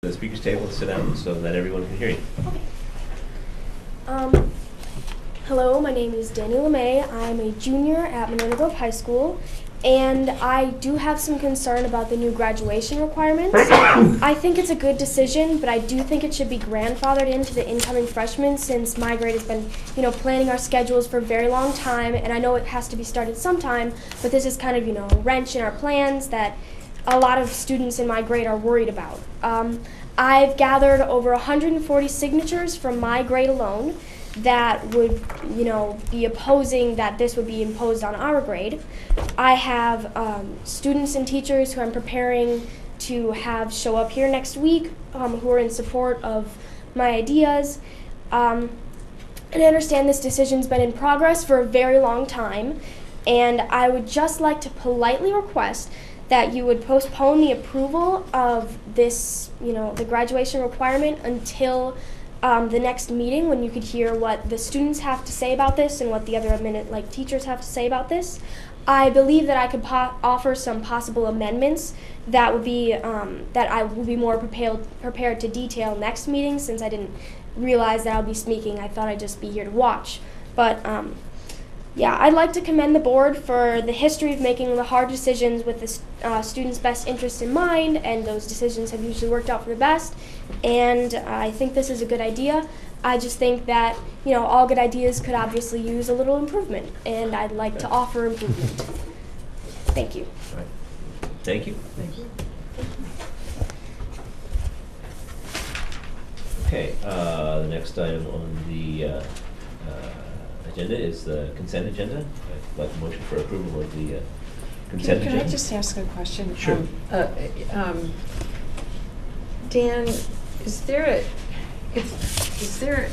the speakers table and sit down so that everyone can hear you. Hello, my name is Daniel LeMay. I'm a junior at Monona High School, and I do have some concern about the new graduation requirements. I think it's a good decision, but I do think it should be grandfathered into the incoming freshmen, since my grade has been, planning our schedules for a very long time, and I know it has to be started sometime, but this is kind of, a wrench in our plans that a lot of students in my grade are worried about. I've gathered over 140 signatures from my grade alone that would, be opposing that this would be imposed on our grade. I have students and teachers who I'm preparing to have show up here next week who are in support of my ideas. And I understand this decision's been in progress for a very long time, and I would just like to politely request that you would postpone the approval of this, the graduation requirement until the next meeting, when you could hear what the students have to say about this and what the other teachers have to say about this. I believe that I could offer some possible amendments that would be that I will be more prepared to detail next meeting, since I didn't realize that I'll be speaking. I thought I'd just be here to watch. But yeah, I'd like to commend the board for the history of making the hard decisions with the students' best interest in mind, and those decisions have usually worked out for the best. And I think this is a good idea. I just think that, all good ideas could obviously use a little improvement, and I'd like to offer improvement. Thank you. All right. Thank you. Thank you. Okay, the next item on the agenda is the consent agenda. I'd like a motion for approval of the consent agenda. Can I just ask a question? Sure. Dan, is there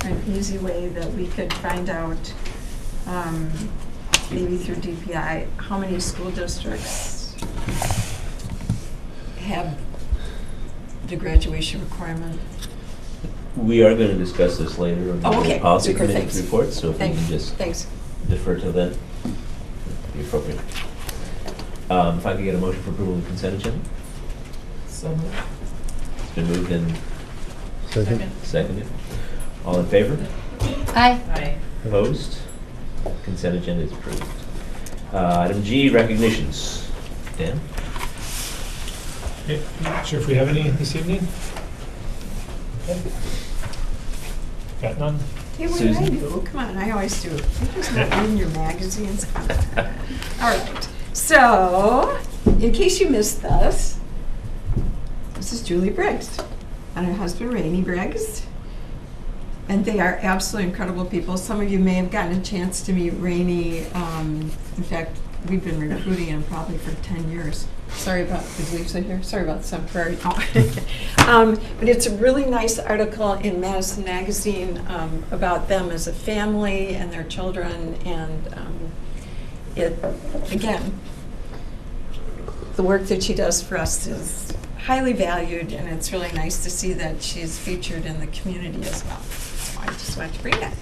an easy way that we could find out, maybe through DPI, how many school districts have the graduation requirement? We are going to discuss this later on the policy Super, committee thanks. report, so if we can just defer till then, be appropriate. If I could get a motion for approval of the consent agenda? So moved. It's been moved and Second. seconded. All in favor? Aye. Aye. Opposed? Consent agenda is approved. Item G, recognitions. Dan? Okay, not sure if we have any this evening. Okay. Got none? Hey, what Susan? did I do? Come on, I always do. I'm just not reading your magazines. All right. So, in case you missed this is Julie Briggs and her husband Rainey Briggs. And they are absolutely incredible people. Some of you may have gotten a chance to meet Rainey. In fact, we've been recruiting him probably for 10 years. Sorry about the leaves in here. Sorry about the sun prairie. But it's a really nice article in Madison Magazine about them as a family and their children. And it, again, the work that she does for us is highly valued, and it's really nice to see that she's featured in the community as well. So I just wanted to bring that.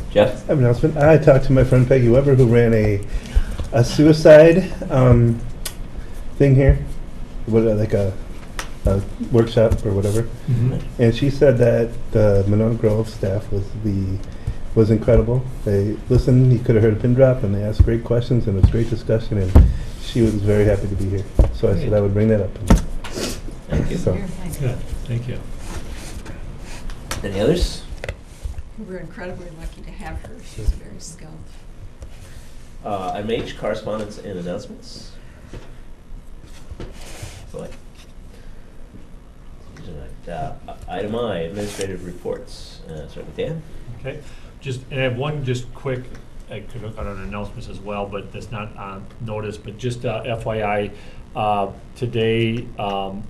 Jeff? I have an announcement. I talked to my friend Peggy Weber, who ran a suicide thing here, like a workshop or whatever. Mm-hmm. And she said that the Monona Grove staff was incredible. They listened. You could have heard a pin drop, and they asked great questions, and it was great discussion. And she was very happy to be here. So I said I would bring that up. Thank you. So. Good, thank you. Any others? We're incredibly lucky to have her. She's very skilled. Item H, correspondence and announcements. Go ahead. Item I, administrative reports. Start with Dan. Okay, and I have one just quick, I could look on announcements as well, but that's not on notice, but just FYI, today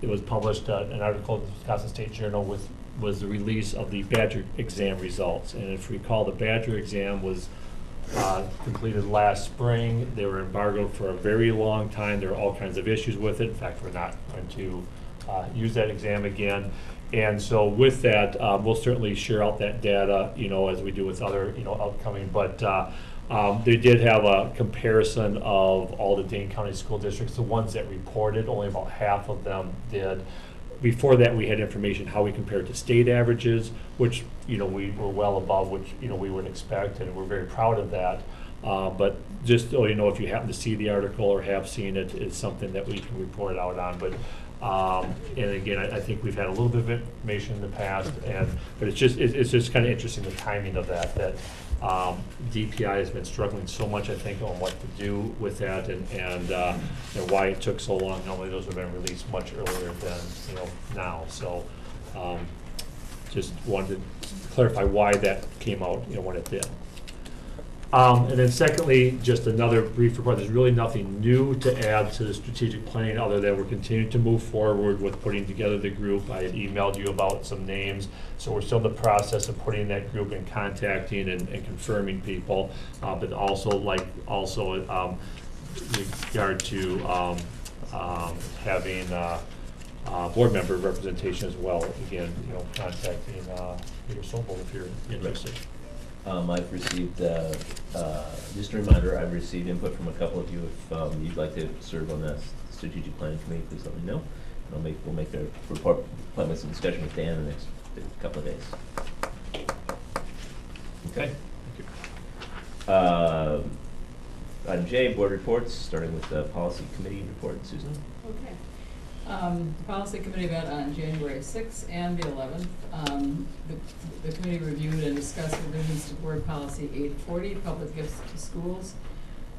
it was published an article in the Wisconsin State Journal was the release of the Badger exam results. And if you recall, the Badger exam was completed last spring. They were embargoed for a very long time. There were all kinds of issues with it. In fact, we're not going to use that exam again. And so with that, we'll certainly share out that data, as we do with other, upcoming. But They did have a comparison of all the Dane County school districts, the ones that reported, only about half of them did. Before that, we had information how we compared to state averages, which, we were well above, which, we would expect, and we're very proud of that. But just so you know, if you happen to see the article or have seen it, it's something that we can report out on. But and again, I think we've had a little bit of information in the past, but it's just kind of interesting the timing of that. DPI has been struggling so much, I think, on what to do with that and why it took so long. Normally those have been released much earlier than now. So just wanted to clarify why that came out when it did. And then secondly, just another brief report. There's really nothing new to add to the strategic planning other than we're continuing to move forward with putting together the group. I had emailed you about some names, so we're still in the process of putting that group and contacting and confirming people, but also regard to having board member representation as well. Again, contacting Peter Sobel if you're interested. I've received, just a reminder, I've received input from a couple of you. If you'd like to serve on that strategic planning committee, please let me know. And we'll make a report, plan with some discussion with Dan in the next couple of days. Okay. Thank you. Item J, board reports, starting with the policy committee report. Susan? Okay. The policy committee met on January 6th and the 11th. The committee reviewed and discussed revisions to board policy 840, public gifts to schools,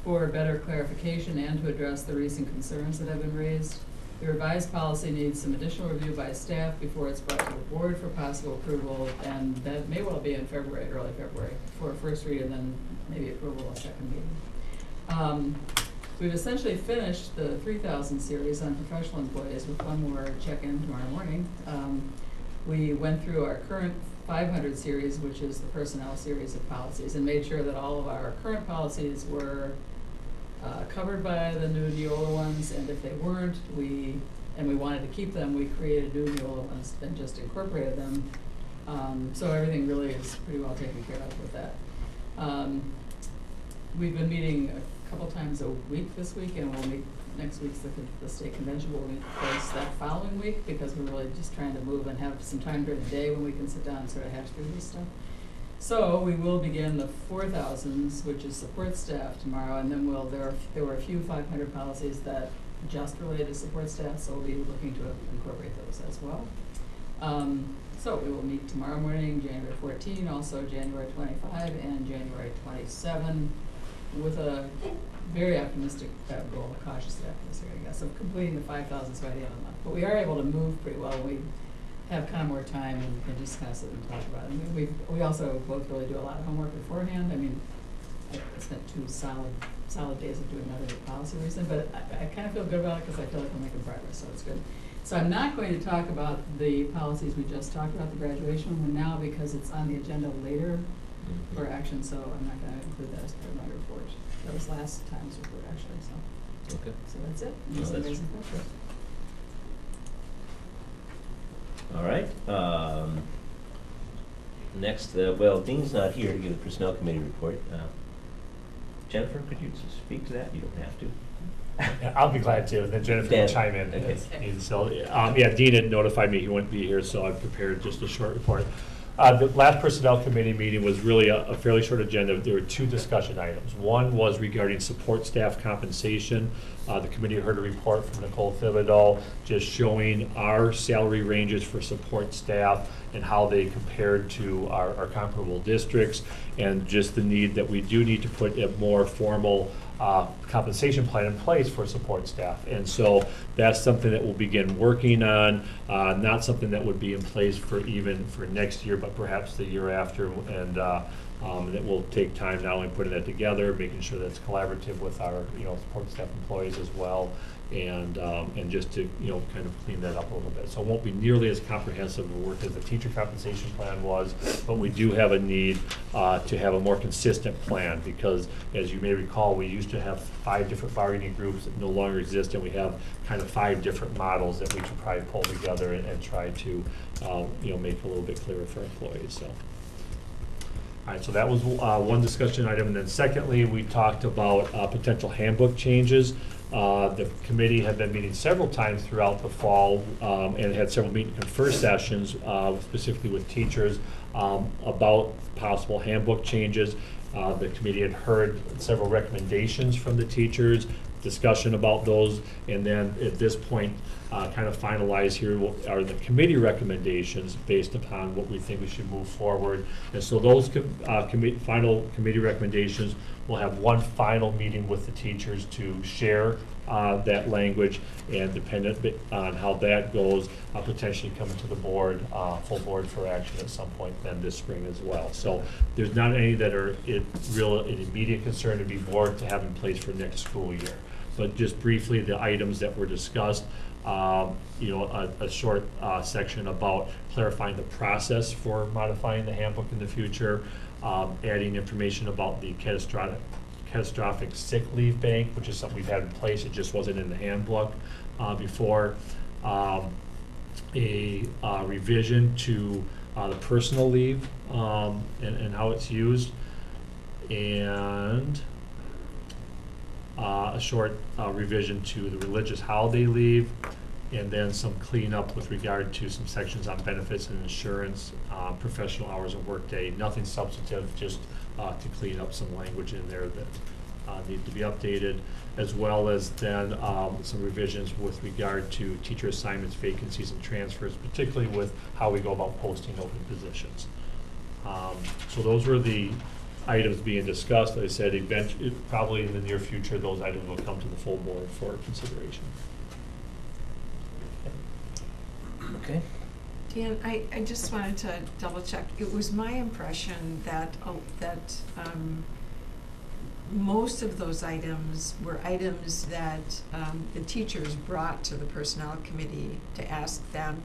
for better clarification and to address the recent concerns that have been raised. The revised policy needs some additional review by staff before it's brought to the board for possible approval, and that may well be in February, early February, for a first read and then maybe approval a second meeting. We've essentially finished the 3000 series on professional employees with one more check-in tomorrow morning. We went through our current 500 series, which is the personnel series of policies, and made sure that all of our current policies were covered by the new Neola ones, and if they weren't, we wanted to keep them, we created new Neola ones and just incorporated them. So everything really is pretty well taken care of with that. We've been meeting a couple times a week this week, and we'll meet next week's the state convention. We'll meet twice that following week because we're really just trying to move and have some time during the day when we can sit down and sort of hash through this stuff. So we will begin the 4000s, which is support staff, tomorrow, and then there were a few 500 policies that just related to support staff, so we'll be looking to incorporate those as well. So we will meet tomorrow morning, January 14, also January 25, and January 27, with a very optimistic goal, a cautious optimistic, I guess, of completing the 5,000s by the end of the month. But we are able to move pretty well. We have kind of more time and can just kind of sit and talk about it. I mean, we also both really do a lot of homework beforehand. I mean, I spent 2 solid days of doing another policy recently, but I kind of feel good about it because I feel like we're making progress, so it's good. So I'm not going to talk about the policies we just talked about, the graduation one now, because it's on the agenda later for action, so I'm not going to include that as part of my report. That was last time's report, actually, so. Okay. So that's it. No, that's amazing question. All right. Next, well, Dean's not here to give the personnel committee report. Jennifer, could you speak to that? You don't have to. Yeah, I'll be glad to, and then Jennifer Dan. will chime in. Okay. And so, yeah, Dean had notified me he wouldn't be here, so I've prepared just a short report. The last personnel committee meeting was really a fairly short agenda. There were 2 discussion items. One was regarding support staff compensation. The committee heard a report from Nicole Thibodeau just showing our salary ranges for support staff and how they compared to our comparable districts, and just the need that we do need to put a more formal compensation plan in place for support staff. And so that's something that we'll begin working on, not something that would be in place for next year, but perhaps the year after. And it will take time not only putting that together, making sure that's collaborative with our support staff employees as well, and just to kind of clean that up a little bit. So it won't be nearly as comprehensive of a work as the teacher compensation plan was, but we do have a need to have a more consistent plan, because as you may recall, we used to have 5 different bargaining groups that no longer exist, and we have kind of 5 different models that we should probably pull together and try to make a little bit clearer for employees. So All right, so that was one discussion item, and then secondly, we talked about potential handbook changes. The committee had been meeting several times throughout the fall and had several meet and confer sessions, specifically with teachers, about possible handbook changes. The committee had heard several recommendations from the teachers, discussion about those, and then at this point, kind of finalize here are the committee recommendations based upon what we think we should move forward. And so those final committee recommendations will have one final meeting with the teachers to share that language, and dependent on how that goes, potentially coming to the board, full board for action at some point then this spring as well. So there's not any that are an immediate concern, to be more to have in place for next school year. But just briefly, the items that were discussed, a short section about clarifying the process for modifying the handbook in the future, adding information about the catastrophic sick leave bank, which is something we've had in place, it just wasn't in the handbook before. A revision to the personal leave and how it's used, and a short revision to the religious holiday leave, and then some cleanup with regard to some sections on benefits and insurance, professional hours of workday. Nothing substantive, just to clean up some language in there that need to be updated, as well as then some revisions with regard to teacher assignments, vacancies, and transfers, particularly with how we go about posting open positions. So those were the items being discussed. Like I said, eventually, probably in the near future, those items will come to the full board for consideration. Okay. Dan, I just wanted to double check. It was my impression that most of those items were items that the teachers brought to the personnel committee to ask them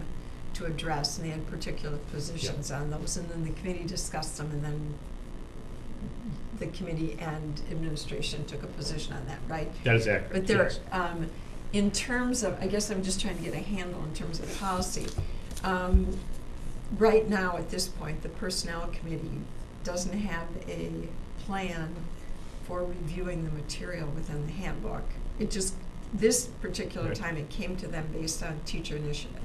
to address, and they had particular positions on those, and then the committee discussed them, and then the committee and administration took a position on that, right? That is accurate. But there, yes. In terms of, I guess I'm just trying to get a handle in terms of policy. Right now, at this point, the personnel committee doesn't have a plan for reviewing the material within the handbook. It just, this particular Right. time, it came to them based on teacher initiative.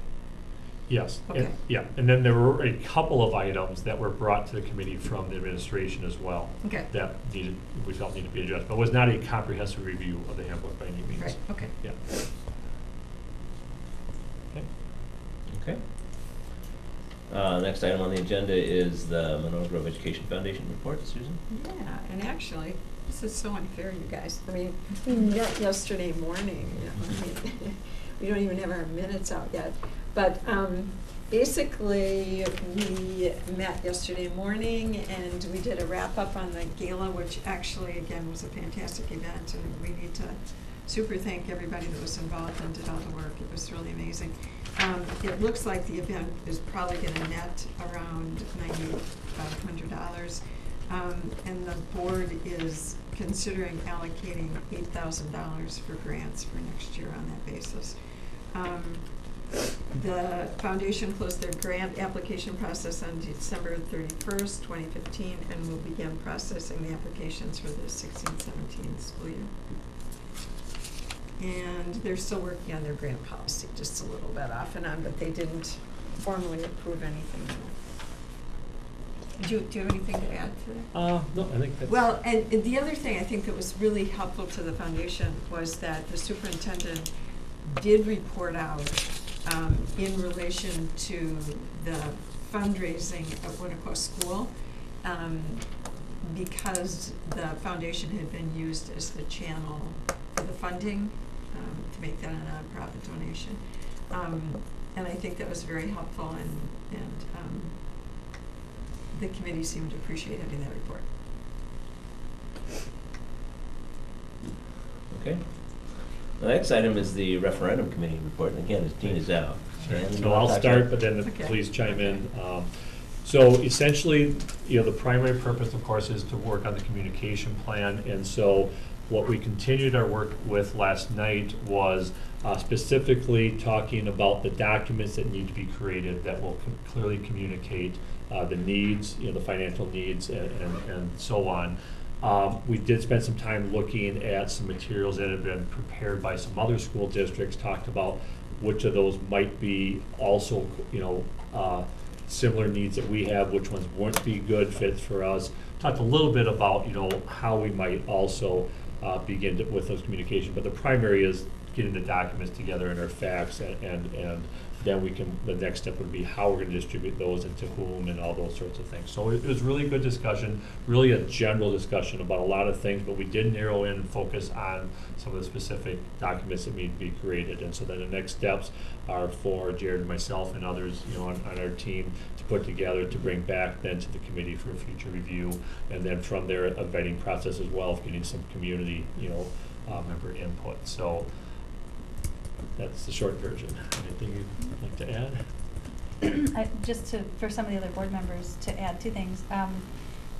Yes. Okay. And then there were a couple of items that were brought to the committee from the administration as well. Okay. That we felt needed to be addressed, but was not a comprehensive review of the handbook by any means. Right, okay. Yeah. Okay. Okay. Next item on the agenda is the Monona Grove Education Foundation report. Susan? Yeah, and actually, this is so unfair, you guys. I mean, we met yesterday morning, you know, I mean, we don't even have our minutes out yet. But basically, we met yesterday morning and we did a wrap-up on the gala, which actually, again, was a fantastic event, and we need to super thank everybody that was involved and did all the work. It was really amazing. It looks like the event is probably going to net around $9,500. And the board is considering allocating $8,000 for grants for next year on that basis. The foundation closed their grant application process on December 31st, 2015, and will begin processing the applications for the 16-17 school year. And they're still working on their grant policy, just a little bit off and on, but they didn't formally approve anything. Do you have anything to add to that? No, I think that's. Well, and the other thing I think that was really helpful to the foundation was that the superintendent did report out in relation to the fundraising at Winnequa School, because the foundation had been used as the channel for the funding, to make that a nonprofit donation. And I think that was very helpful, and the committee seemed to appreciate having that report. Okay. The next item is the referendum committee report, and again, Dean is out. And So I'll start, but then Okay. please chime in. So essentially, the primary purpose, of course, is to work on the communication plan, and so What we continued our work with last night was specifically talking about the documents that need to be created that will clearly communicate the needs, the financial needs and so on. We did spend some time looking at some materials that have been prepared by some other school districts, talked about which of those might be also, similar needs that we have, which ones wouldn't be good fits for us. Talked a little bit about, how we might also begin with those communications, but the primary is getting the documents together in our facts, and then the next step would be how we're gonna distribute those and to whom and all those sorts of things. So it was really good discussion, really a general discussion about a lot of things, but we did narrow in and focus on some of the specific documents that need to be created. And so then the next steps are for Jared and myself and others, on our team to put together to bring back then to the committee for future review. And then from there, a vetting process as well, of getting some community, member input. So that's the short version. Anything you'd like to add? For some of the other board members to add two things.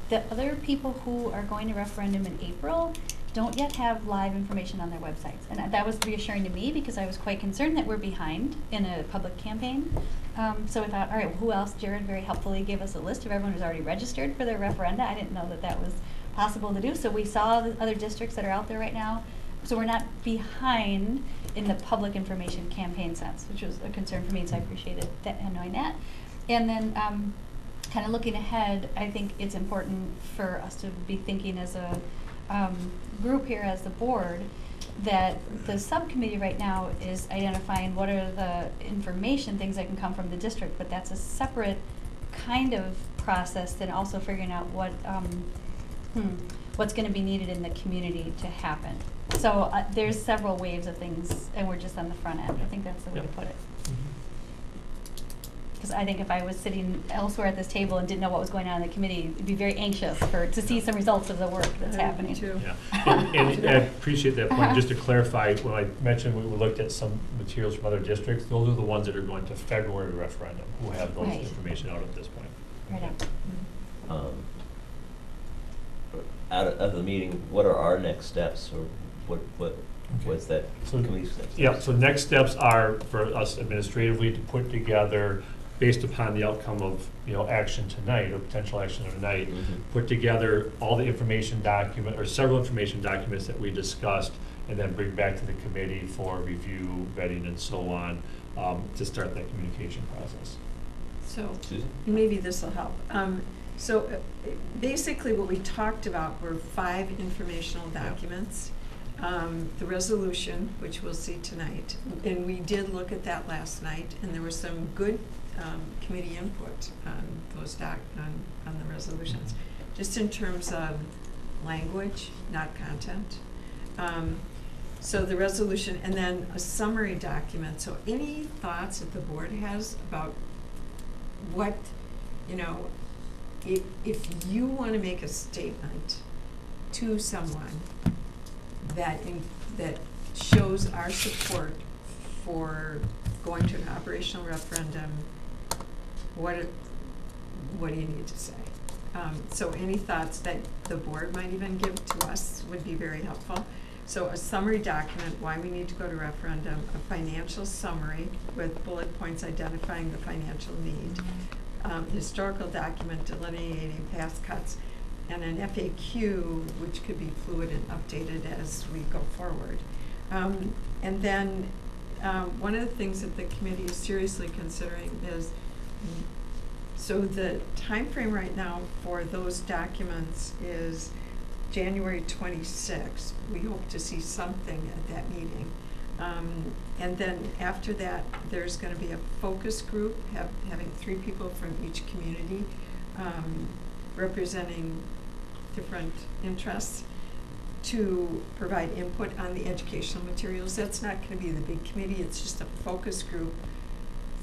The other people who are going to referendum in April don't yet have live information on their websites. And that was reassuring to me because I was quite concerned that we're behind in a public campaign. So I thought, all right, well, who else? Jared very helpfully gave us a list of everyone who's already registered for their referenda. I didn't know that was possible to do. So we saw the other districts that are out there right now. So we're not behind in the public information campaign sense, which was a concern for me, so I appreciated knowing that. And then kind of looking ahead, I think it's important for us to be thinking as a group here, as the board, that the subcommittee right now is identifying what are the information things that can come from the district, but that's a separate kind of process than also figuring out what's going to be needed in the community to happen. So there's several waves of things, and we're just on the front end. I think that's the way to put it. Because I think if I was sitting elsewhere at this table and didn't know what was going on in the committee, I'd be very anxious to see some results of the work that's happening. Too. Yeah, and I appreciate that point. Just to clarify, when I mentioned we looked at some materials from other districts, those are the ones that are going to February referendum, who have those information out at this point. Right on. Out of the meeting, what are our next steps, or what's that committee's next steps? Yeah, so next steps are for us administratively to put together, based upon the outcome of, action tonight, or potential action tonight, put together all the information document, or several information documents that we discussed, and then bring back to the committee for review, vetting, and so on, to start that communication process. So Susan? maybe this will help. Basically what we talked about were 5 informational documents. The resolution, which we'll see tonight, and we did look at that last night, and there was some good committee input on those on the resolutions, just in terms of language, not content. So the resolution, and then a summary document. So any thoughts that the board has about what, if you want to make a statement to someone that shows our support for going to an operational referendum, what do you need to say? So any thoughts that the board might even give to us would be very helpful. So a summary document, why we need to go to referendum, a financial summary with bullet points identifying the financial need, historical document delineating past cuts, and an FAQ, which could be fluid and updated as we go forward. And then one of the things that the committee is seriously considering is, so the time frame right now for those documents is January 26th. We hope to see something at that meeting. And then after that, there's going to be a focus group, having 3 people from each community representing different interests to provide input on the educational materials. That's not going to be the big committee. It's just a focus group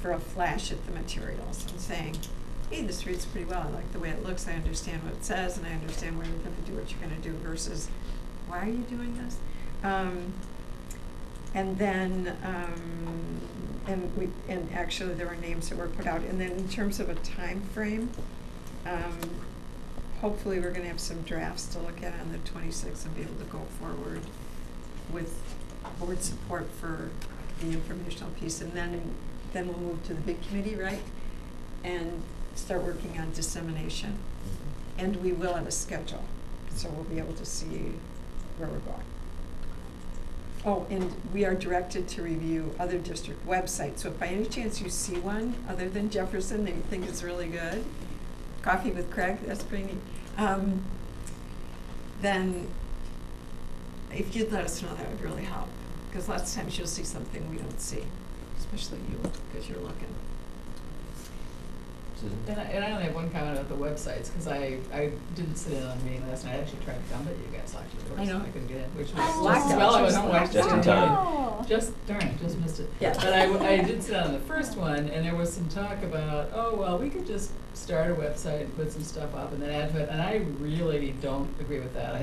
for a flash at the materials and saying, hey, this reads pretty well. I like the way it looks. I understand what it says, and I understand why you're going to do what you're going to do versus why are you doing this? And then, and actually there were names that were put out. And then in terms of a time frame, hopefully we're gonna have some drafts to look at on the 26th and be able to go forward with board support for the informational piece. And then we'll move to the big committee, right? And start working on dissemination. And we will have a schedule, so we'll be able to see where we're going. Oh, and we are directed to review other district websites. So if by any chance you see one other than Jefferson that you think is really good, Coffee with Craig, that's pretty neat. Then if you'd let us know, that would really help. Because lots of times you'll see something we don't see, especially you, because you're looking. Susan? And I only have one comment about the websites, because I didn't sit in on the meeting last night. I actually tried to come, but you guys locked your doors. I know. So I couldn't get in, which was Oh, just as well. I was home watching Just in TV. time. Just missed it. Yeah. But I did sit on the first one, and there was some talk about, oh, well, we could just start a website and put some stuff up and then add to it. And I really don't agree with that.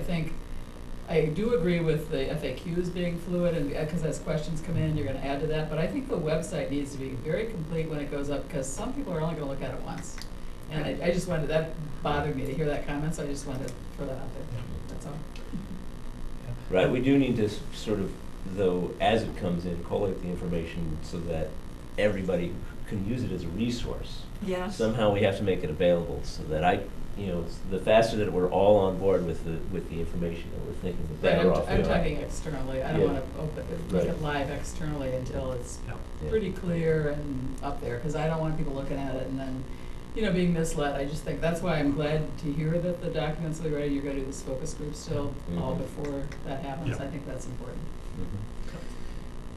I do agree with the FAQs being fluid, and because as questions come in, you're going to add to that. But I think the website needs to be very complete when it goes up, because some people are only going to look at it once. And I just wanted, that bothered me to hear that comment, so I just wanted to throw that out there. That's all. Right, we do need to sort of, though, as it comes in, collate the information so that everybody can use it as a resource. Yes. Somehow we have to make it available so that the faster that we're all on board with the information that we're thinking, the better off we are. I'm talking externally. I don't Yeah. want to look at live externally until it's Yeah. pretty clear and up there, because I don't want people looking at it and then, being misled. I just think that's why I'm glad to hear that the documents will be ready. You're going to do this focus group still all Mhm. before that happens. Yeah. I think that's important.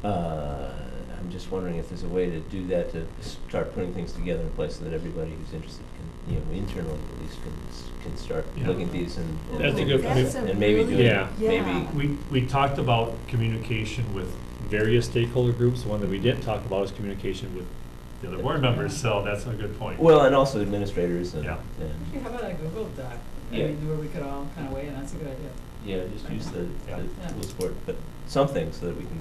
I'm just wondering if there's a way to do that, to start putting things together in a place so that everybody who's interested can, internally at least can start Yeah. looking at these and That's a think good about point. it. That's a And maybe really- do it, Yeah. maybe. We talked about communication with various stakeholder groups. The one that we didn't talk about is communication with the other board members, so that's a good point. Well, and also administrators and. Yeah. Actually, how about a Google Doc? Yeah. Where we could all kind of weigh in. That's a good idea. Yeah, just use the Yeah. tools for it, but something so that we can,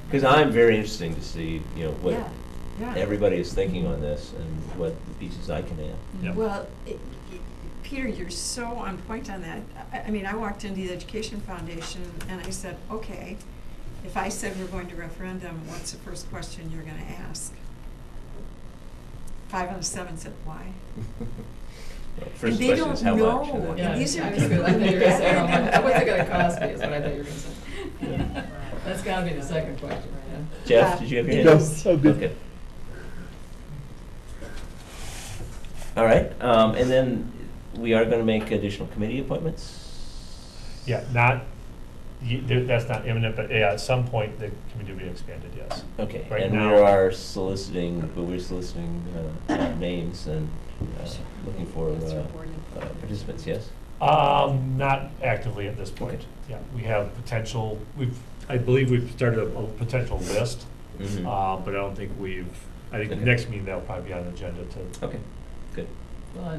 because I'm very interesting to see, what Yeah. everybody is thinking on this and what the pieces I can add. Yep. Well, Peter, you're so on point on that. I walked into the Education Foundation and I said, okay, if I said we're going to referendum, what's the first question you're gonna ask? 5 out of 7 said, why? First they question is how don't much. and know. then- Yeah, these are I was good. I thought you were going to say, people- what's it going to cost me, is what I thought you were going to say. That's got to be the second question, yeah. Jeff, did you have your hand? Yes. Oh, good. Okay. All right, and then we are gonna make additional committee appointments? Yeah, that's not imminent, but yeah, at some point, the committee will be expanded, yes. Okay, Right and we now- are soliciting names and looking for participants, yes? Not actively at this point. Okay. Yeah, we have I believe we've started a potential list, Mhm. but I don't think I think the Okay. next meeting that'll probably be on the agenda to. Okay, good. Well,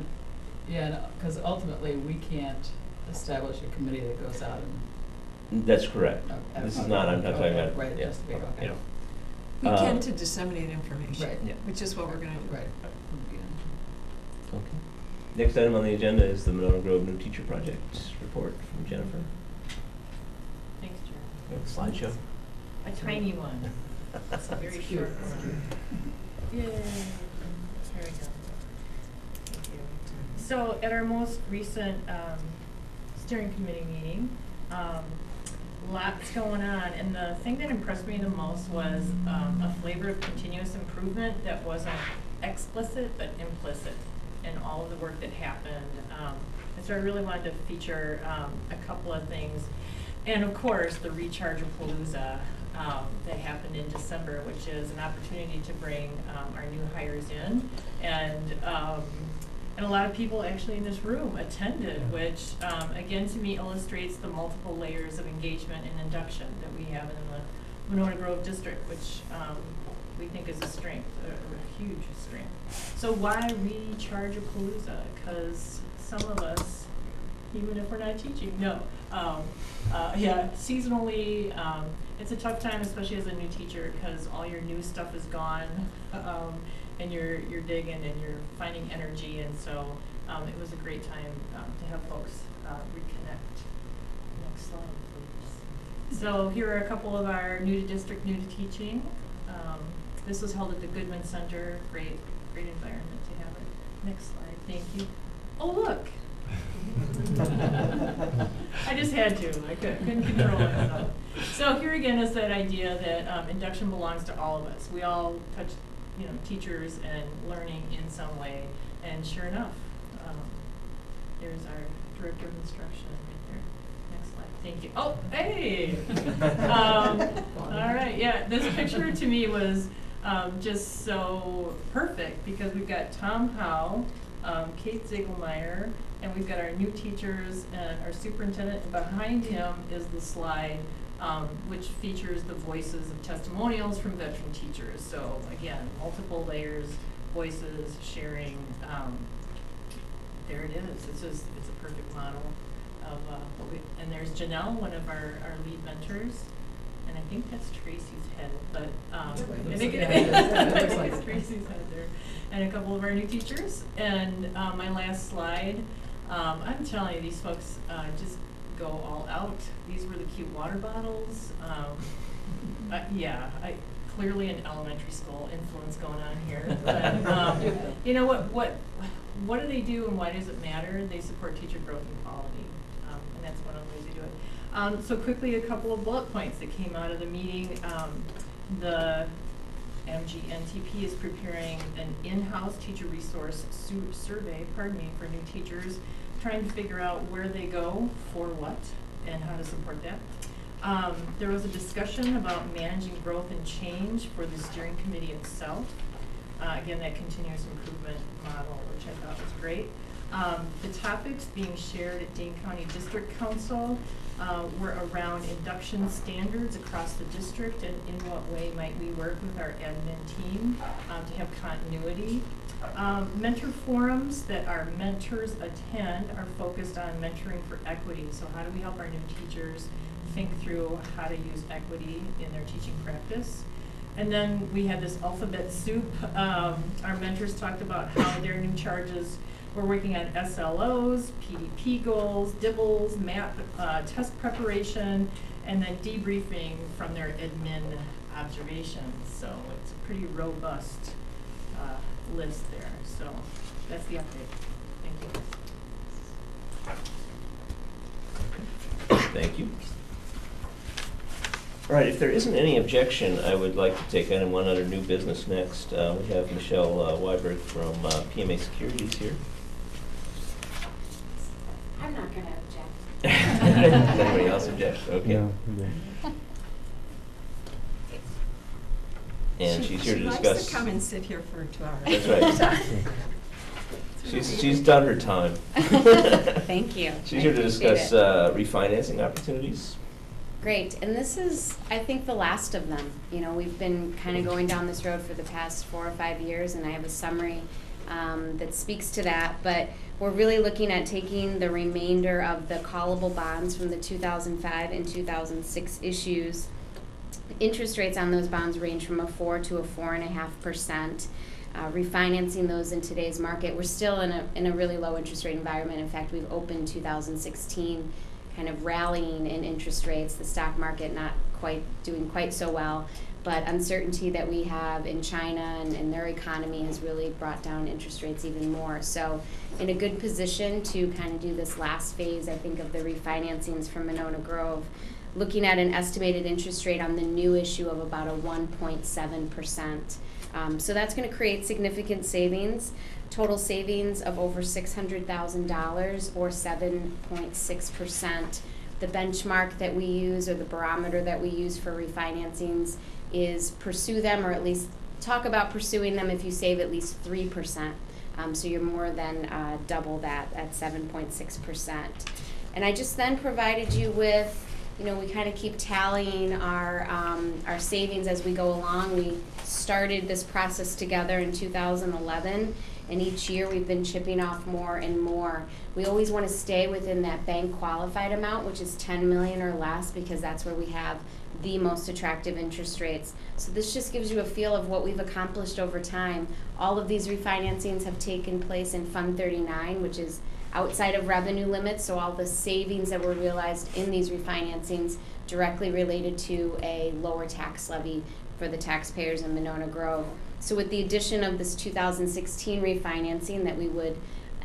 yeah, because ultimately, we can't establish a committee that goes out and. That's correct. Okay. This is not, I'm not talking about. Right, yeah. just to be, okay. Yeah. We Uh, tend to disseminate information, Right. Yeah. which is what we're gonna do. Right. Okay. Next item on the agenda is the Monona Grove New Teacher Project report from Jennifer. Thanks, Jerry. We have a slideshow. A tiny one. It's a very short one. Yay. Here we go. Thank you. So at our most recent steering committee meeting, lots going on, and the thing that impressed me the most was a flavor of continuous improvement that wasn't explicit but implicit in all of the work that happened. And so I really wanted to feature a couple of things. And of course, the Recharge-a-Palooza that happened in December, which is an opportunity to bring our new hires in. And a lot of people actually in this room attended, which again to me illustrates the multiple layers of engagement and induction that we have in the Monona Grove district, which we think is a strength, a huge strength. So why Recharge-a-Palooza? Because some of us, even if we're not teaching, no. Yeah, seasonally, it's a tough time, especially as a new teacher, because all your new stuff is gone, and you're digging and you're finding energy, and so it was a great time to have folks reconnect. Next slide, please. So here are a couple of our new to district, new to teaching. This was held at the Goodman Center. Great environment to have it. Next slide, thank you. Oh, look. I just had to. I couldn't control myself. So here again is that idea that induction belongs to all of us. We all touch, teachers and learning in some way. And sure enough, there's our director of instruction right there. Next slide. Thank you. Oh, hey. All right. Yeah, this picture to me was just so perfect because we've got Tom Howe, Kate Ziegelmeyer, and we've got our new teachers and our superintendent, and behind him is the slide which features the voices of testimonials from veteran teachers. So again, multiple layers, voices, sharing. There it is. It's a perfect model of and there's Janelle, one of our lead mentors. And I think that's Tracy's head, but I think it's Tracy's head there. And a couple of our new teachers. And my last slide, I'm telling you, these folks just go all out. These were the cute water bottles. Clearly an elementary school influence going on here. But you know what do they do and why does it matter? They support teacher growth and quality, and that's one of the ways they do it. So quickly, a couple of bullet points that came out of the meeting. The MGNTP is preparing an in-house teacher resource survey, for new teachers, trying to figure out where they go, for what, and how to support that. There was a discussion about managing growth and change for the steering committee itself. Again, that continuous improvement model, which I thought was great. The topics being shared at Dane County District Council were around induction standards across the district and in what way might we work with our admin team to have continuity. Mentor forums that our mentors attend are focused on mentoring for equity. So how do we help our new teachers think through how to use equity in their teaching practice? And then we had this alphabet soup. Our mentors talked about how their new charges were working on SLOs, PDP goals, DIBELS, MAP, test preparation, and then debriefing from their admin observations. So it's a pretty robust list there. So that's the update. Thank you. Thank you. All right, if there isn't any objection, I would like to take item 1 under new business next. We have Michelle Weiberg from PMA Securities here. I'm not going to object. Does anybody else object? Okay. No, And she's here to discuss. She likes to come and sit here for 2 hours. That's right. She's done her time. Thank you. She's here to discuss refinancing opportunities. Great, and this is, I think, the last of them. We've been kind of going down this road for the past 4 or 5 years, and I have a summary that speaks to that. But we're really looking at taking the remainder of the callable bonds from the 2005 and 2006 issues. Interest rates on those bonds range from a 4 to a 4.5%. Refinancing those in today's market, we're still in a really low interest rate environment. In fact, we've opened 2016 kind of rallying in interest rates, the stock market not quite doing quite so well, but uncertainty that we have in China and their economy has really brought down interest rates even more. So in a good position to kind of do this last phase, I think, of the refinancings from Monona Grove, looking at an estimated interest rate on the new issue of about a 1.7%. So that's going to create significant savings. Total savings of over $600,000 or 7.6%. The benchmark that we use, or the barometer that we use for refinancings, is pursue them, or at least talk about pursuing them if you save at least 3%. So you're more than double that at 7.6%. And I just then provided you with you know, we kind of keep tallying our savings as we go along. We started this process together in 2011, and each year we've been chipping off more and more. We always want to stay within that bank qualified amount, which is 10 million or less, because that's where we have the most attractive interest rates. So this just gives you a feel of what we've accomplished over time. All of these refinancings have taken place in Fund 39, which is outside of revenue limits, so all the savings that were realized in these refinancings directly related to a lower tax levy for the taxpayers in Monona Grove. So with the addition of this 2016 refinancing that we would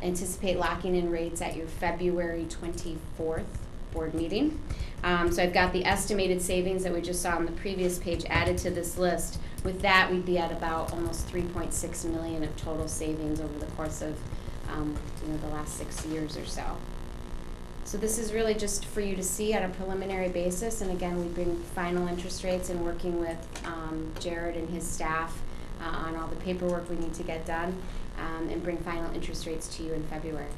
anticipate locking in rates at your February 24th board meeting. So I've got the estimated savings that we just saw on the previous page added to this list. With that, we'd be at about almost 3.6 million of total savings over the course of the last 6 years or so. So this is really just for you to see on a preliminary basis, and again, we bring final interest rates and working with Jared and his staff on all the paperwork we need to get done, and bring final interest rates to you in February.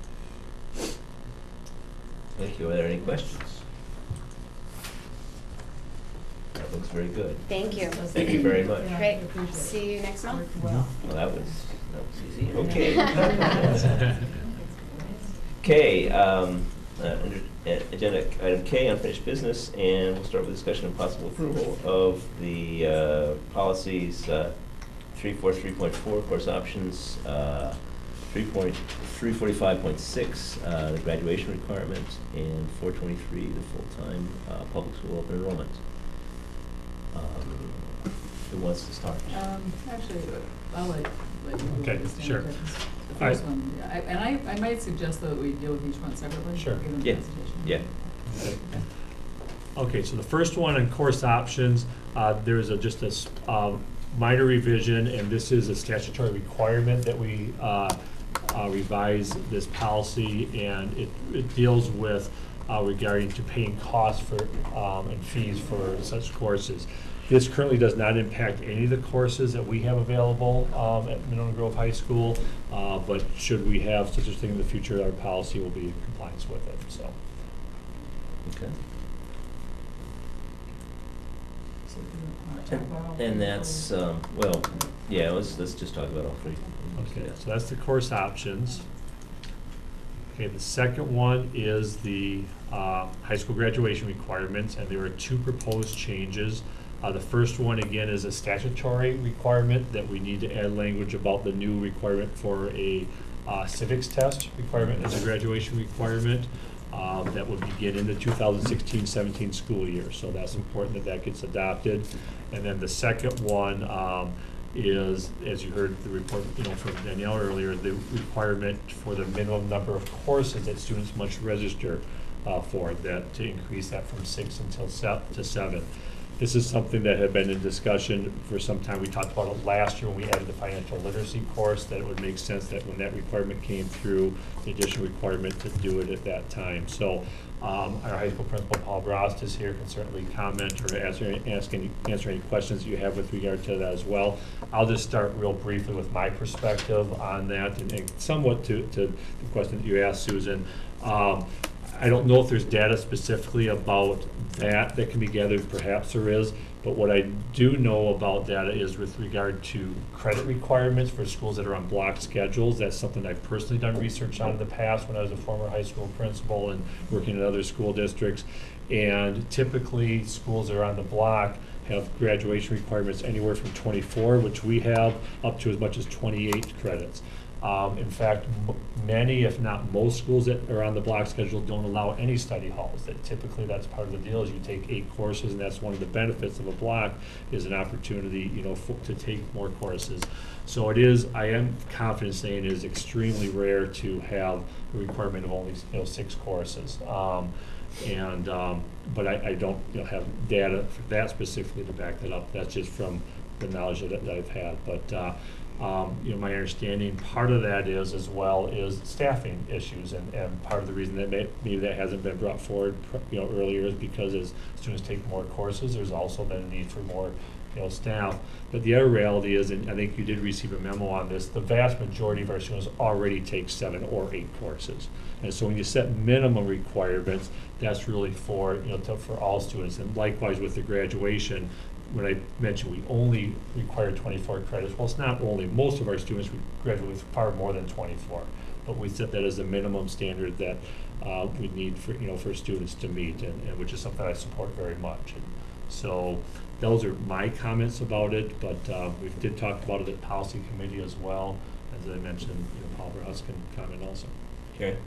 Thank you. Are there any questions? That looks very good. Thank you. Thank you very much. Great. See you next month. Well, that was easy. Okay. Okay. Under agenda item K, unfinished business, and we'll start with discussion and possible approval of the policies 343.4, course options, 345.6, the graduation requirement, and 423, the full-time public school open enrollment. Who wants to start? Actually, I'll let you. Okay, sure. The All right. first one, I might suggest though that we deal with each one separately. Sure. Give them Yeah. presentation. Yeah. Okay, so the first one on course options, there's just a minor revision, and this is a statutory requirement that we revise this policy, and it deals with regarding to paying costs for and fees for such courses. This currently does not impact any of the courses that we have available at Monona Grove High School, but should we have such a thing in the future, our policy will be in compliance with it. So. Okay. So, do you wanna talk about all And three that's, before well, yeah, let's just talk about all three. Okay, so that's the course options. Okay, the second one is the high school graduation requirements, and there are two proposed changes. The first one, again, is a statutory requirement that we need to add language about the new requirement for a civics test requirement as a graduation requirement that would begin in the 2016-17 school year. So that's important that that gets adopted. And then the second one is, as you heard the report, from Danielle earlier, the requirement for the minimum number of courses that students must register for, that to increase that from 6 to 7. This is something that had been in discussion for some time. We talked about it last year when we added the financial literacy course, that it would make sense that when that requirement came through, the additional requirement to do it at that time. So our high school principal, Paul Brost, is here, can certainly comment or answer any questions that you have with regard to that as well. I'll just start real briefly with my perspective on that, and somewhat to the question that you asked, Susan. I don't know if there's data specifically about that can be gathered, perhaps there is, but what I do know about data is with regard to credit requirements for schools that are on block schedules. That's something I've personally done research on in the past when I was a former high school principal and working in other school districts. And typically, schools that are on the block have graduation requirements anywhere from 24, which we have, up to as much as 28 credits. In fact, many, if not most, schools that are on the block schedule don't allow any study halls. That typically, that's part of the deal, is you take 8 courses, and that's one of the benefits of a block, is an opportunity, to take more courses. So it is, I am confident saying it is extremely rare to have a requirement of only 6 courses. But I don't have data for that specifically to back that up. That's just from the knowledge that I've had. But my understanding, part of that is staffing issues, and part of the reason that maybe that hasn't been brought forward earlier is because as students take more courses, there's also been a need for more staff. But the other reality is, and I think you did receive a memo on this, the vast majority of our students already take 7 or 8 courses. And so when you set minimum requirements, that's really for, for all students. And likewise with the graduation, when I mentioned we only require 24 credits, well, it's not only. Most of our students graduate with far more than 24. But we set that as a minimum standard that we need for, for students to meet, and which is something I support very much. And so those are my comments about it, but we did talk about it at policy committee as well. As I mentioned, Paul Verhus can comment also. Okay.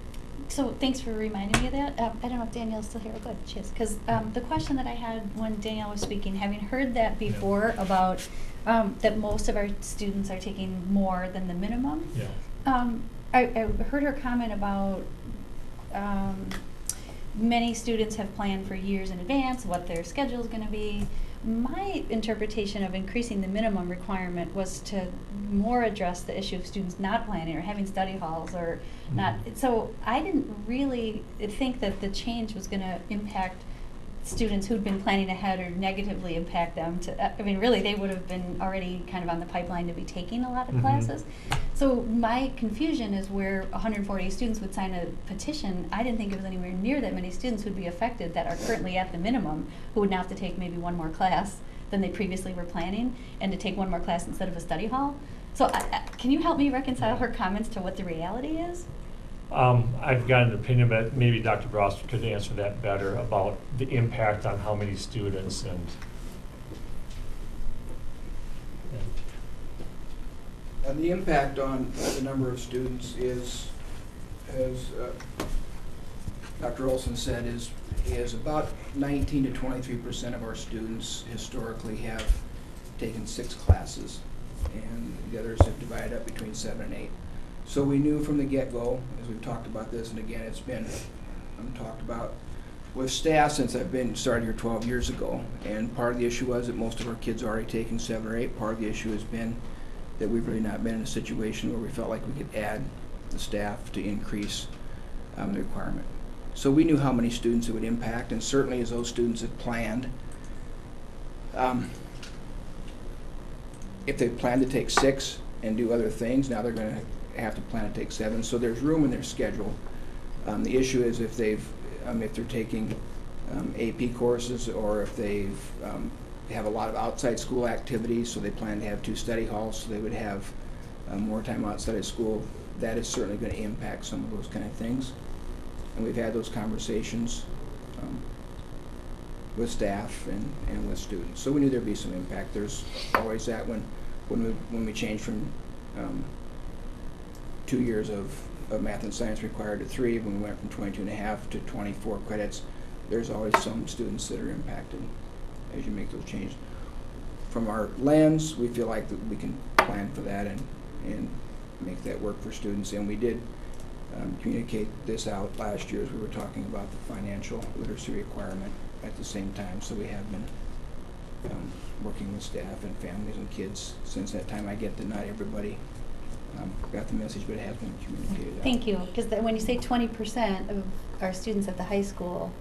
So thanks for reminding me of that. I don't know if Danielle's still here. Good, she is. Because the question that I had when Danielle was speaking, having heard that before about that most of our students are taking more than the minimum. Yeah. I heard her comment about many students have planned for years in advance what their schedule is going to be. My interpretation of increasing the minimum requirement was to more address the issue of students not planning or having study halls or not. So I didn't really think that the change was going to impact students who'd been planning ahead or negatively impact them. I mean, really, they would have been already kind of on the pipeline to be taking a lot of classes. So my confusion is where 140 students would sign a petition. I didn't think it was anywhere near that many students would be affected that are currently at the minimum, who would now have to take maybe one more class than they previously were planning, and to take one more class instead of a study hall. So can you help me reconcile her comments to what the reality is? I've got an opinion, but maybe Dr. Bross could answer that better about the impact on how many students and. The impact on the number of students is, as Dr. Olson said, is about 19 to 23% of our students historically have taken 6 classes, and the others have divided up between 7 and 8. So we knew from the get-go, as we've talked about this, and again, it's been talked about with staff since I've been started here 12 years ago. And part of the issue was that most of our kids are already taking 7 or 8. Part of the issue has been that we've really not been in a situation where we felt like we could add the staff to increase the requirement. So we knew how many students it would impact, and certainly as those students had planned, if they planned to take 6 and do other things, now they're going to have to plan to take 7, so there's room in their schedule. The issue is if they're taking AP courses, or if they have a lot of outside school activities, so they plan to have 2 study halls, so they would have more time outside of school. That is certainly going to impact some of those kind of things, and we've had those conversations with staff and with students. So we knew there'd be some impact. There's always that when we changed from 2 years of math and science required to 3, when we went from 22.5 to 24 credits, there's always some students that are impacted as you make those changes. From our lens, we feel like that we can plan for that and make that work for students, and we did communicate this out last year as we were talking about the financial literacy requirement at the same time. So we have been working with staff and families and kids since that time. I get that not everybody got the message, but it has been communicated out. Thank you, because when you say 20% of our students at the high school,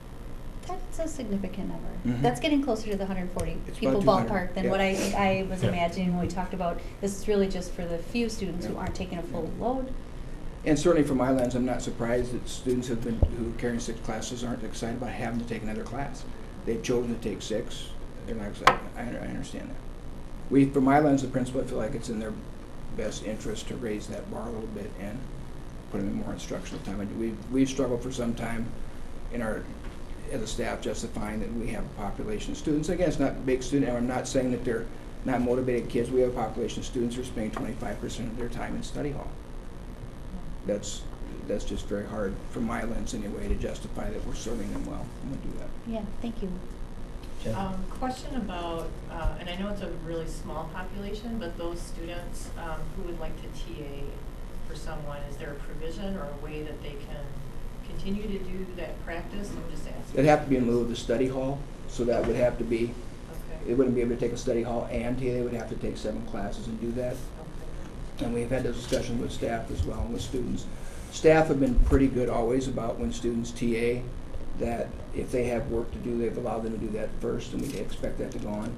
that's a significant number. That's getting closer to the 140 It's people about 200, ballpark than yeah. what I was Yeah. imagining when we talked about this is really just for the few students who aren't taking a full load. And certainly from my lens, I'm not surprised that students who are carrying 6 classes aren't excited about having to take another class. They've chosen to take 6. They're not excited. I understand that. From my lens, the principal, I feel like it's in their best interest to raise that bar a little bit and put them in more instructional time. We've struggled for some time as a staff justifying that we have a population of students. Again, it's not a big student, and I'm not saying that they're not motivated kids. We have a population of students who are spending 25% of their time in study hall. That's just very hard, from my lens anyway, to justify that we're serving them well when we do that. Yeah, thank you. Question about, and I know it's a really small population, but those students who would like to TA for someone, is there a provision or a way that they can continue to do that practice? I'm just asking. It'd have to be in lieu of the study hall, so that would have to be, Okay. they wouldn't be able to take a study hall and TA. They would have to take 7 classes and do that. Okay. And we've had those discussions with staff as well, and with students. Staff have been pretty good always about when students TA, that if they have work to do, they've allowed them to do that first, and we expect that to go on.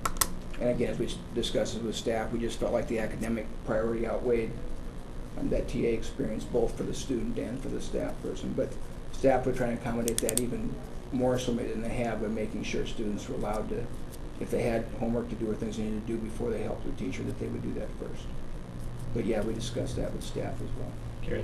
And again, as we discussed it with staff, we just felt like the academic priority outweighed that TA experience, both for the student and for the staff person. But staff would try and accommodate that even more so maybe than they have, by making sure students were allowed to, if they had homework to do or things they needed to do before they helped the teacher, that they would do that first. But yeah, we discussed that with staff as well. Carrie?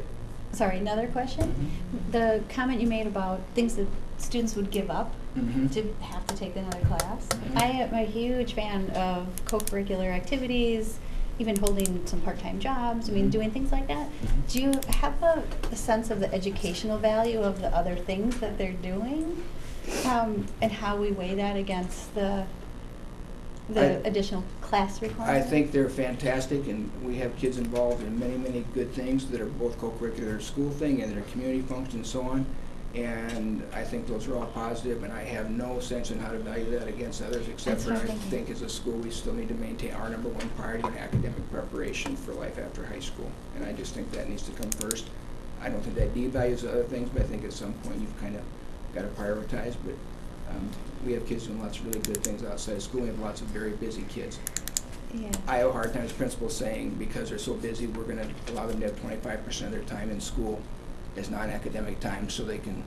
Sorry, another question? The comment you made about things that students would give up to have to take another class. I am a huge fan of co-curricular activities, even holding some part-time jobs, I mean, doing things like that. Do you have a sense of the educational value of the other things that they're doing? And how we weigh that against the additional class requirements? I think they're fantastic, and we have kids involved in many, many good things that are both co-curricular school thing and their community functions and so on. And I think those are all positive, and I have no sense in how to value that against others, except for I think as a school we still need to maintain our number one priority in academic preparation for life after high school. And I just think that needs to come first. I don't think that devalues other things, but I think at some point you've kind of got to prioritize. But we have kids doing lots of really good things outside of school. We have lots of very busy kids. Yeah. I have a hard time as principals saying, because they're so busy, we're going to allow them to have 25% of their time in school as non-academic time, so they can,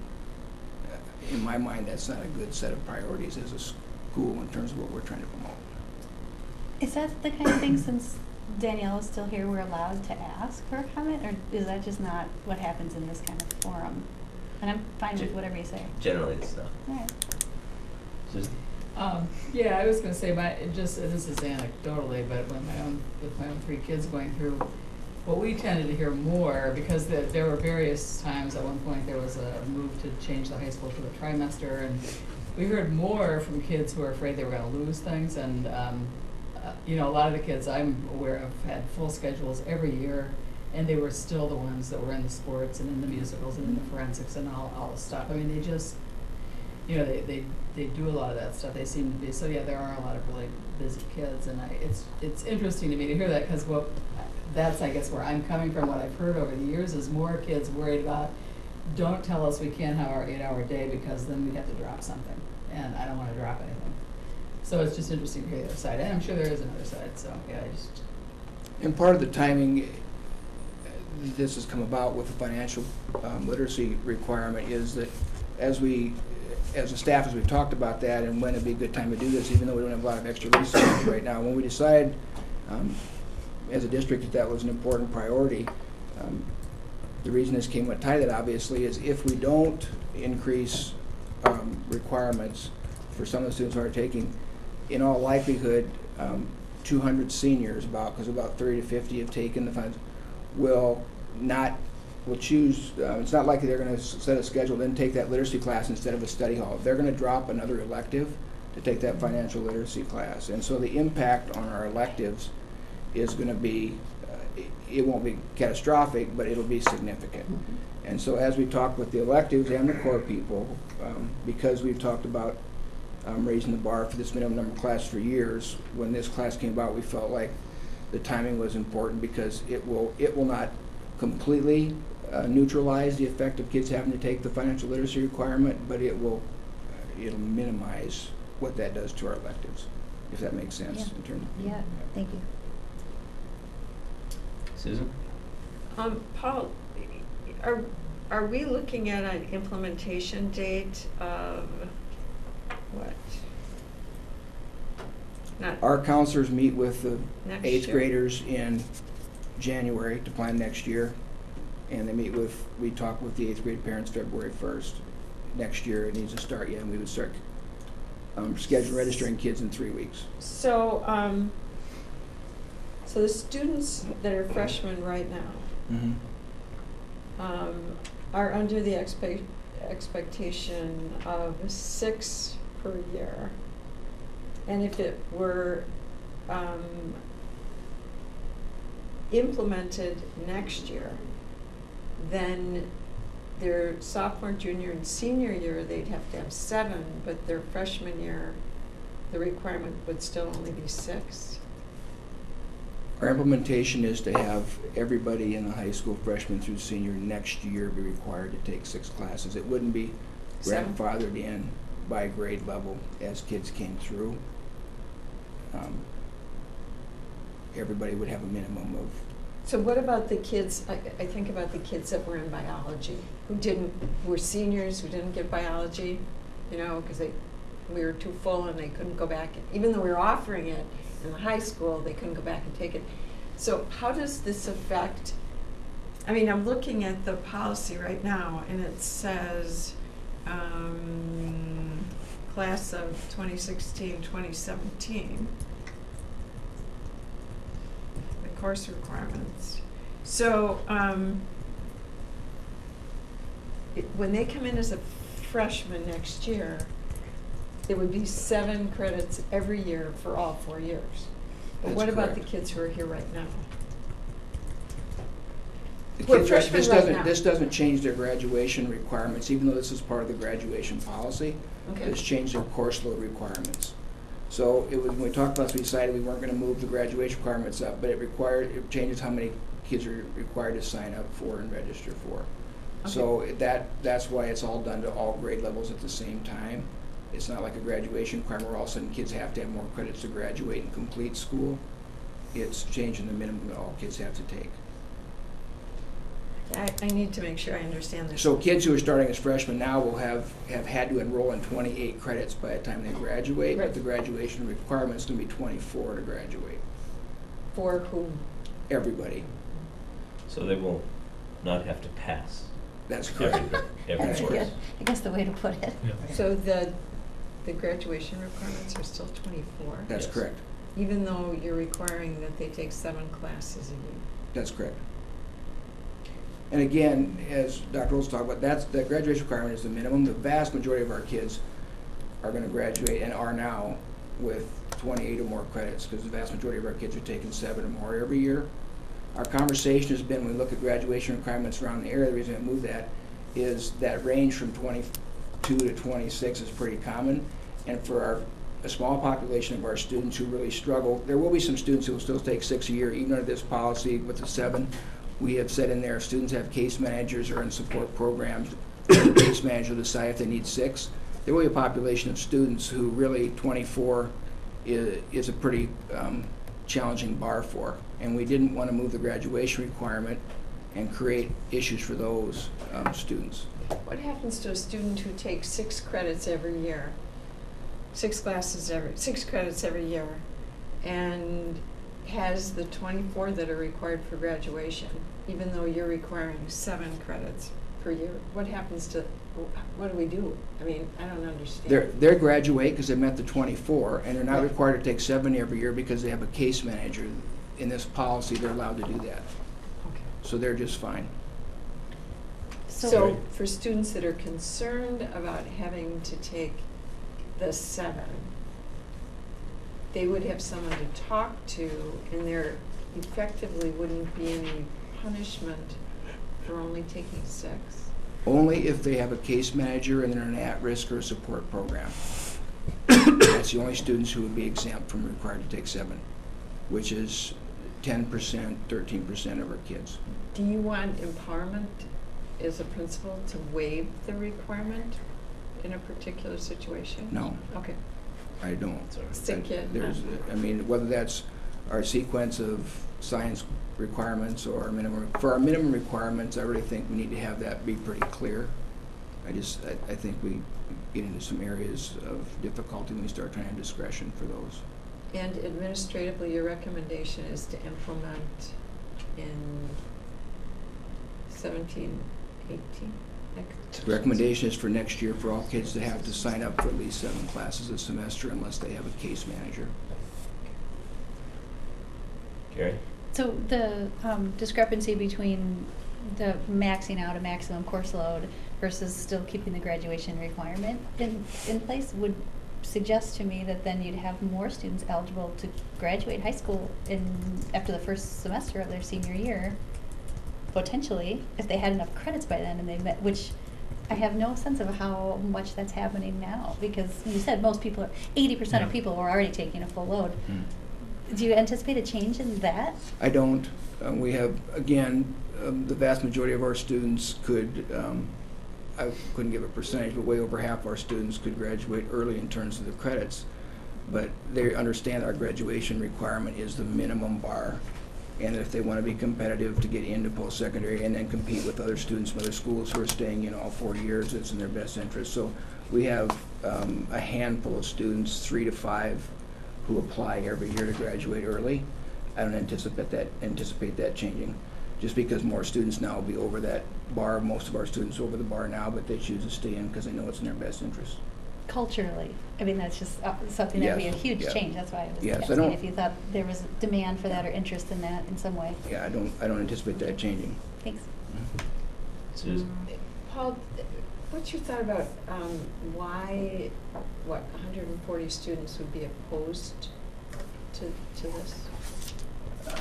in my mind, that's not a good set of priorities as a school in terms of what we're trying to promote. Is that the kind of thing, since Danielle is still here, we're allowed to ask for a comment, or is that just not what happens in this kind of forum? And I'm fine with whatever you say. Generally, it's not. All right. Just Yeah, I was gonna say, this is anecdotally, but with my own 3 kids going through, what we tended to hear more, because there were various times, at one point there was a move to change the high school to the trimester, and we heard more from kids who were afraid they were gonna lose things, and you know, a lot of the kids I'm aware of had full schedules every year, and they were still the ones that were in the sports and in the musicals and in the forensics and all the stuff. I mean, they just, you know, they do a lot of that stuff. They seem to be, so yeah, there are a lot of really busy kids, and it's interesting to me to hear that, because that's, I guess, where I'm coming from. What I've heard over the years is more kids worried about, don't tell us we can't have our 8-hour day, because then we'd have to drop something, and I don't want to drop anything. So it's just interesting to hear the other side, and I'm sure there is another side, so yeah, And part of the timing this has come about with the financial literacy requirement is that as a staff, as we've talked about that and when it'd be a good time to do this, even though we don't have a lot of extra resources right now, when we decided as a district that was an important priority, the reason this came tied to that obviously is if we don't increase requirements for some of the students who are taking, in all likelihood, 200 seniors, because about 30 to 50 have taken the funds, will choose, it's not likely they're going to set a schedule, then take that literacy class instead of a study hall. They're going to drop another elective to take that financial literacy class. And so the impact on our electives is going to be, it won't be catastrophic, but it'll be significant. And so as we talk with the electives and the core people, because we've talked about raising the bar for this minimum number of class for years, when this class came about, we felt like the timing was important, because it will not completely neutralize the effect of kids having to take the financial literacy requirement, but it'll minimize what that does to our electives, if that makes sense. Yeah. In terms of, Yeah, thank you. Susan? Paul, are we looking at an implementation date of what? Our counselors meet with the Next 8th year. graders in January to plan next year, and we talk with the 8th grade parents February 1st. Next year it needs to start, and we would start registering kids in 3 weeks. So, so the students that are freshmen right now are under the expectation of 6 per year. And if it were implemented next year, then their sophomore, junior, and senior year, they'd have to have 7, but their freshman year, the requirement would still only be 6. Our implementation is to have everybody in the high school, freshman through senior, next year be required to take 6 classes. It wouldn't be 7. grandfathered in by grade level as kids came through. everybody would have a minimum of. So what about the kids, I think about the kids that were in biology, who were seniors, who didn't get biology, you know, because we were too full and they couldn't go back. Even though we were offering it in the high school, they couldn't go back and take it. So how does this affect, I mean, I'm looking at the policy right now, and it says, class of 2016, 2017. The course requirements. So, when they come in as a freshman next year, it would be 7 credits every year for all 4 years. But That's what about the correct. kids who are here right now? The We're kids freshmen this right doesn't, now. this doesn't change their graduation requirements, even though this is part of the graduation policy. Okay. It's changed their course load requirements. So when we talked about this, we decided we weren't gonna move the graduation requirements up, but it changes how many kids are required to sign up for and register for. So that's why it's all done to all grade levels at the same time. It's not like a graduation requirement where all of a sudden kids have to have more credits to graduate and complete school. It's changing the minimum that all kids have to take. I need to make sure I understand this. So kids who are starting as freshmen now will have had to enroll in 28 credits by the time they graduate, Right. but the graduation requirement is going to be 24 to graduate. For whom? Everybody. So they will not have to pass That's every, correct. every That's course. correct. I guess the way to put it. Yeah. So the graduation requirements are still 24? That's Yes. correct. Even though you're requiring that they take 7 classes a year? That's correct. And again, as Dr. Olson talked about, that graduation requirement is the minimum. The vast majority of our kids are going to graduate and are now with 28 or more credits, because the vast majority of our kids are taking 7 or more every year. Our conversation has been, when we look at graduation requirements around the area, the reason I move that is that range from 22 to 26 is pretty common. And for a small population of our students who really struggle, there will be some students who will still take 6 a year, even under this policy with the 7. We have said in there, students have case managers or in support programs. The case manager will decide if they need 6. There will be a population of students who really 24 is a pretty challenging bar for. And we didn't want to move the graduation requirement and create issues for those students. What happens to a student who takes 6 credits every year, 6 credits every year, and has the 24 that are required for graduation, even though you're requiring 7 credits per year? What happens to, what do we do? I mean, I don't understand. They graduate because they met the 24, and they're not Right. required to take 7 every year because they have a case manager. In this policy, they're allowed to do that. Okay. So they're just fine. So for students that are concerned about having to take the 7, they would have someone to talk to, and there effectively wouldn't be any punishment for only taking 6. Only if they have a case manager and they're in an at-risk or a support program. That's the only students who would be exempt from required to take 7, which is 10%, 13% of our kids. Do you want empowerment as a principal to waive the requirement in a particular situation? No, Okay. I don't. Sick kid. I mean, whether that's our sequence of science requirements or for our minimum requirements, I really think we need to have that be pretty clear. I think we get into some areas of difficulty when we start trying to have discretion for those. And administratively, your recommendation is to implement in 17, 18? The recommendation is for next year for all kids to have to sign up for at least 7 classes a semester unless they have a case manager. Carrie? So the discrepancy between the maxing out a maximum course load versus still keeping the graduation requirement in place would suggest to me that then you'd have more students eligible to graduate high school after the first semester of their senior year, potentially, if they had enough credits by then and they met, which I have no sense of how much that's happening now, because you said most people 80% of people are already taking a full load. Do you anticipate a change in that? I don't. We have, again, the vast majority of our students could, I couldn't give a percentage, but way over half our students could graduate early in terms of the credits. but they understand our graduation requirement is the minimum bar. And if they want to be competitive to get into post-secondary and then compete with other students from other schools who are staying in all 4 years, it's in their best interest. So we have a handful of students, 3 to 5, who apply every year to graduate early. I don't anticipate that changing, just because more students now will be over that bar. Most of our students are over the bar now, but they choose to stay in because they know it's in their best interest. Culturally, I mean, that's just something that would be a Yes, huge yeah. change. That's why I was Yes, I asking don't- if you thought there was demand for that or interest in that in some way. Yeah, I don't anticipate that changing. Thanks. Susan? Paul, what's your thought about why, 140 students would be opposed to this?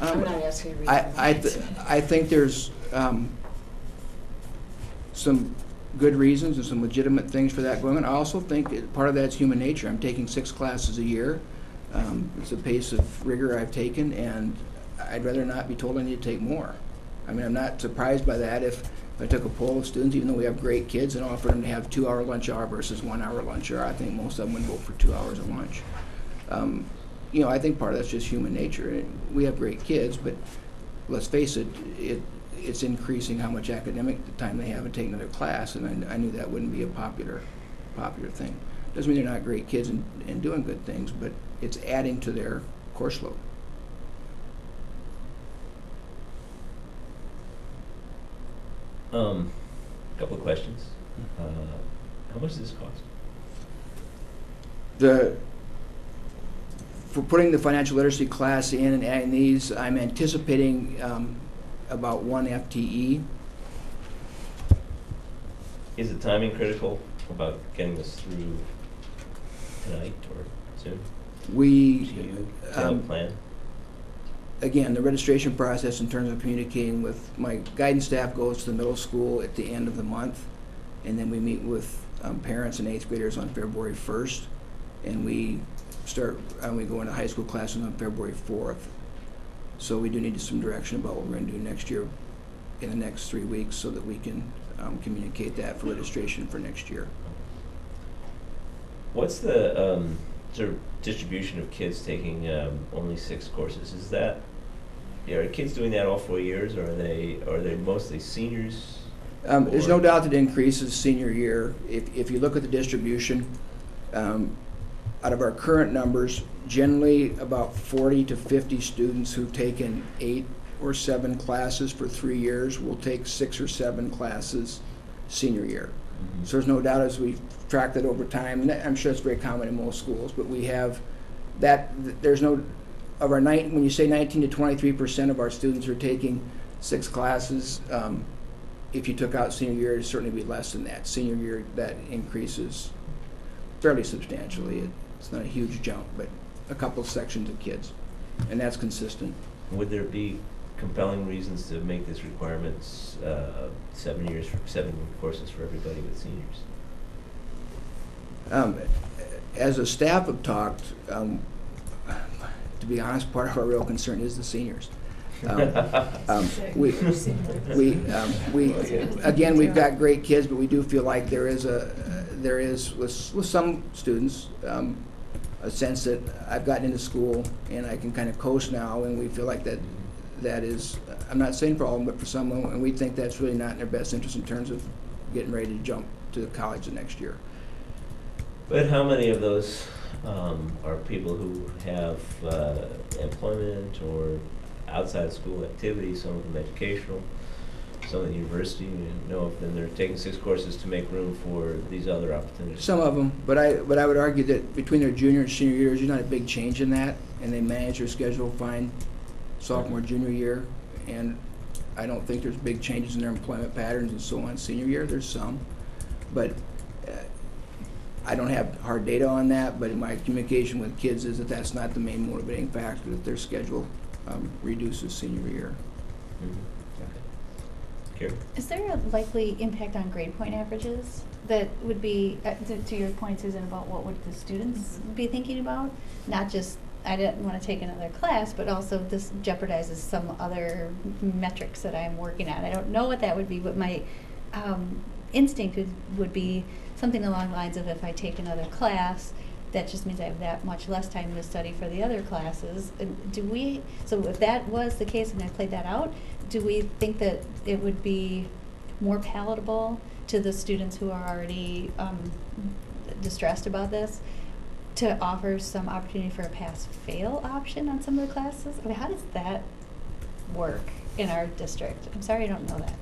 I'm not asking you to read I think there's some good reasons and some legitimate things for that going on. I also think part of that's human nature. I'm taking 6 classes a year. It's a pace of rigor I've taken, and I'd rather not be told I need to take more. I mean, I'm not surprised by that if I took a poll of students, even though we have great kids, and offered them to have 2-hour lunch hour versus 1-hour lunch hour. I think most of them would vote for 2 hours of lunch. You know, I think part of that's just human nature. And we have great kids, but let's face it, it's increasing how much academic time they have and take another class, and I knew that wouldn't be a popular thing. Doesn't mean they're not great kids and doing good things, but it's adding to their course load. Couple of questions. How much does this cost? For putting the financial literacy class in and adding these, I'm anticipating about 1 FTE. Is the timing critical about getting this through tonight or soon? We, Do you have a plan? again, the registration process in terms of communicating with my guidance staff goes to the middle school at the end of the month, and then we meet with parents and 8th graders on February 1st, and we go into high school classes on February 4th. So we do need some direction about what we're going to do next year in the next 3 weeks so that we can communicate that for registration for next year. What's the sort of distribution of kids taking only 6 courses? Is that, are kids doing that all 4 years, or are they mostly seniors? There's no doubt that it increases senior year. If you look at the distribution, out of our current numbers, generally about 40 to 50 students who've taken 8 or 7 classes for 3 years will take 6 or 7 classes senior year. Mm-hmm. So there's no doubt as we track that over time, and I'm sure it's very common in most schools, but we have that, there's no, of our when you say 19 to 23% of our students are taking 6 classes, if you took out senior year, it'd certainly be less than that. Senior year, that increases fairly substantially. It's not a huge jump, but a couple sections of kids, and that's consistent. Would there be compelling reasons to make this requirement 7 years for 7 courses for everybody with seniors? As a staff have talked, to be honest, part of our real concern is the seniors. Again, we've got great kids, but we do feel like there is with some students a sense that I've gotten into school and I can kind of coast now, and we feel like that is, I'm not saying for all of them, but for some of them, and we think that's really not in their best interest in terms of getting ready to jump to college the next year. But how many of those are people who have employment or outside school activities, some of them educational, some of the university, then they're taking 6 courses to make room for these other opportunities? Some of them, but I would argue that between their junior and senior years, there's not a big change in that, and they manage their schedule fine sophomore, junior year, and I don't think there's big changes in their employment patterns and so on. Senior year, there's some, but I don't have hard data on that, but my communication with kids is that that's not the main motivating factor, that their schedule reduces senior year. Mm-hmm. Okay. Is there a likely impact on grade point averages that would be, to your point, Susan, about what would the students be thinking about? Not just, I didn't want to take another class, but also this jeopardizes some other metrics that I'm working on. I don't know what that would be, but my instinct would be something along the lines of, if I take another class, that just means I have that much less time to study for the other classes. So if that was the case and I played that out, do we think that it would be more palatable to the students who are already distressed about this to offer some opportunity for a pass-fail option on some of the classes? I mean, how does that work in our district? I'm sorry, I don't know that.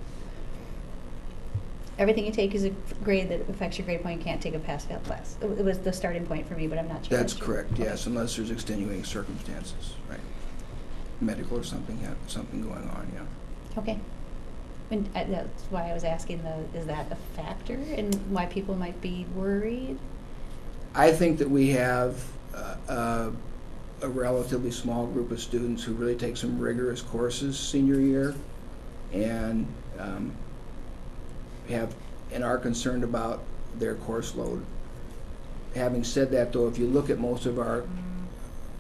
Everything you take is a grade that affects your grade point. You can't take a pass-fail class. It was the starting point for me, but I'm not sure. That's true. correct, Okay. yes, unless there's extenuating circumstances, right? Medical or something, something going on, yeah. Okay. And that's why I was asking is that a factor in why people might be worried? I think that we have a relatively small group of students who really take some rigorous courses senior year and are concerned about their course load. Having said that, though, if you look at most of our,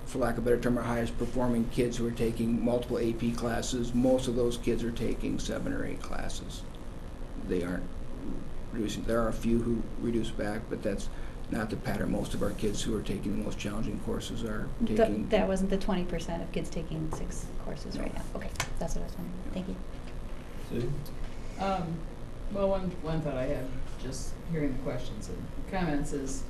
for lack of a better term, our highest performing kids who are taking multiple AP classes, most of those kids are taking 7 or 8 classes. They aren't reducing. There are a few who reduce back, but that's not the pattern. Most of our kids who are taking the most challenging courses are taking. That wasn't the 20% of kids taking 6 courses right now. Okay, that's what I was wondering. Thank you. Susan? Well, one thought I had, just hearing the questions and comments, is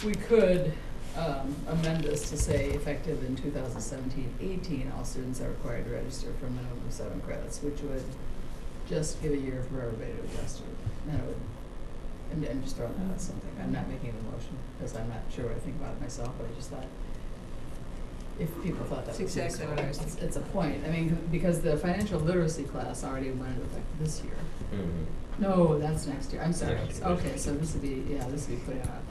we could amend this to say effective in 2017-18, all students are required to register for a minimum of 7 credits, which would just give a year for everybody to adjust to. And it would, and just throwing that as something. I'm not making a motion because I'm not sure what I think about it myself, but I just thought if people thought that That's was exactly useful, what I was thinking. it's a point. I mean, because the financial literacy class already went into effect this year. Mm-hmm. No, that's next year. I'm sorry. Next year. Okay, so this would be, this would be putting on.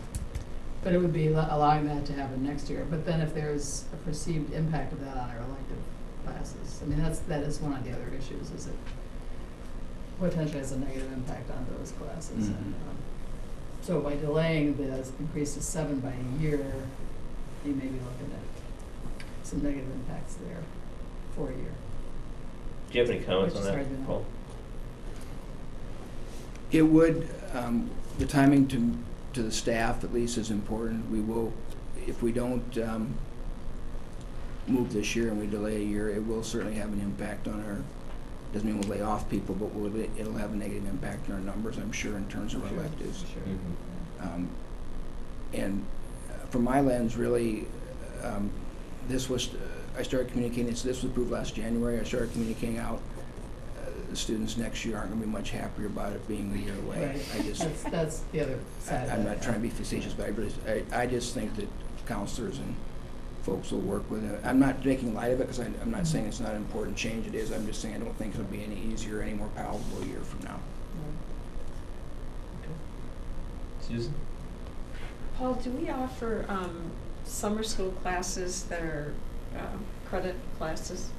But it would be allowing that to happen next year. But then if there's a perceived impact of that on our elective classes, I mean, that is one of the other issues, is it potentially has a negative impact on those classes. Mhm. And, so by delaying the increase to 7 by a year, you may be looking at some negative impacts there for a year. Do you have any comments Which on is hard to that, know. Paul? It would, the timing to the staff at least is important. We will, if we don't move this year and we delay a year, it will certainly have an impact on our, doesn't mean we'll lay off people, but it'll have a negative impact on our numbers, I'm sure, in terms of our electives. Sure. Mm-hmm. And from my lens, really, this was, I started communicating, this was approved last January. I started communicating out. The students next year aren't going to be much happier about it being a year away. Right. That's the other side. I'm not trying to be facetious, but I just think that counselors and folks will work with it. I'm not making light of it because I'm not saying it's not an important change. It is. I'm just saying I don't think it'll be any easier, any more palatable a year from now. Susan? Paul, do we offer summer school classes that are credit classes?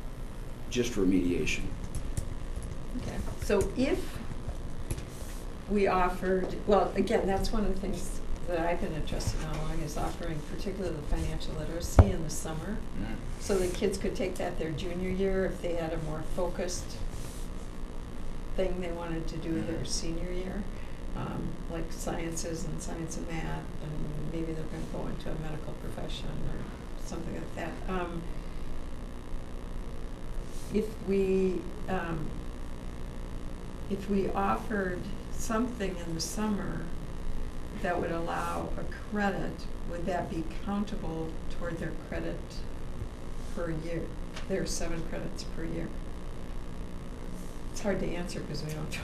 Just for remediation. Okay. So if we offered, well, again, that's one of the things that I've been interested in all along, is offering particularly the financial literacy in the summer. So the kids could take that their junior year if they had a more focused thing they wanted to do their senior year, like sciences and science and math, and maybe they're going to go into a medical profession or something like that. If we offered something in the summer that would allow a credit, would that be countable toward their credit per year, their 7 credits per year? It's hard to answer because we don't know.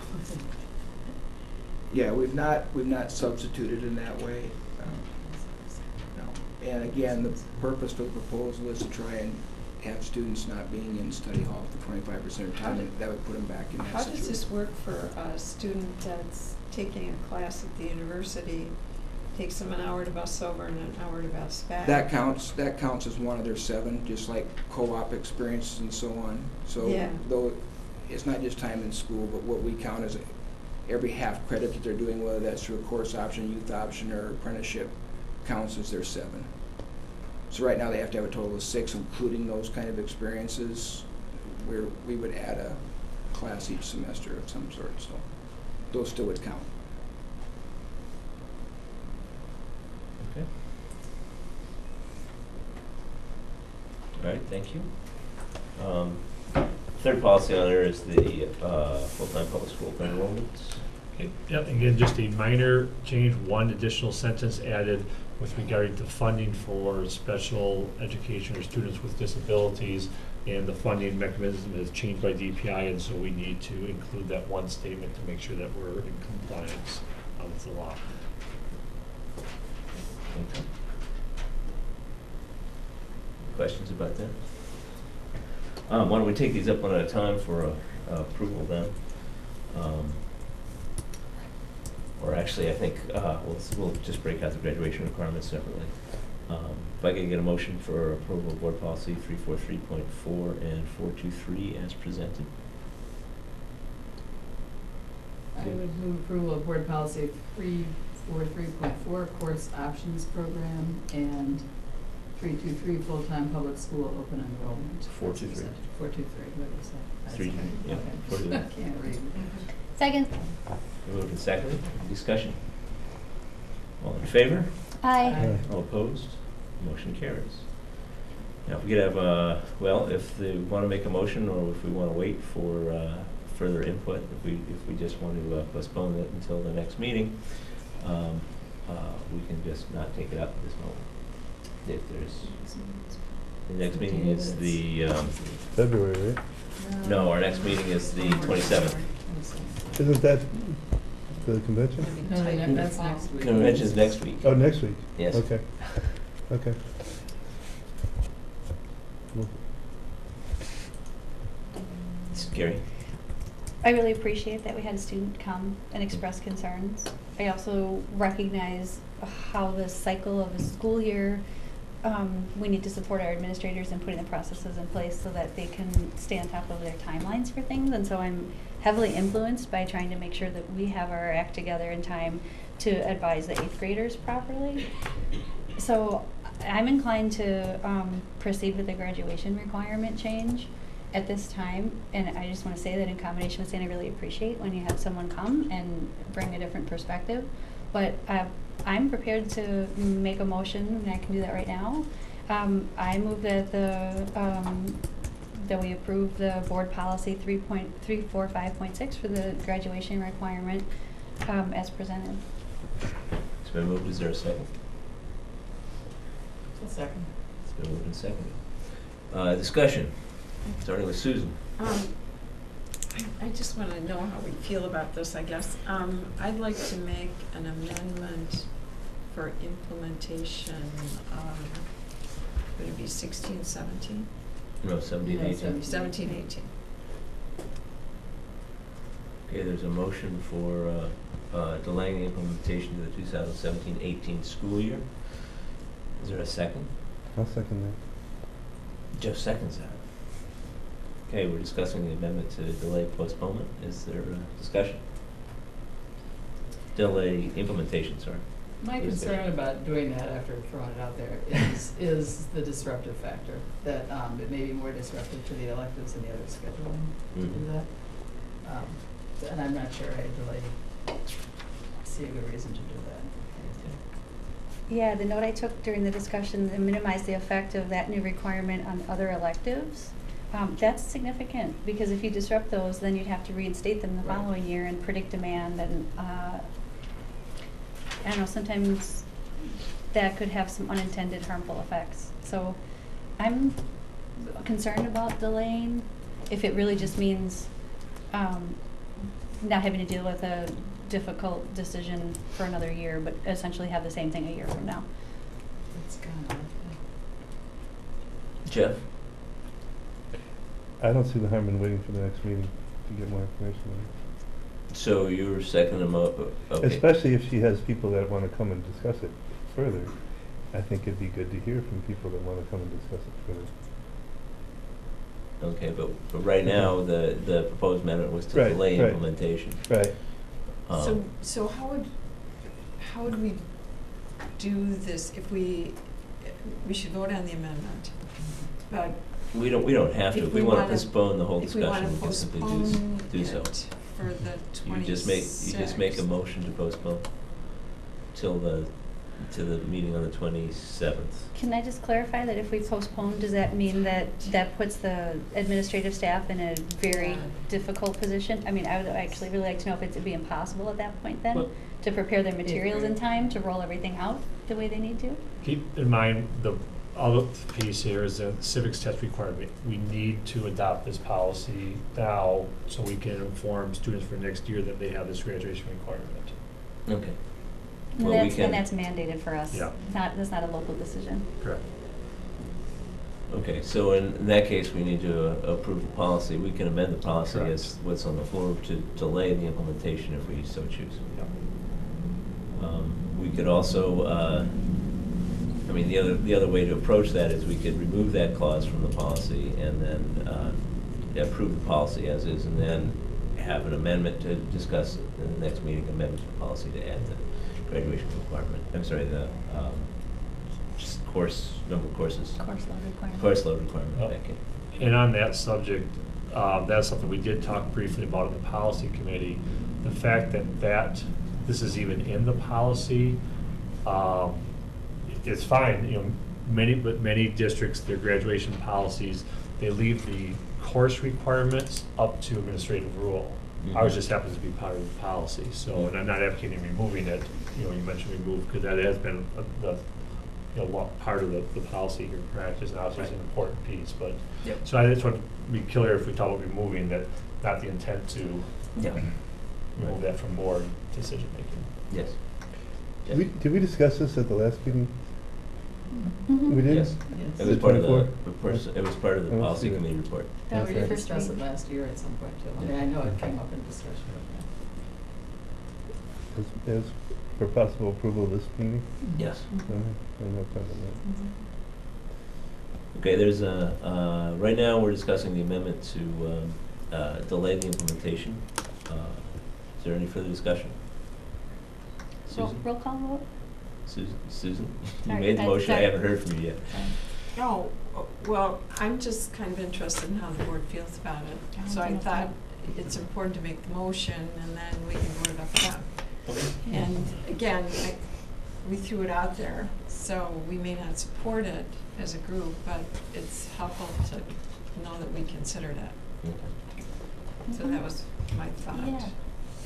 Yeah, we've not substituted in that way. No. And again, the purpose for the proposal is to try and have students not being in study hall for 25% of the time. That would put them back in that How situation. does this work for a student that's taking a class at the university, takes them an hour to bus over and an hour to bus back? That counts as one of their 7, just like co-op experiences and so on. So Yeah. though it's not just time in school, but what we count as every half credit that they're doing, whether that's through a course option, youth option, or apprenticeship, counts as their 7. So right now they have to have a total of 6, including those kind of experiences, where we would add a class each semester of some sort. So those still would count. Okay. All right, thank you. Third policy on there is the full-time public school enrollments. Okay, yep, again, just a minor change, one additional sentence added with regard to funding for special education or students with disabilities, and the funding mechanism is changed by DPI, and so we need to include that one statement to make sure that we're in compliance with the law. Okay. Questions about that? Why don't we take these up one at a time for approval then? Or actually, I think we'll just break out the graduation requirements separately. If I could get a motion for approval of board policy 343.4 and 423 as presented. I would move approval of board policy 343.4, course options program, and 323, full-time public school open enrollment. 423. 423, what did you say? Three, yeah, Okay. 423. I can't read. Second. Moved and seconded. Discussion. All in favor? Aye. All opposed? Motion carries. Now, if we could have, well, if they want to make a motion, or if we want to wait for further input, if we just want to postpone it until the next meeting, we can just not take it up at this moment. If there's, the next meeting is the, February, right? no, our next meeting is the 27th. Isn't that the convention? No, that's next week. Convention's next week. Oh, next week? Yes. Okay. Okay. Scary. I really appreciate that we had a student come and express concerns. I also recognize how the cycle of a school year, we need to support our administrators in putting the processes in place so that they can stay on top of their timelines for things. And so I'm heavily influenced by trying to make sure that we have our act together in time to advise the 8th graders properly. So I'm inclined to proceed with the graduation requirement change at this time, and I just want to say that in combination with saying I really appreciate when you have someone come and bring a different perspective, but I'm prepared to make a motion, and I can do that right now. I move that that we approve the board policy 3.345.6 for the graduation requirement as presented. It's been moved. Is there a second? A second. It's been moved and seconded. Discussion, starting with Susan. I just want to know how we feel about this, I guess. I'd like to make an amendment for implementation, would it be 16, 17? No, 17, 18. 17, 18. Okay, there's a motion for delaying the implementation of the 2017-18 school year. Is there a second? I'll second that. Jeff seconds that. Okay, we're discussing the amendment to delay postponement. Is there discussion? Delay implementation, sorry. My concern about doing that after throwing it out there is the disruptive factor, that it may be more disruptive to the electives and the other scheduling to do that. And I'm not sure I really see a good reason to do that. Yeah, the note I took during the discussion to minimize the effect of that new requirement on other electives, that's significant, because if you disrupt those, then you'd have to reinstate them the Right. following year and predict demand, and I don't know, sometimes that could have some unintended harmful effects. So I'm concerned about delaying if it really just means not having to deal with a difficult decision for another year, but essentially have the same thing a year from now. It's kind of, Jeff? I don't see the harm in waiting for the next meeting to get more information on it. So you're seconding okay. Especially if she has people that want to come and discuss it further. I think it'd be good to hear from people that want to come and discuss it further. Okay, but right now, the proposed amendment was to Right, delay right. implementation. Right. So how would we do this if we should vote on the amendment, but We don't have to. If If we we want to wanna- postpone the whole if we want discussion, to we can simply postpone do so. it for the 26th. You just make a motion to postpone till the to the meeting on the 27th. Can I just clarify that if we postpone, does that mean that that puts the administrative staff in a very Yeah. difficult position? I mean, I would actually really like to know if it'd be impossible at that point then, Well- to prepare their materials in time to roll everything out the way they need to? Keep in mind, the other piece here is the civics test requirement. We need to adopt this policy now so we can inform students for next year that they have this graduation requirement. Okay. And Well, we that's, can- and that's mandated for us. Yeah. That's not a local decision. Correct. Okay, so in that case, we need to approve the policy. We can amend the policy Correct. as what's on the floor to delay the implementation if we so choose. We could also, I mean, the other way to approach that is we could remove that clause from the policy and then approve the policy as is, and then have an amendment to discuss in the next meeting, amendment to the policy to add the graduation requirement. I'm sorry, the just number of courses. Course load requirement. Course load requirement, Oh. thank you. And on that subject, that's something we did talk briefly about in the policy committee. The fact that this is even in the policy, it's fine, you know, many districts, their graduation policies, they leave the course requirements up to administrative rule. Ours just happens to be part of the policy, so, and I'm not advocating removing it, you know, you mentioned remove, because that has been part of the policy here in practice, and obviously it's an important piece, but, Yep. so I just want to be clear if we talk about removing that, not the intent to Yeah. remove that from board decision making. Yes. Did we discuss this at the last meeting? Mhm. We did? Yes. Yes. It was part of the 24? it was part of the I don't policy see it. committee report. That was We the did first discuss it reading. last year at some point too. I mean, I know it came up in discussion. As for possible approval this meeting? Yes. I'm not talking about Mhm. Okay, there's right now, we're discussing the amendment to delay the implementation. Is there any further discussion? Susan? Roll call vote? Susan? You Sorry, made the motion, I sorry. haven't heard from you yet. Oh, well, I'm just kind of interested in how the board feels about it. So I thought it's important to make the motion and then we can vote it up front. And again, we threw it out there, so we may not support it as a group, but it's helpful to know that we considered it. Okay. So that was my thought. Yeah.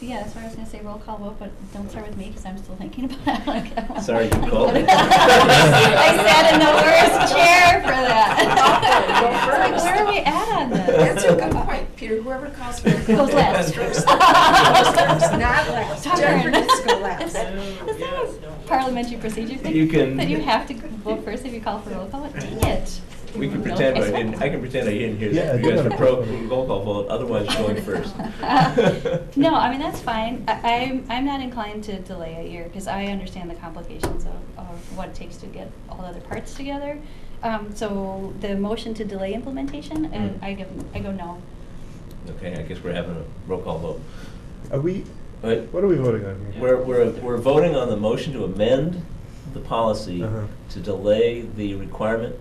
Yeah, that's what I was gonna say, roll call vote, but don't start with me, because I'm still thinking about it. Like, Sorry, you called me. I sat in the worst chair for that. Like, where are we at on That's this? a good point, Peter. Whoever calls for it Goes last. first. Goes first, not last. Darn. Jennifer needs to go Is last. that a parliamentary procedure thing? You can- That you have to vote first if you call for roll call? Dang it. We can No, pretend, it's I can pretend I didn't hear Yeah, that. I You guys did are want to- roll call vote, otherwise you're going first. No, I mean, that's fine. I'm not inclined to delay a year because I understand the complications of what it takes to get all the other parts together. So the motion to delay implementation, and I go no. Okay, I guess we're having a roll call vote. Are we, But what are we voting on here? we're voting on the motion to amend the policy Uh-huh. to delay the requirement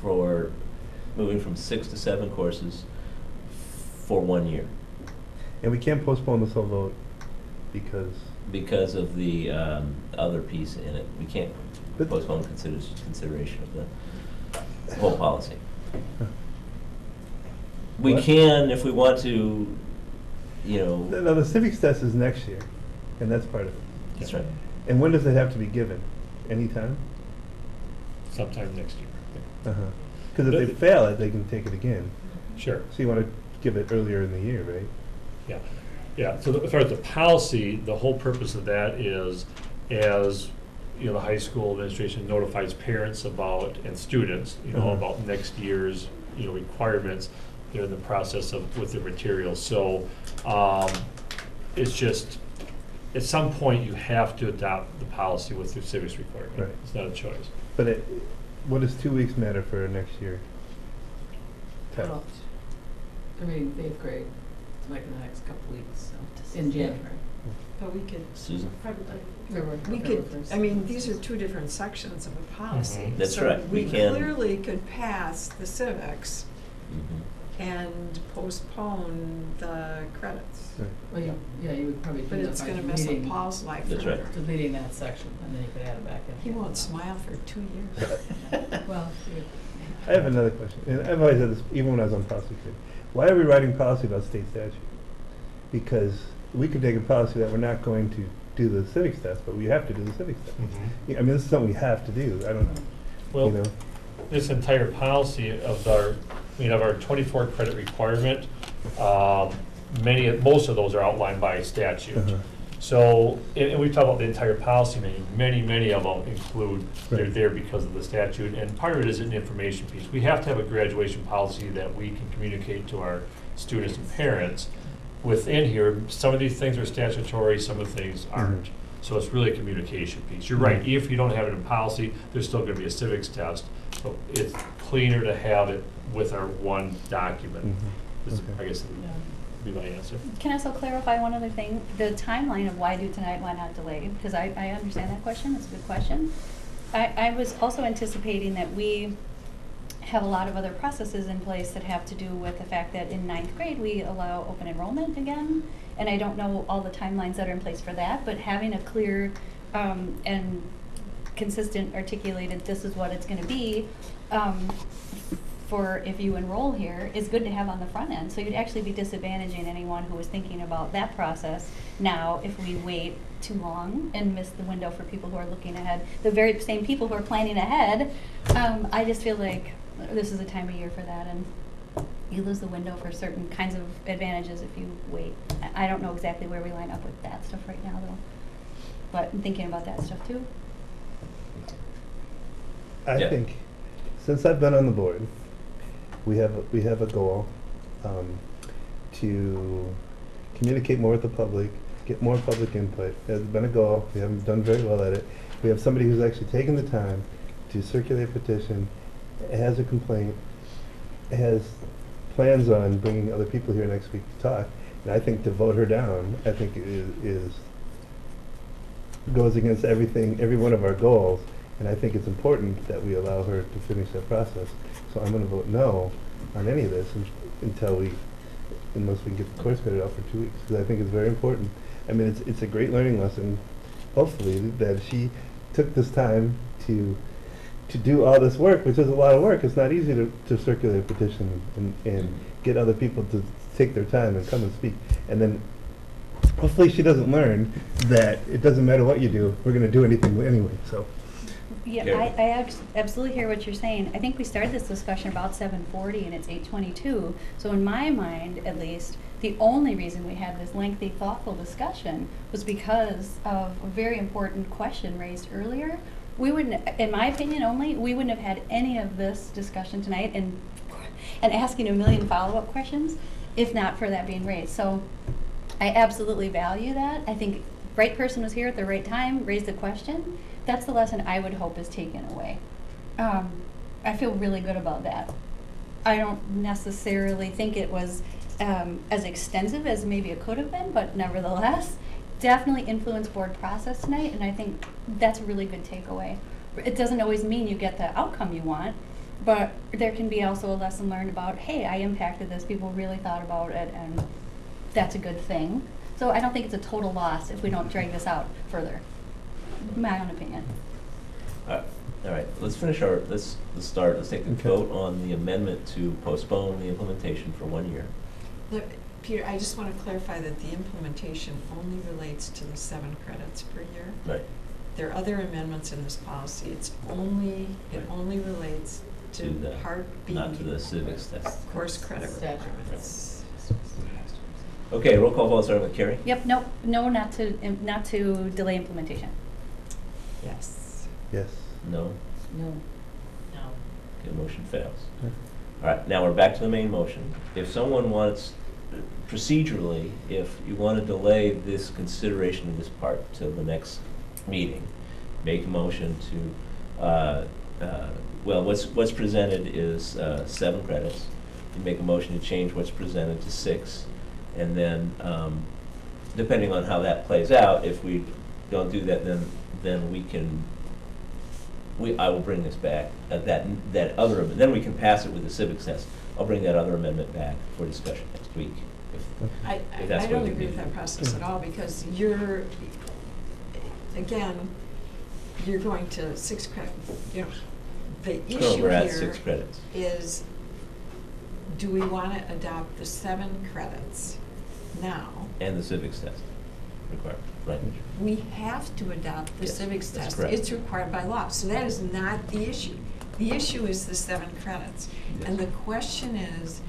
for moving from 6 to 7 courses for 1 year And we can't postpone this whole vote because, of the other piece in it. We can't But- postpone consideration of the whole policy. We What? can, if we want to, you know, no, the civics test is next year, and that's part of it. that's right. And when does it have to be given? Anytime? Sometime next year. Uh-huh. Because if they fail it, they can take it again. Sure. So you want to give it earlier in the year, right? Yeah, yeah, so as far as the policy, the whole purpose of that is, as, you know, the high school administration notifies parents about, and students, you know, Uh-huh. about next year's, you know, requirements, they're in the process of, with the materials, so, it's just, at some point, you have to adopt the policy with the civics requirement. Right. It's not a choice. But what does 2 weeks matter for next year? Test. Well, I mean, 8th grade, like in the next couple weeks, so, in January. But we could, Susan? we could, I mean, these are two different sections of a policy. Mhm. That's So right. We can- clearly could pass the civics Mhm. and postpone the credits. Right. Well, you would probably But do it's that by gonna mess up deleting, Paul's life That's forever. right. deleting that section, and then you could add it back in. He won't smile for 2 years. Well, you- I have another question, and I've always had this, even when I was on policy committee. Why are we writing policy about state statute? Because we could take a policy that we're not going to do the civics test, but we have to do the civics test. Yeah, I mean, this is something we have to do. I don't, you Well, know. this entire policy of we have our 24 credit requirement. Most of those are outlined by statute. Uh-huh. So, and we've talked about the entire policy, many of them include, they're Right. there because of the statute, and part of it is an information piece. We have to have a graduation policy that we can communicate to our students and parents. Within here, some of these things are statutory, some of the things aren't. So it's really a communication piece. You're right, if you don't have it in policy, there's still gonna be a civics test, but it's cleaner to have it with our one document. Mhm. Is, Okay. I guess, be my answer. Can I also clarify one other thing? The timeline of why do tonight, why not delay? Because I understand that question, it's a good question. I was also anticipating that we have a lot of other processes in place that have to do with the fact that in 9th grade, we allow open enrollment again. And I don't know all the timelines that are in place for that, but having a clear and consistent articulated, this is what it's gonna be, for if you enroll here, is good to have on the front end. So you'd actually be disadvantaging anyone who was thinking about that process now if we wait too long and miss the window for people who are looking ahead. The very same people who are planning ahead, I just feel like this is a time of year for that, and you lose the window for certain kinds of advantages if you wait. I don't know exactly where we line up with that stuff right now, though. But I'm thinking about that stuff too. I Yeah. think, since I've been on the board, we have a goal to communicate more with the public, get more public input. It's been a goal. We haven't done very well at it. We have somebody who's actually taken the time to circulate a petition, has a complaint, has plans on bringing other people here next week to talk. And I think to vote her down, I think goes against every one of our goals. And I think it's important that we allow her to finish that process. So I'm going to vote no on any of this unless we can get the course credit out for 2 weeks, because I think it's very important. I mean, it's a great learning lesson, hopefully, that she took this time to do all this work, which is a lot of work. It's not easy to circulate a petition and get other people to take their time and come and speak. And then hopefully she doesn't learn that it doesn't matter what you do, we're going to do anything anyway. So. Yeah, Yeah. I absolutely hear what you're saying. I think we started this discussion about 7:40 and it's 8:22. So in my mind, at least, the only reason we had this lengthy, thoughtful discussion was because of a very important question raised earlier. We wouldn't, in my opinion only, we wouldn't have had any of this discussion tonight and asking a million follow-up questions if not for that being raised. So I absolutely value that. I think right person was here at the right time, raised the question. That's the lesson I would hope is taken away. I feel really good about that. I don't necessarily think it was as extensive as maybe it could have been, but nevertheless, definitely influenced board process tonight, and I think that's a really good takeaway. It doesn't always mean you get the outcome you want, but there can be also a lesson learned about, hey, I impacted this, people really thought about it, and that's a good thing. So I don't think it's a total loss if we don't drag this out further. My own opinion. All right, let's take the Okay. vote on the amendment to postpone the implementation for 1 year. Look, Peter, I just want to clarify that the implementation only relates to the 7 credits per year. Right. There are other amendments in this policy. It only relates To to the- Part B. Not to the civics test. Course credit Statute. requirements. Okay, roll call vote starting with Carrie. Yep, no, not to delay implementation. Yes. Yes. No. No. No. Okay, motion fails. Yeah. All right, now we're back to the main motion. If someone wants, procedurally, if you want to delay this consideration of this part till the next meeting, make a motion to, well, what's presented is 7 credits. You make a motion to change what's presented to 6, and then, depending on how that plays out, if we don't do that, then we can, I will bring this back, then we can pass it with the civics test. I'll bring that other amendment back for discussion next week. I that's what don't we agree need with to that do. process at all, because again, you're going to 6 credit, the No, issue we're at here 6 credits. is, do we want to adopt the 7 credits now? And the civics test requirement, language. We have to adopt the Yes, civics that's test. correct. It's required by law, so that is not the issue. The issue is the 7 credits. And the question is,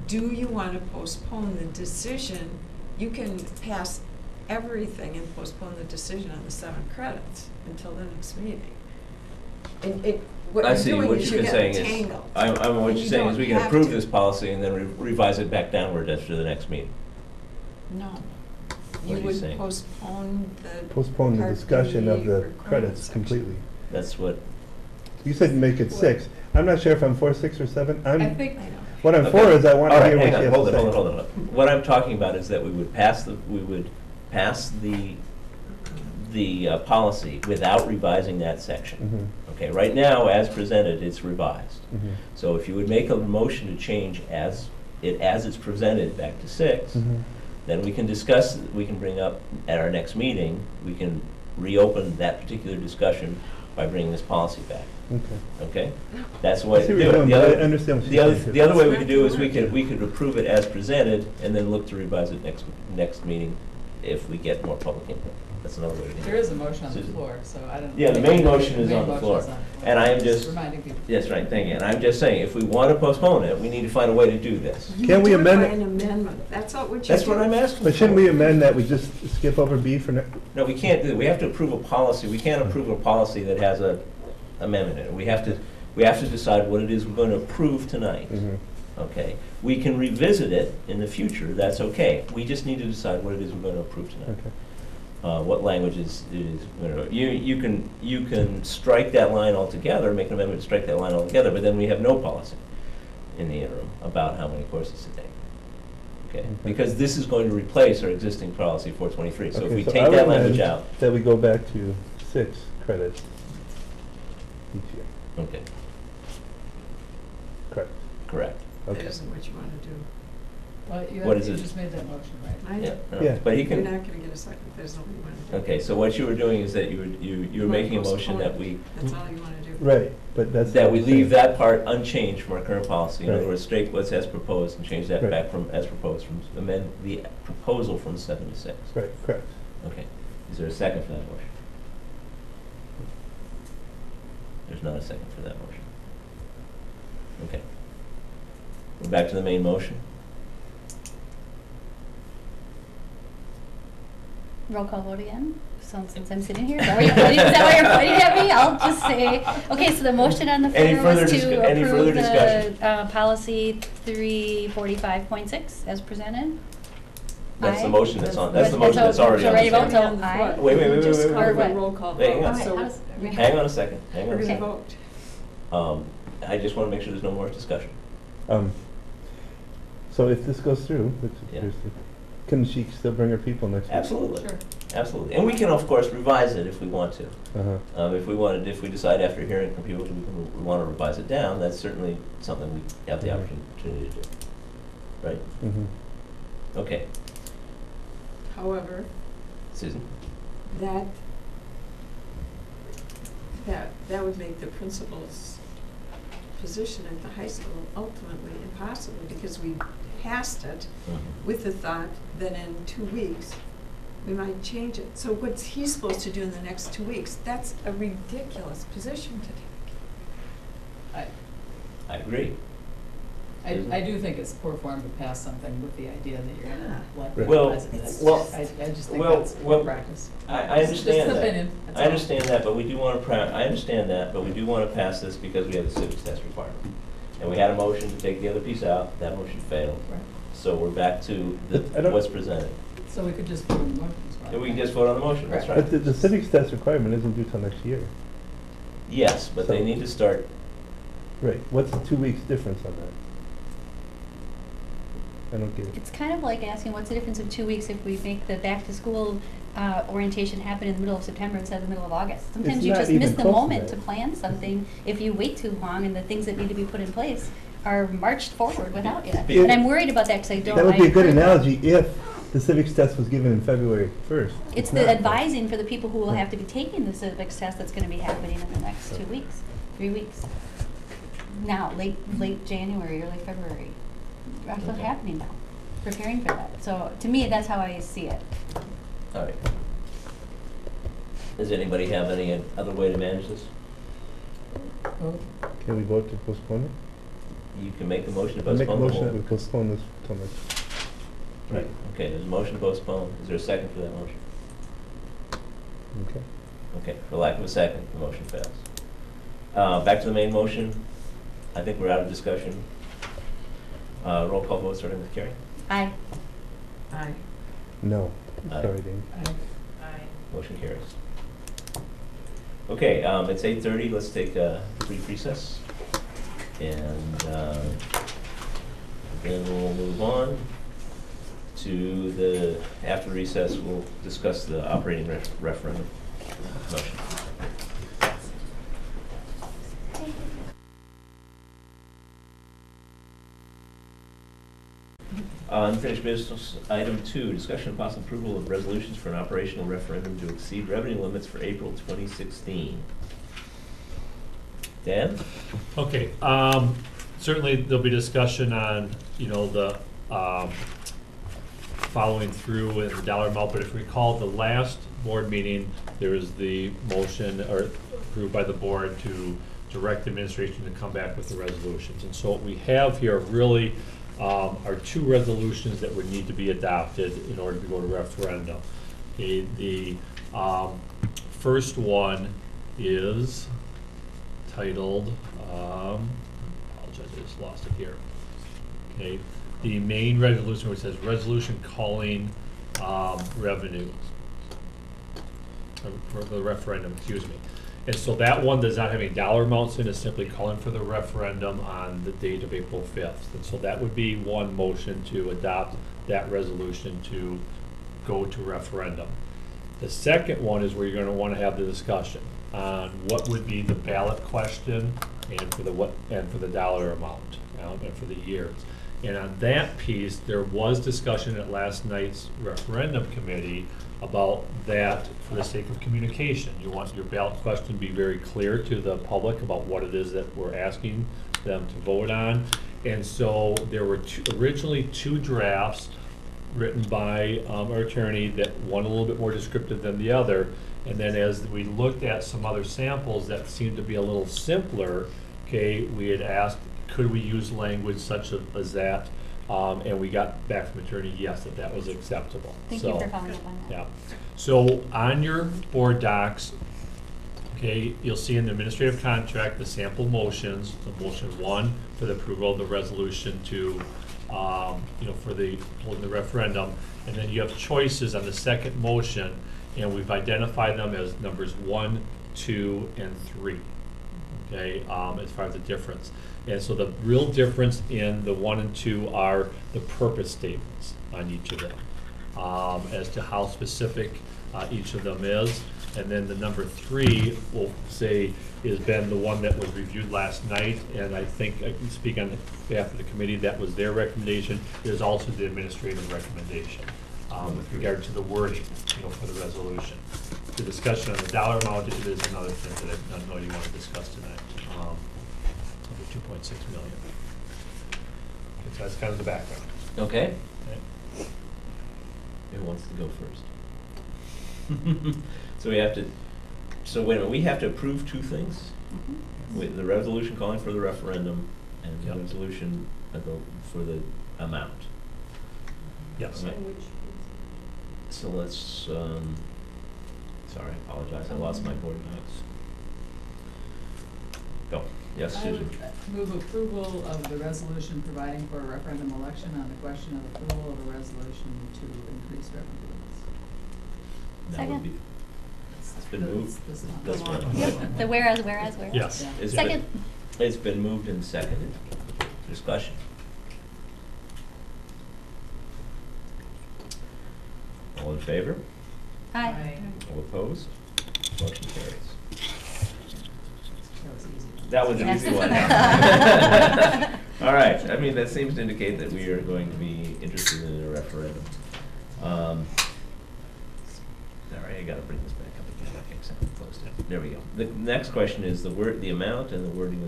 do you want to postpone the decision? You can pass everything and postpone the decision on the 7 credits until the next meeting. And what I you're see, doing what is you're you're saying getting is, tangled. what And you're you saying is don't we can have approve to. this policy and then revise it back downward after the next meeting. No. What You are you would saying? postpone the. Postpone the Part discussion of B the requirement credits section. completely. That's what, You said make it 6. I'm not sure if I'm for 6 or 7. I think, I know. What I'm Okay. for is I want all to right, hear what hang she on, has hold to it, say. hold it. What I'm talking about is that we would pass the policy without revising that section. Mhm, Okay, right now, as presented, it's revised. mhm, So if you would make a motion to change as it's presented back to 6, mhm. then we can discuss, we can bring up at our next meeting, we can reopen that particular discussion by bringing this policy back, Okay. okay? That's the way I see to what do you're it. doing, The but I other- understand what The she's other, saying. the other way we That's could do not is we could approve it as presented and then look to revise it next meeting if we get more public input. That's another way to do it. there is a motion on the Susan. floor, so I don't. Yeah, the main motion is main on the motion floor. is on the floor. And I am just, reminding people. yes, right, thank you. And I'm just saying, if we want to postpone it, we need to find a way to do this. You Can we do it amend by it? an amendment. That's all what you do. That's what I'm asking for. But shouldn't we amend that, we just skip over B for now? No, we can't do it. We have to approve a policy. We can't approve a policy that has a amendment in it. We have to decide what it is we're going to approve tonight. Mhm. Okay? We can revisit it in the future, that's okay. We just need to decide what it is we're going to approve tonight. Okay. What language is, you can strike that line altogether, make an amendment to strike that line altogether, but then we have no policy in the interim about how many courses to take. Okay? Okay. Because this is going to replace our existing policy 423. So if Okay, we so take I would that language amend out, that we go back to 6 credits each year. okay, Correct. correct. That Okay. isn't what you want to do. Well, What is you it? just made that motion, right? I Yeah, know. no, Yeah. but he You're can, not going to get a second. That's not what you want to do. okay, so what you were doing is that you were wanna making a motion postpone that it. we, That's all you want to do. Right, but that's. that what we I'm leave saying. that part unchanged from our current policy. In other Right. words, straight what's as proposed and change that Right. back from as proposed, from, amend the proposal from 7 to 6. Right, correct. Okay, is there a second for that motion? There's not a second for that motion. Okay. We're back to the main motion. Roll call vote again, so since I'm sitting here, is that why you're pointing at me? I'll just say, okay, so the motion on the Any floor was further to any further approve discussion? the, policy 345.6 as presented. That's the Aye. motion that's on, that's the That's motion that's already so on ready the to vote, table. so aye. Wait, Just wait, call wait, for a wait. roll call Wait, hang vote. on. Alright, So how does- Hang on a second, hang on we're a going to second. vote. I just want to make sure there's no more discussion. So if this goes through, which Yeah. appears to, can she still bring her people next week? Absolutely, Sure. absolutely. And we can, of course, revise it if we want to. Uh-huh. If we decide after hearing from people we want to revise it down, that's certainly something we have the Mhm. opportunity to do. Right? Mhm. Okay. However, Susan? that would make the principal's position at the high school ultimately impossible, because we passed it with the thought that in 2 weeks, we might change it. So what's he supposed to do in the next 2 weeks? That's a ridiculous position to take. I agree. I do think it's poor form to pass something with the idea that you're gonna let them Well, revise it. That's well, just- I just think well, that's well, poor practice. I It's understand just an that. opinion, that's I all. understand that, but we do want to, I understand that, but we do want to pass this because we have the civics test requirement. And we had a motion to take the other piece out, that motion failed. Right. So we're back to I don't- what's presented. So we could just vote on the motion as well. And we can just vote on the motion, that's Right. right. But the civics test requirement isn't due till next year. Yes, but they So- need to start, Right, what's the 2 weeks difference on that? I don't get it. It's kind of like asking what's the difference of 2 weeks if we make the back-to-school orientation happen in the middle of September instead of the middle of August. Sometimes you not just even miss the close to moment that. to plan something if you wait too long and the things that need to be put in place are marched forward without you. Yeah. And I'm worried about that because I don't. That would be a good I- analogy if the civics test was given in February 1st. It's not. the advising for the people who will have to be taking the civics test that's gonna be happening in the next 2 weeks, 3 weeks. Now, late January, early February. That's what's Okay. happening now, preparing for that. So to me, that's how I see it. All right. Does anybody have any other way to manage this? Can we vote to postpone it? You can make a motion to I make a postpone the motion that whole. we postpone this till next. Right, okay, there's a motion to postpone. Is there a second for that motion? Okay. Okay, for lack of a second, the motion fails. Back to the main motion. I think we're out of discussion. Roll call vote starting with Carrie. Aye. Aye. No. Aye. Sorry, Dean. Aye. Motion carries. Okay, it's 8:30. Let's take a brief recess. And then we'll move on to the, after recess, we'll discuss the operating referendum motion. Unfinished business, item 2, discussion of possible approval of resolutions for an operational referendum to exceed revenue limits for April 2016. Dan? Okay, certainly there'll be discussion on, the following through with the dollar amount, but if you recall, the last board meeting, there was the motion, or approved by the board, to direct the administration to come back with the resolutions. And so what we have here really are 2 resolutions that would need to be adopted in order to go to referendum. The first one is titled, apologize, I just lost it here. Okay, the main resolution, which says resolution calling revenue for the referendum, excuse me. And so that one does not have any dollar amounts in it, it's simply calling for the referendum on the date of April 5th. And so that would be one motion to adopt that resolution to go to referendum. The second one is where you're gonna wanna have the discussion on what would be the ballot question and for the dollar amount, and for the years. And on that piece, there was discussion at last night's referendum committee about that for the sake of communication. You want your ballot question to be very clear to the public about what it is that we're asking them to vote on. And so there were originally 2 drafts written by our attorney, that one a little bit more descriptive than the other. And then as we looked at some other samples that seemed to be a little simpler, okay, we had asked, could we use language such as that? And we got back from attorney, yes, that was acceptable. Thank you for following up on that. Yeah. So on your board docs, okay, you'll see in the administrative contract the sample motions, the motion 1 for the approval of the resolution to, for the holding the referendum, and then you have choices on the second motion, and we've identified them as numbers 1, 2, and 3. Okay, as far as the difference. And so the real difference in the 1 and 2 are the purpose statements on each of them, as to how specific each of them is. And then the number 3, we'll say, has been the one that was reviewed last night, and I think I can speak on behalf of the committee, that was their recommendation. It is also the administrative recommendation with regard to the wording, for the resolution. The discussion on the dollar amount is another thing that I know you want to discuss tonight. Over 2.6 million. Okay, so that's kind of the background. Okay. Okay. Who wants to go first? So we have to, so wait a minute, we have to approve 2 things? With the resolution calling for the referendum and the Yep. resolution for the amount. Yes. Okay. So let's, sorry, I apologize, I lost my board docs. Go, yes, I Susan. would move approval of the resolution providing for a referendum election on the question of approval of a resolution to increase revenue limits. That would Second. be, it's been moved. This is not That's the one. right. Yep, the whereas. Yes. Yeah. It's Second. It's been moved and seconded. Discussion. All in favor? Aye. All opposed? Motion carries. That was easy. That was an Yes. easy one. All right, I mean, that seems to indicate that we are going to be interested in a referendum. All right, I gotta bring this back up again, I think someone closed it. There we go. The next question is the amount and the wording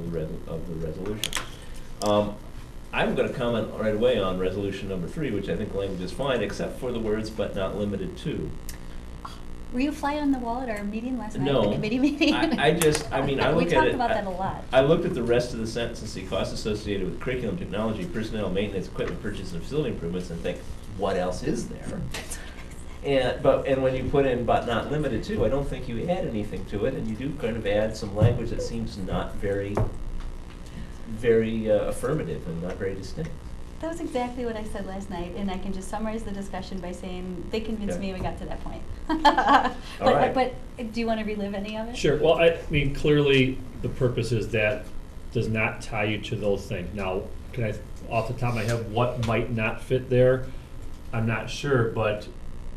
of the resolution. I'm gonna comment right away on resolution number 3, which I think the language is fine, except for the words "but not limited to." Were you fly on the wall at our meeting last night, No. the committee meeting? I We look at it. talked about that a lot. I looked at the rest of the sentence and see costs associated with curriculum, technology, personnel, maintenance, equipment, purchase, and facility improvements, and think, what else is there? And when you put in "but not limited to," I don't think you add anything to it, and you do kind of add some language that seems not very affirmative and not very distinct. That was exactly what I said last night, and I can just summarize the discussion by saying, they convinced Okay. me we got to that point. All right. But do you want to relive any of it? Sure, well, I mean, clearly, the purpose is that does not tie you to those things. Now, can I, off the top of my head, what might not fit there? I'm not sure, but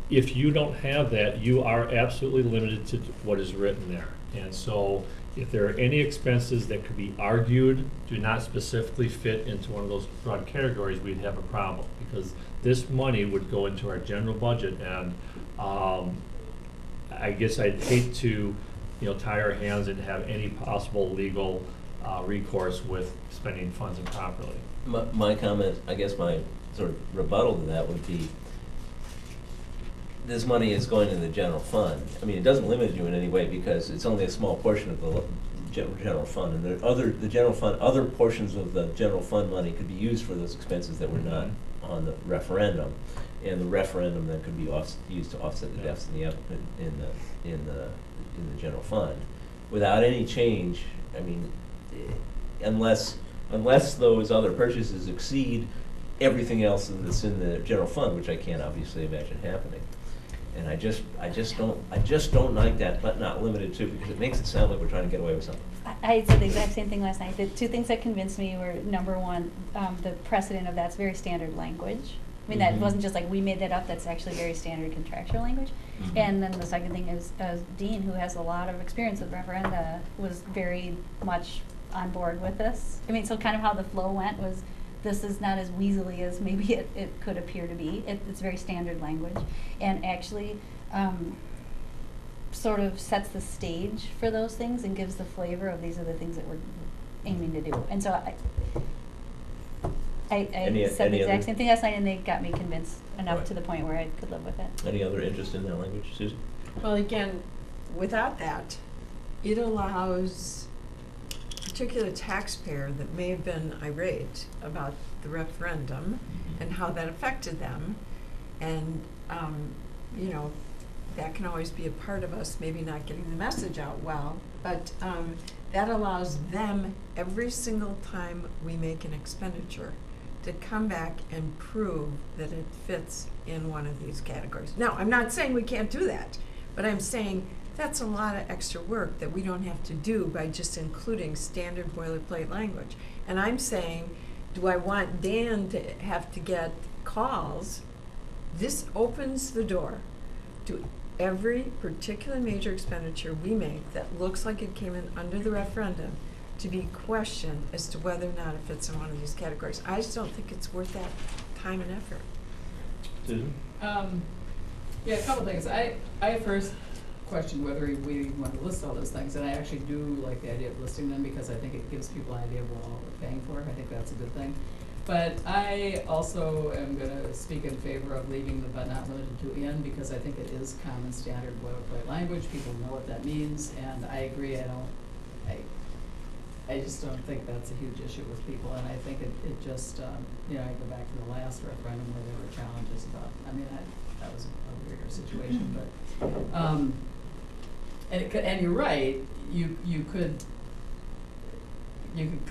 if you don't have that, you are absolutely limited to what is written there. And so, if there are any expenses that could be argued do not specifically fit into one of those broad categories, we'd have a problem. Because this money would go into our general budget, and I guess I'd hate to, tie our hands and have any possible legal recourse with spending funds improperly. My comment, I guess my sort of rebuttal to that would be, this money is going to the general fund. I mean, it doesn't limit you in any way because it's only a small portion of the general fund. And the general fund, other portions of the general fund money could be used for those expenses that were not on the referendum. And the referendum then could be used to offset the deficit in the general fund. Without any change, I mean, unless those other purchases exceed everything else that's in the general fund, which I can't obviously imagine happening. And I just don't like that, but not limited to, because it makes it sound like we're trying to get away with something. I said the exact same thing last night. The two things that convinced me were, number one, the precedent of that's very standard language. I mean, that Mhm. wasn't just like we made that up, that's actually very standard contractual language. Mhm. And then the second thing is, Dean, who has a lot of experience with referenda, was very much on board with this. I mean, so kind of how the flow went was, this is not as weaselly as maybe it could appear to be. It's very standard language, and actually sort of sets the stage for those things and gives the flavor of these are the things that we're aiming to do. And so I said the exact same thing last night, and they got me convinced enough Right. to the point where I could live with it. Any other interest in that language, Susan? Well, again, without that, it allows a particular taxpayer that may have been irate about the referendum and how that affected them, and, that can always be a part of us maybe not getting the message out well, but that allows them, every single time we make an expenditure, to come back and prove that it fits in one of these categories. Now, I'm not saying we can't do that, but I'm saying that's a lot of extra work that we don't have to do by just including standard boilerplate language. And I'm saying, do I want Dan to have to get calls? This opens the door to every particular major expenditure we make that looks like it came in under the referendum to be questioned as to whether or not it fits in one of these categories. I just don't think it's worth that time and effort. Susan? Yeah, a couple things. I first questioned whether we want to list all those things, and I actually do like the idea of listing them because I think it gives people an idea of what all we're paying for. I think that's a good thing. But I also am going to speak in favor of leaving the "but not limited to" in, because I think it is common standard boilerplate language. People know what that means, and I agree. I just don't think that's a huge issue with people, and I think it just, I go back to the last referendum where there were challenges about, that was a weirder situation, but, and you're right, you could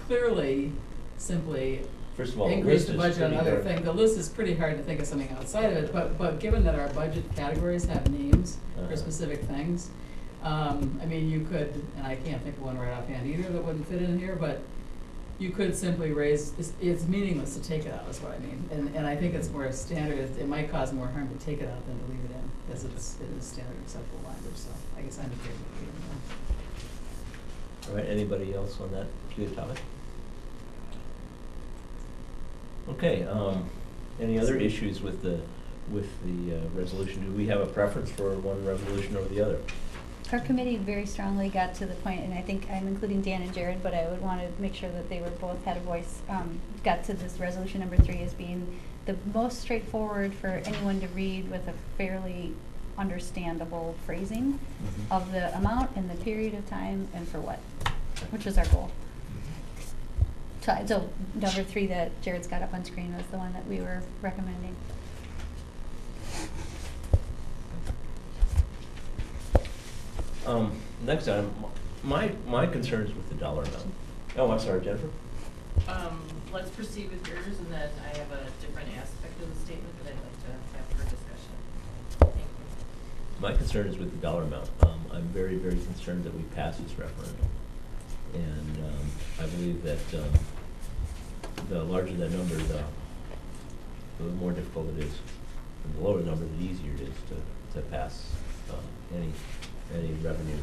clearly simply First of all, increase the the list is budget on pretty other hard. things. The list is pretty hard to think of something outside of it, but given that our budget categories have names for specific things, you could, and I can't think of one right offhand either that wouldn't fit in here, but you could simply raise, it's meaningless to take it out, is what I mean. And I think it's more standard, it might cause more harm to take it out than to leave it in, because it is standard acceptable language, so I guess I'm in favor of leaving it in. All right, anybody else on that particular topic? Okay, any other issues with the resolution? Do we have a preference for one resolution over the other? Our committee very strongly got to the point, and I think I'm including Dan and Jared, but I would want to make sure that they were both had a voice, got to this resolution number 3 as being the most straightforward for anyone to read with a fairly understandable phrasing of the amount and the period of time and for what, which was our goal. So number 3 that Jared's got up on screen was the one that we were recommending. Next item, my concern is with the dollar amount. Oh, I'm sorry, Jennifer? Let's proceed with yours, and then I have a different aspect of the statement that I'd like to have for discussion. Thank you. My concern is with the dollar amount. I'm very, very concerned that we pass this referendum. And I believe that the larger that number, the more difficult it is. And the lower the number, the easier it is to pass any revenue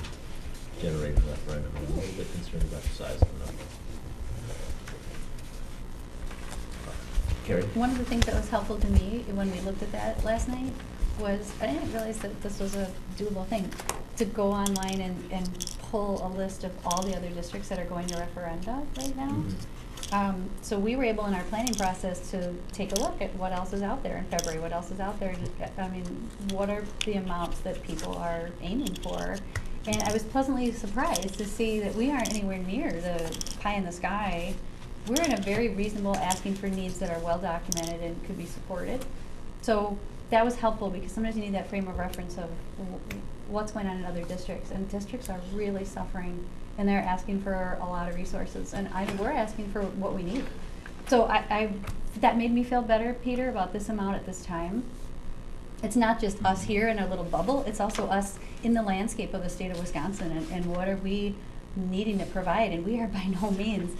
generated referendum. And I'm a little bit concerned about the size of the number. Carrie? One of the things that was helpful to me when we looked at that last night was, I didn't realize that this was a doable thing, to go online and pull a list of all the other districts that are going to referenda right now. So we were able in our planning process to take a look at what else is out there in February, what else is out there. I mean, what are the amounts that people are aiming for? And I was pleasantly surprised to see that we aren't anywhere near the pie in the sky. We're in a very reasonable asking for needs that are well documented and could be supported. So that was helpful because sometimes you need that frame of reference of what's going on in other districts. And districts are really suffering and they're asking for a lot of resources. And we're asking for what we need. So that made me feel better, Peter, about this amount at this time. It's not just us here in a little bubble, it's also us in the landscape of the state of Wisconsin and what are we needing to provide. And we are by no means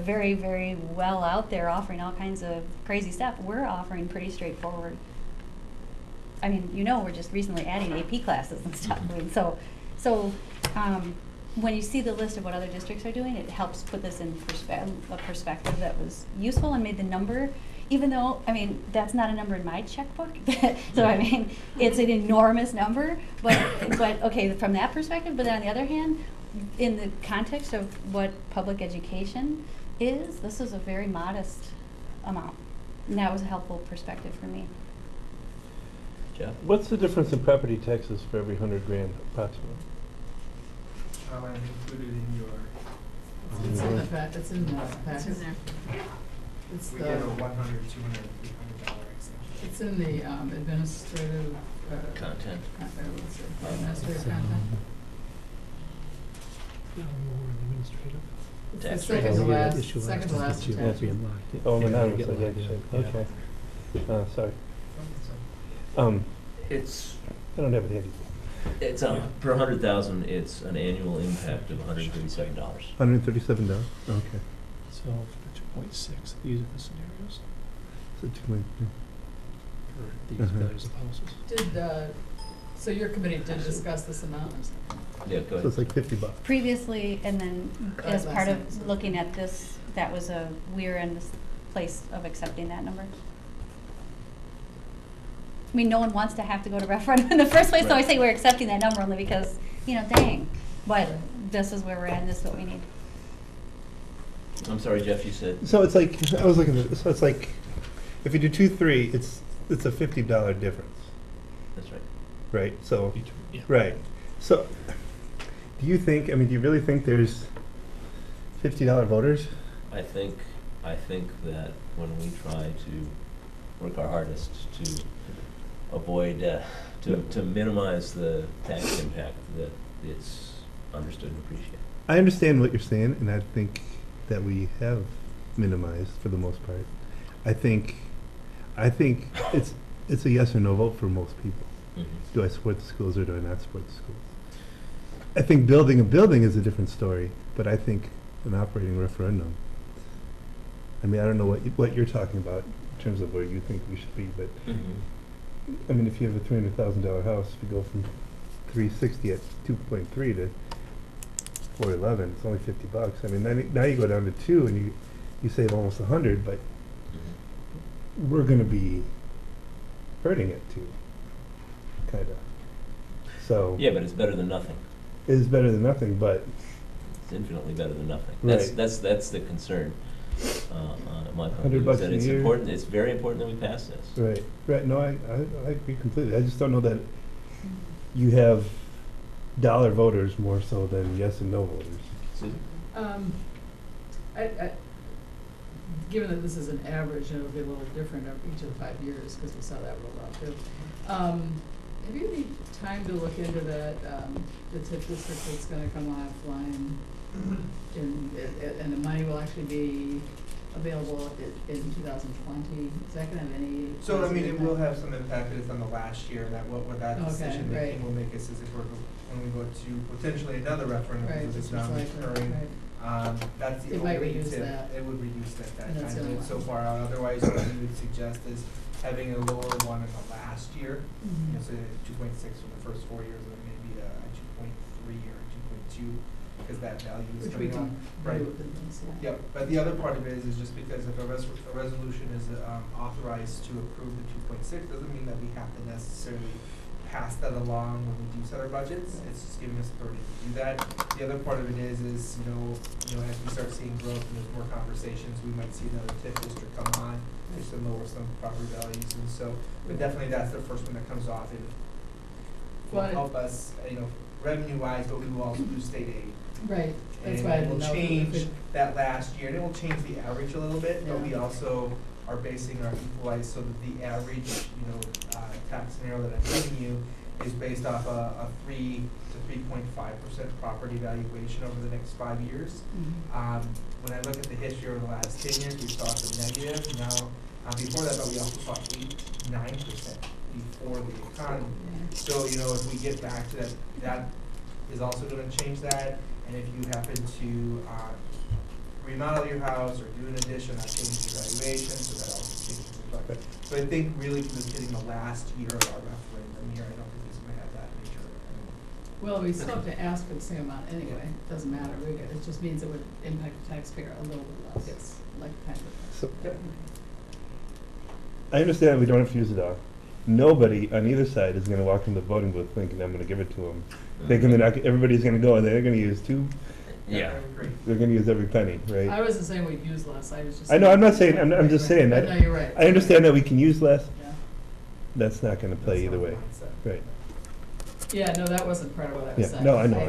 very, very well out there offering all kinds of crazy stuff. We're offering pretty straightforward. I mean, we're just recently adding AP classes and stuff. I mean, so when you see the list of what other districts are doing, it helps put this in a perspective that was useful and made the number, even though, I mean, that's not a number in my checkbook. So, I mean, it's an enormous number, but okay, from that perspective, but then on the other hand, in the context of what public education is, this is a very modest amount. And that was a helpful perspective for me. Jeff? What's the difference in property taxes for every 100 grand approximately? I've included in your. It's in the packet. It's in there. It's We the, give a $100, $200, $300 exemption. it's in the administrative Content. Administrative content. It's the Tax second to rate. last, second to last attachment. Oh, Yeah, no, you it's get like, locked in. okay. Sorry. It's I don't have it handy. per 100,000. It's an annual impact of $137. $137? Okay. So, 2.6, these are the scenarios So 2.3. for these Uh-huh. values of houses. So your committee did discuss this amount or something? Yeah, go ahead. So it's like $50. Previously, and then as Last part sentence. of looking at this, we're in this place of accepting that number. I mean, no one wants to have to go to referendum in the first place, so I Right. say we're accepting that number only because, dang. But this is where we're at, and this is what we need. I'm sorry, Jeff, you said? So it's like, I was looking at this, so it's like, if you do 2-3, it's a $50 difference, That's right. right? So, Yeah. right. So, do you really think there's $50 voters? I think that when we try to work our hardest to avoid, to minimize the tax impact, that it's understood and appreciated. I understand what you're saying, and I think that we have minimized for the most part. I think it's a yes or no vote for most people. Do I support the schools or do I not support the schools? I think building a building is a different story, but I think an operating referendum. I mean, I don't know what you're talking about in terms of where you think we should be, but I mean, if you have a $300,000 house, if you go from 360 at 2.3 to 411, it's only $50. I mean, now you go down to 2 and you save almost 100, but we're gonna be hurting it too, kinda. So, Yeah, but it's better than nothing. it is better than nothing, but, It's infinitely better than nothing. Right. That's the concern, my point of view, is $100 that a it's year. important, it's very important that we pass this. right, no, I agree completely. I just don't know that you have dollar voters more so than yes and no voters. Susan? Given that this is an average, and it'll be a little different each of the 5 years, because we saw that roll out too. Have you any time to look into that, the TIF district that's gonna come offline? And the money will actually be available in 2020? Is that gonna have any? So, I mean, it positive will impact? have some impact based on the last year, that what that Okay, decision making right. will make us is if we're, when we go to potentially another referendum, Right, because it's which is not likely, recurring. right. That's the It might only reduce tip. that. It would reduce that And that's time, the only it's so one. far out, otherwise what we would suggest is having a lower one in the last year. Mhm. So 2.6 for the first 4 years, and then maybe a 2.3 or 2.2, because that value is Which we coming can up. Right. do with this, yeah. Yep, but the other part of it is just because if a resolution is authorized to approve the 2.6, doesn't mean that we have to necessarily pass that along when we do set our budgets. It's just giving us authority to do that. The other part of it is you know, as we start seeing growth and there's more conversations, we might see another TIF district come on, just to lower some property values, and so, but definitely that's the first one that comes off, and will Well, help us, revenue-wise, but we will also do state aid. Right, that's And why I it didn't will know. change that last year, and it will change the average a little bit, but Yeah. we also are basing our equalize so that the average, tax scenario that I'm giving you is based off a 3 to 3.5% property valuation over the next 5 years. Mhm. When I look at the history over the last 10 years, we saw some negative. Now, before that, but we also saw 8-9% before the economy. So, if we get back to that, that is also going to change that. And if you happen to remodel your house or do an addition, that changes your valuation, so that also changes the budget. So I think really just hitting the last year of our referendum year, I don't think it's going to have that major. Well, we still have to ask for the same amount anyway, it doesn't matter, it just means it would impact the taxpayer a little bit less. Yes. Like kind of. So, I understand we don't have to use it all. Nobody on either side is gonna walk into the voting booth thinking I'm gonna give it to them. Thinking they're not, everybody's gonna go and they're gonna use Yeah. they're gonna use every penny, I right? was the same, we'd use less, I was just. I know, I'm not saying, I'm just saying But that. no, you're right. I understand that we can use less, Yeah. that's not gonna play either way, right? Yeah, no, that wasn't part of what I was Yeah, saying. no, I know,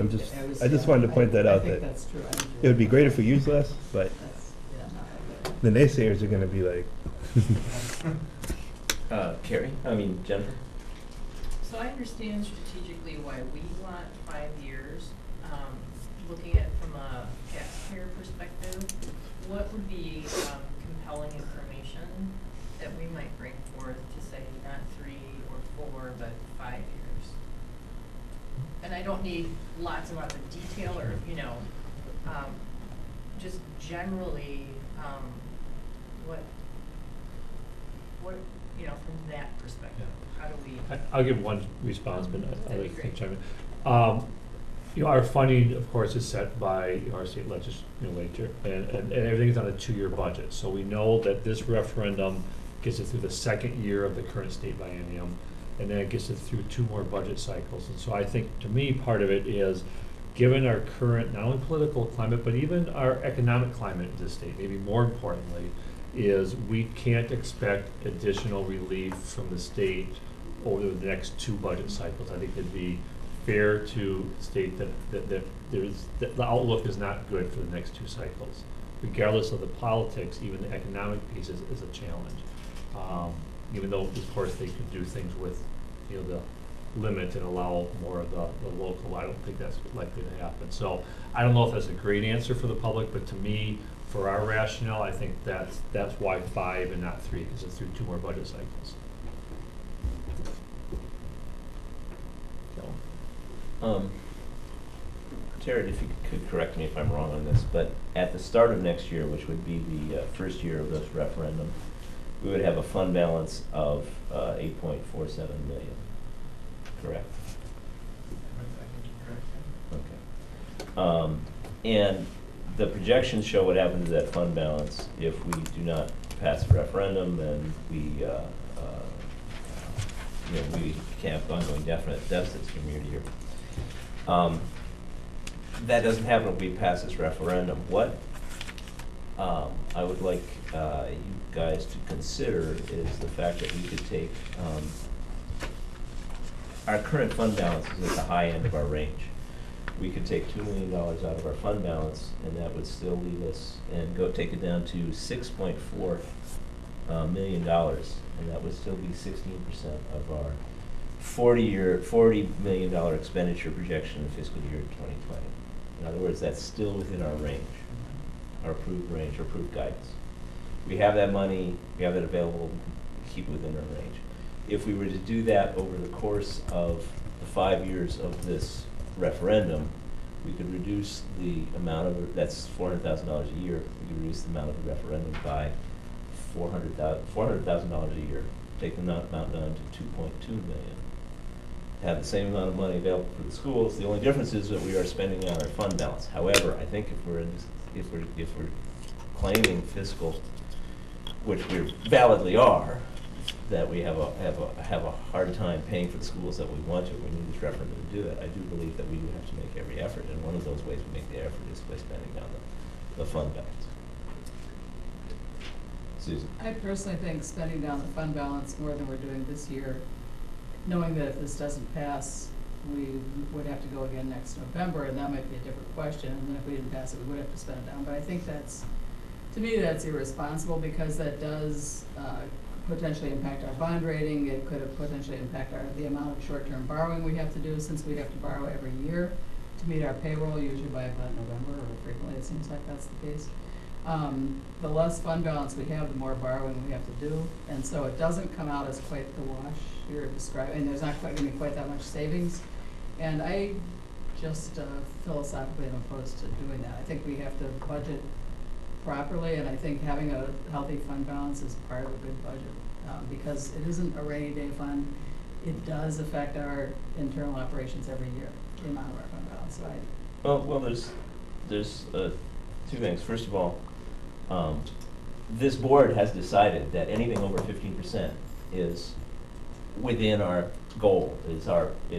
I just wanted to point that out, I think that that's true. I think it would be you're great right. if we used less, but That's, yeah, not that the naysayers are gonna be like, Carrie, Jennifer? So I understand strategically why we want 5 years. Looking at it from a taxpayer perspective, what would be compelling information that we might bring forth to say not 3 or 4, but 5 years? And I don't need lots and lots of detail or, just generally, what, from that perspective, how do we? I'll give one response, but That'd be others can great. chime in. Our funding, of course, is set by our state legislature, and everything's on a 2-year budget. So we know that this referendum gets it through the second year of the current state biennium, and then it gets it through 2 more budget cycles. And so I think, to me, part of it is, given our current, not only political climate, but even our economic climate in this state, maybe more importantly, is we can't expect additional relief from the state over the next 2 budget cycles. I think it'd be fair to state that the outlook is not good for the next 2 cycles. Regardless of the politics, even the economic piece is a challenge. Even though, of course, they could do things with, the limit and allow more of the local, I don't think that's likely to happen. So I don't know if that's a great answer for the public, but to me, for our rationale, I think that's why 5 and not 3, because it's through 2 more budget cycles. Jared, if you could correct me if I'm wrong on this, but at the start of next year, which would be the first year of this referendum, we would have a fund balance of 8.47 million, correct? Okay. And the projections show what happens to that fund balance if we do not pass the referendum, then we, we can't have ongoing definite deficits from year to year. That doesn't happen if we pass this referendum. What I would like you guys to consider is the fact that we could take, our current fund balance is at the high end of our range. We could take $2 million out of our fund balance, and that would still leave us, and go take it down to $6.4 million, and that would still be 16% of our $40 million expenditure projection in fiscal year 2020. In other words, that's still within our range, our approved range, our approved guidance. We have that money, we have that available, keep it within our range. If we were to do that over the course of the 5 years of this referendum, we could reduce the amount of, that's $400,000 a year, we could reduce the amount of the referendum by $400,000 a year, take the amount down to $2.2 million. Have the same amount of money available for the schools. The only difference is that we are spending on our fund balance. However, I think if we're claiming fiscal, which we validly are, that we have a hard time paying for the schools that we want to. We need this referendum to do that. I do believe that we do have to make every effort, and one of those ways we make the effort is by spending down the fund balance. Susan? I personally think spending down the fund balance more than we're doing this year, knowing that if this doesn't pass, we would have to go again next November, and that might be a different question, and then if we didn't pass it, we would have to spend it down. But I think that's, to me, that's irresponsible, because that does potentially impact our bond rating. It could have potentially impact the amount of short-term borrowing we have to do, since we have to borrow every year to meet our payroll, usually by about November, or frequently it seems like that's the case. The less fund balance we have, the more borrowing we have to do, and so it doesn't come out as quite the wash you're describing, and there's not quite going to be quite that much savings. And I just philosophically am opposed to doing that. I think we have to budget properly, and I think having a healthy fund balance is part of a good budget, because it isn't a rainy day fund. It does affect our internal operations every year, the amount of our fund balance. So Well, there's two things. First of all, this board has decided that anything over 15% is within our goal, is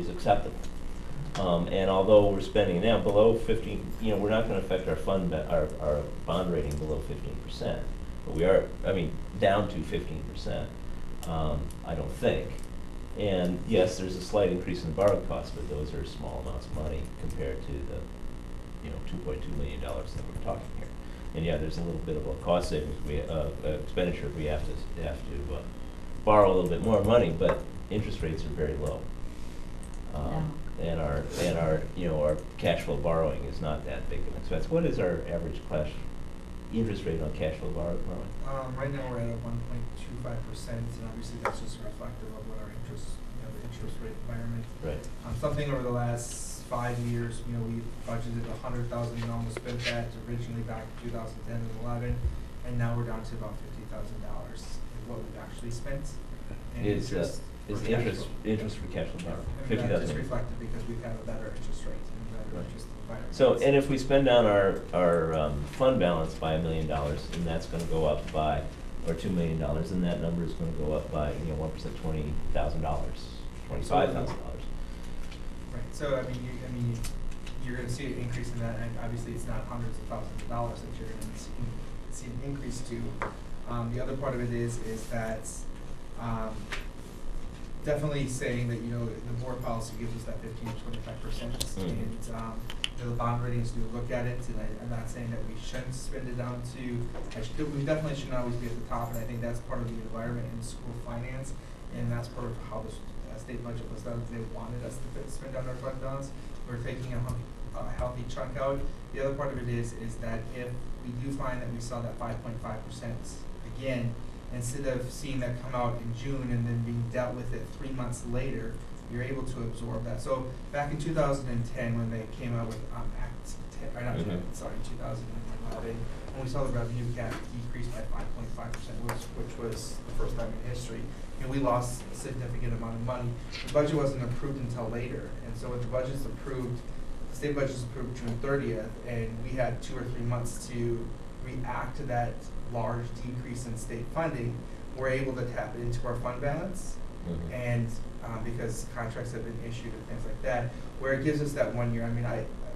acceptable. And although we're spending now below 15, we're not going to affect our our bond rating below 15%, but we are, down to 15%. I don't think. And yes, there's a slight increase in borrowing costs, but those are small amounts of money compared to the, $2.2 million that we're talking here. And yeah, there's a little bit of a cost savings, expenditure if we have to borrow a little bit more money, but interest rates are very low. And our cash flow borrowing is not that big an expense. What is our average interest rate on cash flow borrowing? Right now we're at a 1.25%, and obviously that's just reflective of what our interest, the interest rate environment. Right. Something over the last 5 years, we budgeted $100,000 and almost spent that originally back in 2010 and 11, and now we're down to about $50,000 is what we've actually spent. And interest for cash flow borrowing. $50,000. That's reflected because we've had a better interest rate and better interest environment. So, and if we spend down our fund balance by $1 million, and that's going to go up by, or $2 million, and that number is going to go up by, 1%, $20,000, $25,000. Right. So you're going to see an increase in that, and obviously it's not hundreds of thousands of dollars that you're going to see an increase to. The other part of it is that definitely saying that the board policy gives us that 15 to 25%, and the bond ratings do look at it. And I'm not saying that we shouldn't spend it down to. We definitely shouldn't always be at the top, and I think that's part of the environment in school finance, and that's part of how the state budget was done. They wanted us to spend on our fund balance. We're taking a healthy chunk out. The other part of it is that if we do find that we saw that 5.5% again, instead of seeing that come out in June and then being dealt with it 3 months later, you're able to absorb that. So back in 2010, when they came out with 2011, when we saw the revenue gap decrease by 5.5%, which was the first time in history, we lost a significant amount of money. The budget wasn't approved until later, and so when the budget's approved, the state budget's approved June 30th, and we had 2 or 3 months to react to that large decrease in state funding, we're able to tap it into our fund balance. Mhm. And because contracts have been issued and things like that, where it gives us that 1 year. I mean,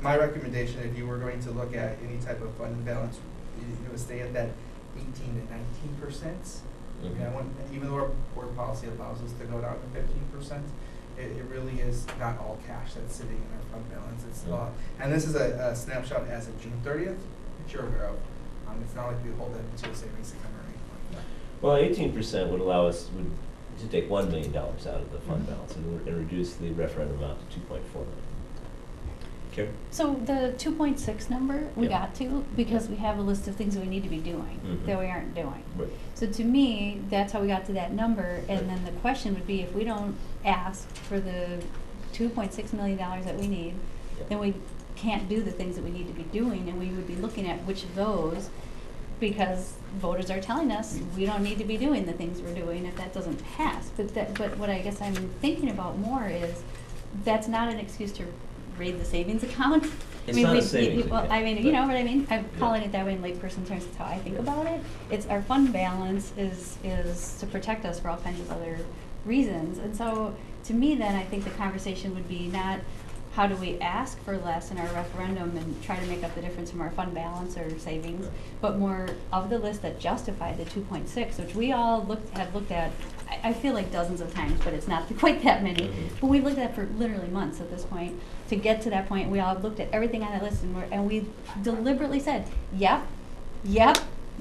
my recommendation, if you were going to look at any type of fund balance, it would stay at that 18 to 19%. I mean, even though our board policy allows us to go down to 15%, it really is not all cash that's sitting in our fund balance. It's and this is a snapshot as of June 30th, which you're aware of. It's not like we hold that into a savings account or anything like that. Well, 18% would allow us to take $1 million out of the fund balance and reduce the referendum amount to 2.4 million. Karen? So the 2.6 number we Yeah. got to because we have a list of things that we need to be doing Mhm. that we aren't doing. Right. So to me, that's how we got to that number. And then the question would be, if we don't ask for the $2.6 million that we need, Yeah. then we can't do the things that we need to be doing, and we would be looking at which of those, because voters are telling us we don't need to be doing the things we're doing if that doesn't pass. But what I guess I'm thinking about more is that's not an excuse to raid the savings account. It's not a savings well, account, I mean, but- you know what I mean? I'm Yeah. calling it that way in layperson terms. That's how I think Yeah. about it. It's our fund balance is to protect us for all kinds of other reasons. And so to me then, I think the conversation would be not how do we ask for less in our referendum and try to make up the difference from our fund balance or savings, Right. but more of the list that justify the 2.6, which we all have looked at, I feel like dozens of times, but it's not quite that many. Mhm. But we've looked at for literally months at this point. To get to that point, we all looked at everything on that list and we deliberately said, yep, yep,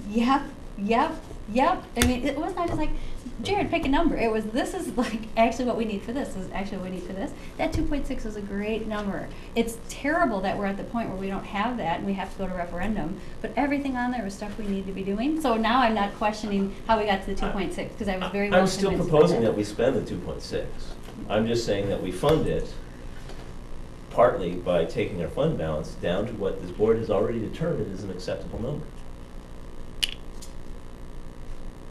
yep, yep, yep. I mean, it was not just like, Jared, pick a number. It was, this is like actually what we need for this. This is actually what we need for this. That 2.6 is a great number. It's terrible that we're at the point where we don't have that and we have to go to referendum. But everything on there was stuff we need to be doing. So now I'm not questioning how we got to the 2.6 because I was very well I'm still convinced proposing by that we spend the 2.6. I'm just saying that we fund it partly by taking our fund balance down to what this board has already determined is an acceptable number.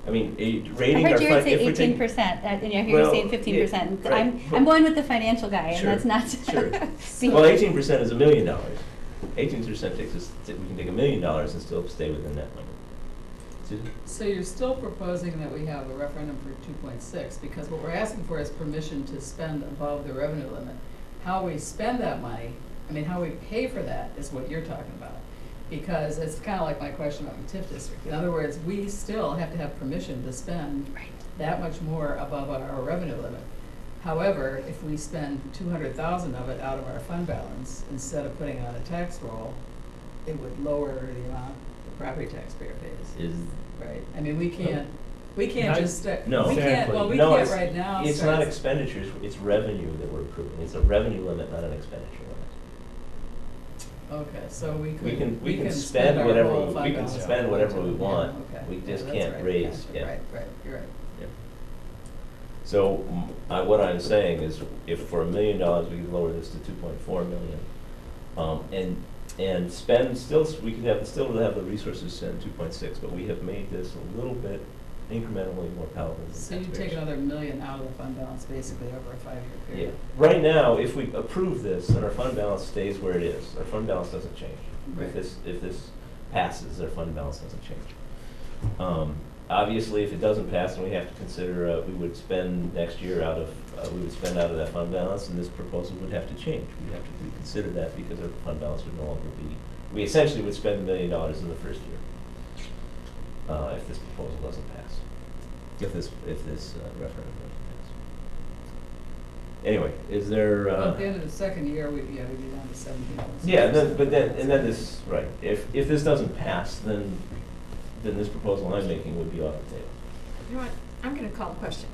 I mean, rating I our heard fund. Jared say 18%, and I hear you Well, saying 15%. yeah, right, I'm going with the financial guy, and Sure, that's not. sure. See- Well, 18% is $1 million. 18% takes us, we can take $1 million and still stay within that number. Susan? So you're still proposing that we have a referendum for 2.6, because what we're asking for is permission to spend above the revenue limit. How we spend that money, I mean, how we pay for that is what you're talking about. Because it's kind of like my question about the TIF district. In other words, we still have to have permission to spend that much more above our revenue limit. However, if we spend 200,000 of it out of our fund balance, instead of putting it on a tax roll, it would lower the amount the property taxpayer pays. Is, Right, I mean, we can't Not- just, No. we can't, well, we No, can't it's- right now. it's start- not expenditures, it's revenue that we're approving. It's a revenue limit, not an expenditure limit. Okay, so we We could, can spend our whatever, whole we fund can balance. spend whatever we Yeah, want. okay. We Yeah, just that's can't right, raise, gotcha. yeah. Right, you're right. Yeah. So, what I'm saying is, if for $1 million, we could lower this to 2.4 million, and spend, we could still have the resources to spend 2.6, but we have made this a little bit incrementally more palatable to So you taxpayers. take another $1 million out of the fund balance basically over a 5-year Yeah, period. right now, if we approve this, then our fund balance stays where it is. Our fund balance doesn't change. Right. If this passes, our fund balance doesn't change. Obviously, if it doesn't pass, then we have to consider, we would spend next year out of that fund balance, and this proposal would have to change. We'd have to reconsider that because our fund balance would no longer be, we essentially would spend $1 million in the first year, if this proposal doesn't pass. If this referendum doesn't pass. Anyway, is there? Well, at the end of the second year, we'd be down to 17%. Yeah, and then this, right, if this doesn't pass, then this proposal I'm making would be off the table. You know what, I'm gonna call a question.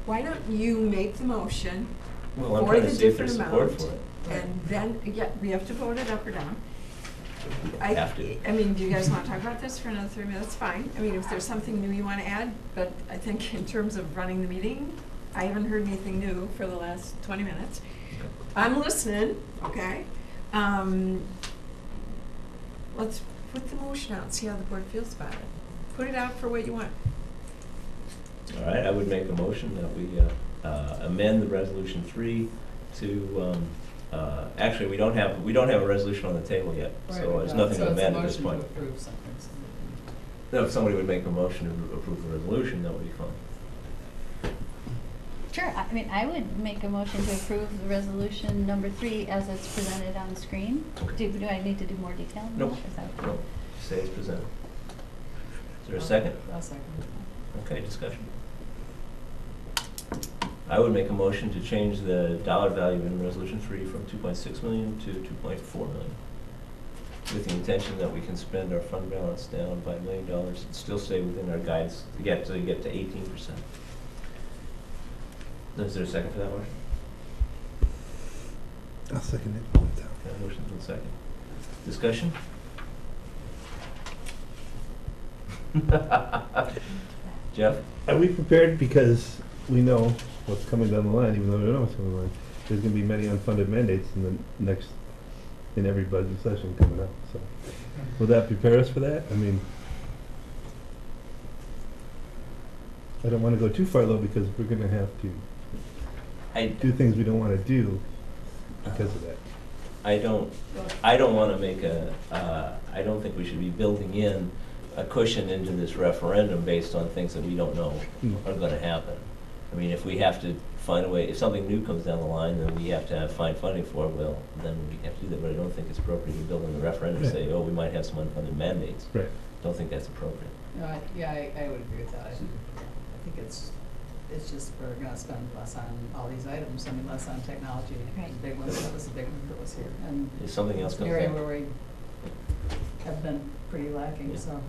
Why don't you make the motion Well, I'm for trying the to see if there's different support amount? for it. And then, yeah, we have to vote it up or down. Have to. I mean, do you guys wanna talk about this for another 3 minutes? Fine. I mean, if there's something new you wanna add, but I think in terms of running the meeting, I haven't heard anything new for the last 20 minutes. I'm listening, okay? Let's put the motion out and see how the board feels about it. Put it out for what you want. All right, I would make a motion that we amend the resolution 3 to, actually, we don't have a resolution on the table yet, so there's nothing to amend at this point. So it's a motion to approve something. No, if somebody would make a motion to approve the resolution, that would be fine. Sure, I mean, I would make a motion to approve the resolution number 3 as it's presented on the screen. Okay. Do I need to do more detail? on Nope. that, or is that- No, say it's presented. Is there a second? I'll second. Okay, discussion. I would make a motion to change the dollar value in resolution 3 from 2.6 million to 2.4 million, with the intention that we can spend our fund balance down by $1 million and still stay within our guidance to get to 18%. Is there a second for that motion? I'll second it. Okay, motion's been second. Discussion? Jeff? Are we prepared, because we know what's coming down the line, even though we don't know what's coming down the line? There's gonna be many unfunded mandates in the next, in every budget session coming up, so. Will that prepare us for that? I mean, I don't wanna go too far though, because we're gonna have to do things we don't wanna do because of that. I don't want to make I don't think we should be building in a cushion into this referendum based on things that we don't know are going to happen. I mean, if we have to find a way, if something new comes down the line, then we have to find funding for it, well, then we have to do that. But I don't think it's appropriate to build in the referendum and say, oh, we might have some unfunded mandates. Right. Don't think that's appropriate. No, I would agree with that. I think it's just we're gonna spend less on all these items, I mean, less on technology. Right. The big one, that was a big one that was here. And If something else it's an comes area in. where we have been pretty lacking, Yeah. so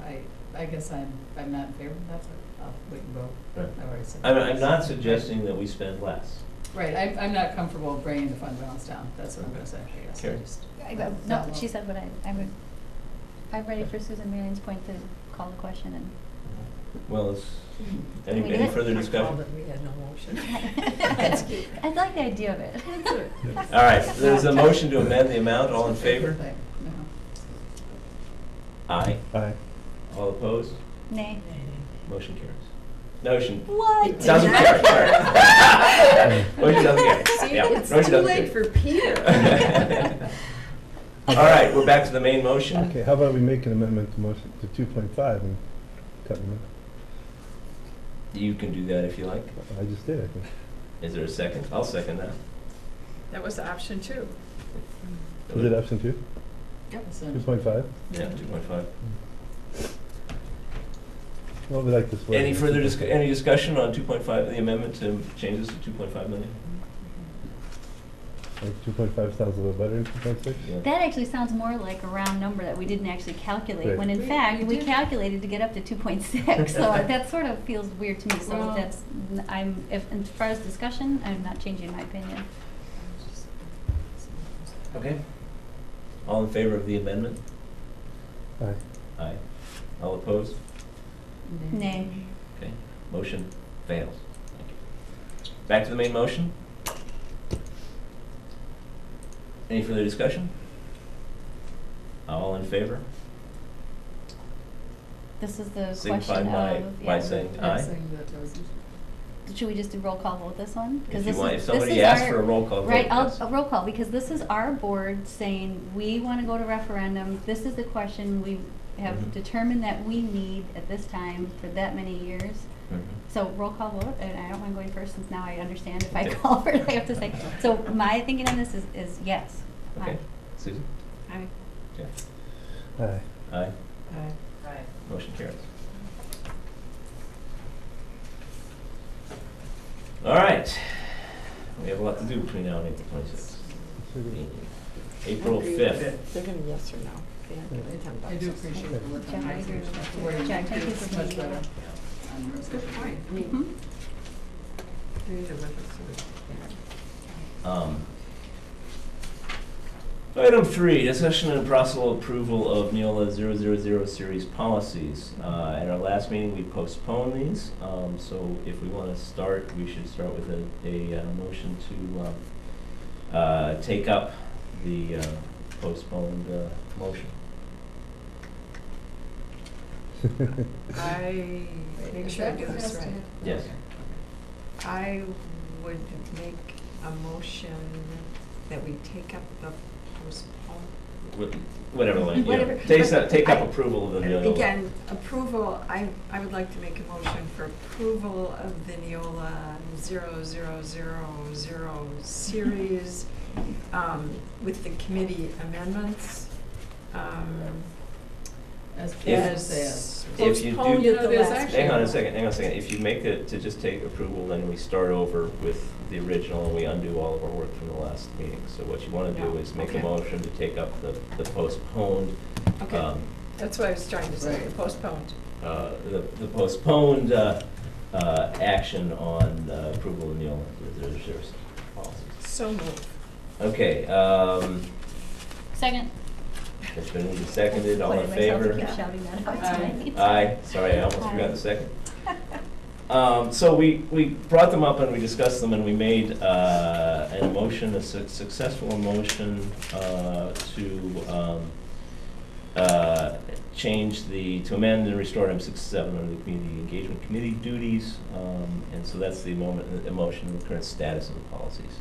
I guess I'm not in favor of that, but we can vote. Right. I've already said. I'm not suggesting that we spend less. Right, I'm not comfortable bringing the fund balance down, that's what I'm gonna say, I guess. Karen? No, she said what I'm ready for Susan Marion's point to call the question and. Well, Can we do any it? further I discussion? called it, we had no motion. I like the idea of it. All right, there's a motion to amend the amount. All in favor? No. Aye. Aye. All opposed? Nay. Motion carries. Motion What? doesn't carry. Sorry. Motion doesn't carry. See, Yeah, it's motion too doesn't late carry. for Peter. All right, we're back to the main motion. Okay, how about we make an amendment to motion to 2.5 and cut them You can do that if you like. in? I just did, I think. Is there a second? I'll second that. That was option 2. Was it option 2? Yep. 2.5? Yeah, 2.5. What would we like this way? Any further any discussion on 2.5, the amendment to changes to 2.5 million? Like 2.5 sounds a little better than 2.6? Yeah. That actually sounds more like a round number that we didn't actually calculate, Right. when in We fact, we did. calculated to get up to 2.6, so that sort of feels weird to me, so Well- that's, as far as discussion, I'm not changing my opinion. Okay. All in favor of the amendment? Aye. Aye. All opposed? Nay. Okay, motion fails. Thank you. Back to the main motion. Any further discussion? All in favor? This is the Signify question by- of, by yeah, saying Yeah, aye. saying that was- should we just do roll call vote this one? 'Cause If this you want, is- if this somebody is asks our- for a roll call vote. Right, yes. a roll call, because this is our board saying, we want to go to referendum, this is the question we have Mhm. determined that we need at this time for that many years. Mhm. So roll call vote, and I don't mind going first since now I understand if I Okay. call for it, I have to say. So my thinking on this is yes. Okay, Susan? Aye. Jeff? Aye. Aye. Aye. Motion carries. All right. We have a lot to do between now and April 26th. April 5th. They're gonna yes or no. They aren't gonna tell I do appreciate the work on Jack, I that. agree with that. The wording Jack, thank you is for much bringing better. that on yours. Good point. I mean, Mhm. they need to live with it. Item 3, discussion and possible approval of Neola 000 series policies. At our last meeting, we postponed these, so if we want to start, we should start with a motion to take up the postponed motion. I, make sure I do this right. Yes. I would make a motion that we take up the postpone. Whatever, like, Whatever, yeah. Take but up approval of the Neola. Again, approval, I would like to make a motion for approval of the Neola 0000 series with the committee amendments. As If you postponed do- at the there's last. actually- Hang on a second. If you make it to just take approval, then we start over with the original and we undo all of our work from the last meeting. So what you want to do Yeah, is make a okay. motion to take up the postponed, Okay, that's what I was trying to say, Right. postponed. the postponed action on approval of the Neola policies. So moved. Okay, Second. it's been moved and seconded, all in Playing myself to favor? keep shouting that out Aye. tonight. Aye, sorry, I almost forgot the second. So we brought them up and we discussed them and we made an emotion, a successful emotion to amend and restore item 67 under the Community Engagement Committee duties. And so that's the emotion of the current status of the policies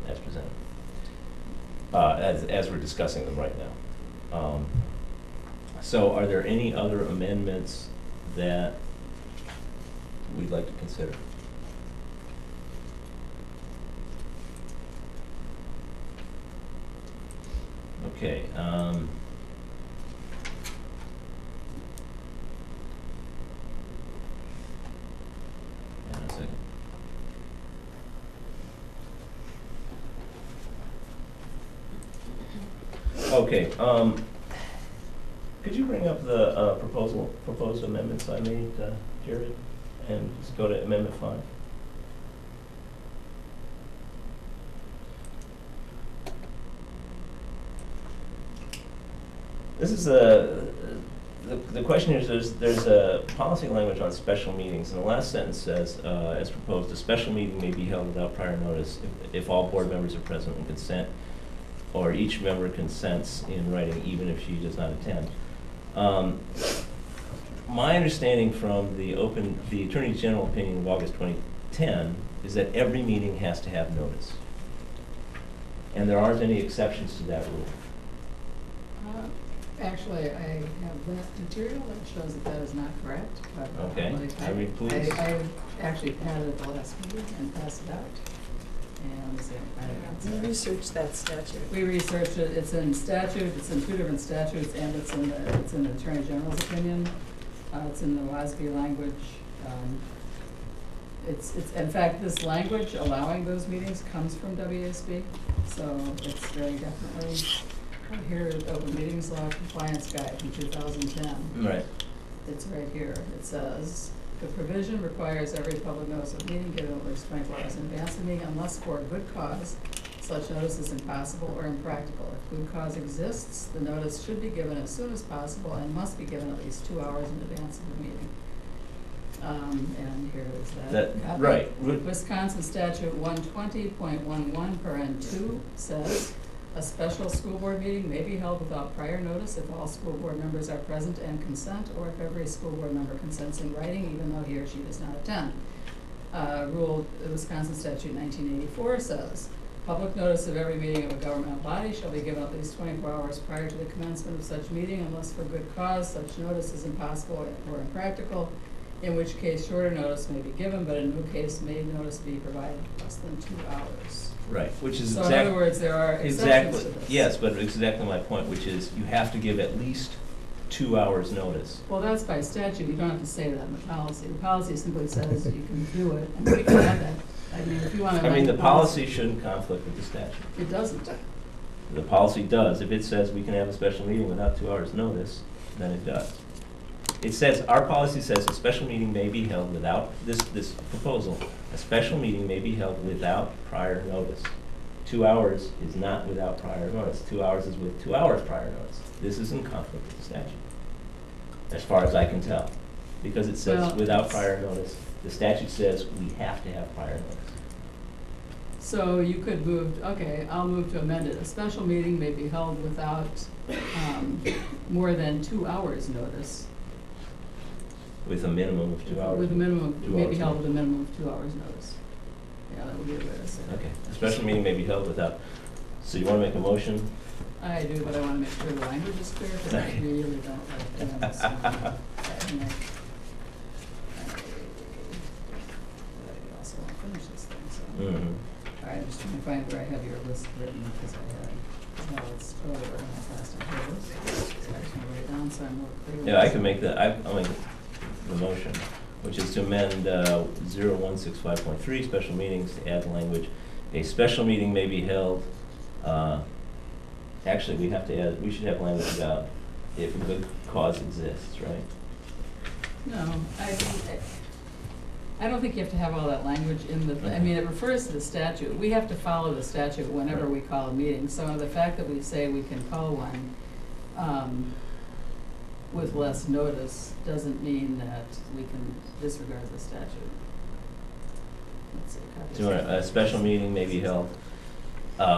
as presented, as we're discussing them right now. So are there any other amendments that we'd like to consider? Okay. Hang on a second. Okay, could you bring up the proposed amendments I made, Jared? And just go to Amendment 5. This is the question here is there's a policy language on special meetings, and the last sentence says, as proposed, a special meeting may be held without prior notice if all board members are present and consent, or each member consents in writing even if she does not attend. My understanding from the Attorney General opinion of August 2010 is that every meeting has to have notice. And there aren't any exceptions to that rule. Actually, I have that material that shows that that is not correct, but. Okay. I mean, please. I actually had it at the last meeting and passed it out. And let's see, I find it. We researched that statute. We researched it, it's in statute, it's in 2 different statutes, and it's in the Attorney General's opinion. It's in the WASB language. It's, in fact, this language allowing those meetings comes from WASB, so it's very definitely, here, Open Meetings Law Compliance Guide from 2010. Right. It's right here. It says, the provision requires every public notice of meeting given at least 24 hours in advance of the meeting unless for a good cause such notice is impossible or impractical. If good cause exists, the notice should be given as soon as possible and must be given at least 2 hours in advance of the meeting. And here is that. copy. Right. Wisconsin Statute 120.11 paren 2 says, a special school board meeting may be held without prior notice if all school board members are present and consent, or if every school board member consents in writing, even though he or she does not attend. Wisconsin Statute 1984 says, public notice of every meeting of a governmental body shall be given at least 24 hours prior to the commencement of such meeting unless for good cause such notice is impossible or impractical, in which case shorter notice may be given, but in no case may notice be provided less than 2 hours. Right, which is So in other words, there are exceptions exactly, to this. yes, but exactly my point, which is you have to give at least 2 hours notice. Well, that's by statute, you don't have to say that in the policy. The policy simply says you can do it, and we can have that. I mean, if you want to. I mean, the policy shouldn't conflict with the statute. It doesn't. The policy does. If it says we can have a special meeting without 2 hours notice, then it does. It says, our policy says a special meeting may be held without, this proposal, a special meeting may be held without prior notice. 2 hours is not without prior notice. 2 hours is with 2 hours prior notice. This is in conflict with the statute, as far as I can tell. Because it says Well, without prior notice. The statute says we have to have prior notice. So you could move, okay, I'll move to amend it. A special meeting may be held without more than 2 hours notice. With a minimum of 2 hours. With a minimum, 2 may hours be held notice. with a minimum of 2 hours notice. Yeah, that would be a way to say it. Okay, a special meeting may be held without So you want to make a motion? I do, but I want to make sure the language is clear, because I really don't like doing this. I also want to finish this thing, so. Mhm. All right, I'm just trying to find where I have your list written, because no, it's earlier when I last time heard this. So I just want to write it down, so I'm more clear. Yeah, I can make I'll make the motion, which is to amend 0165.3, special meetings, to add the language, a special meeting may be held. Actually, we should have language about if a good cause exists, right? No, I don't think you have to have all that language in the, I mean, it refers to the statute. We have to follow the statute whenever we call a meeting. So the fact that we say we can call one with less notice doesn't mean that we can disregard the statute. Let's see. So a special meeting may be held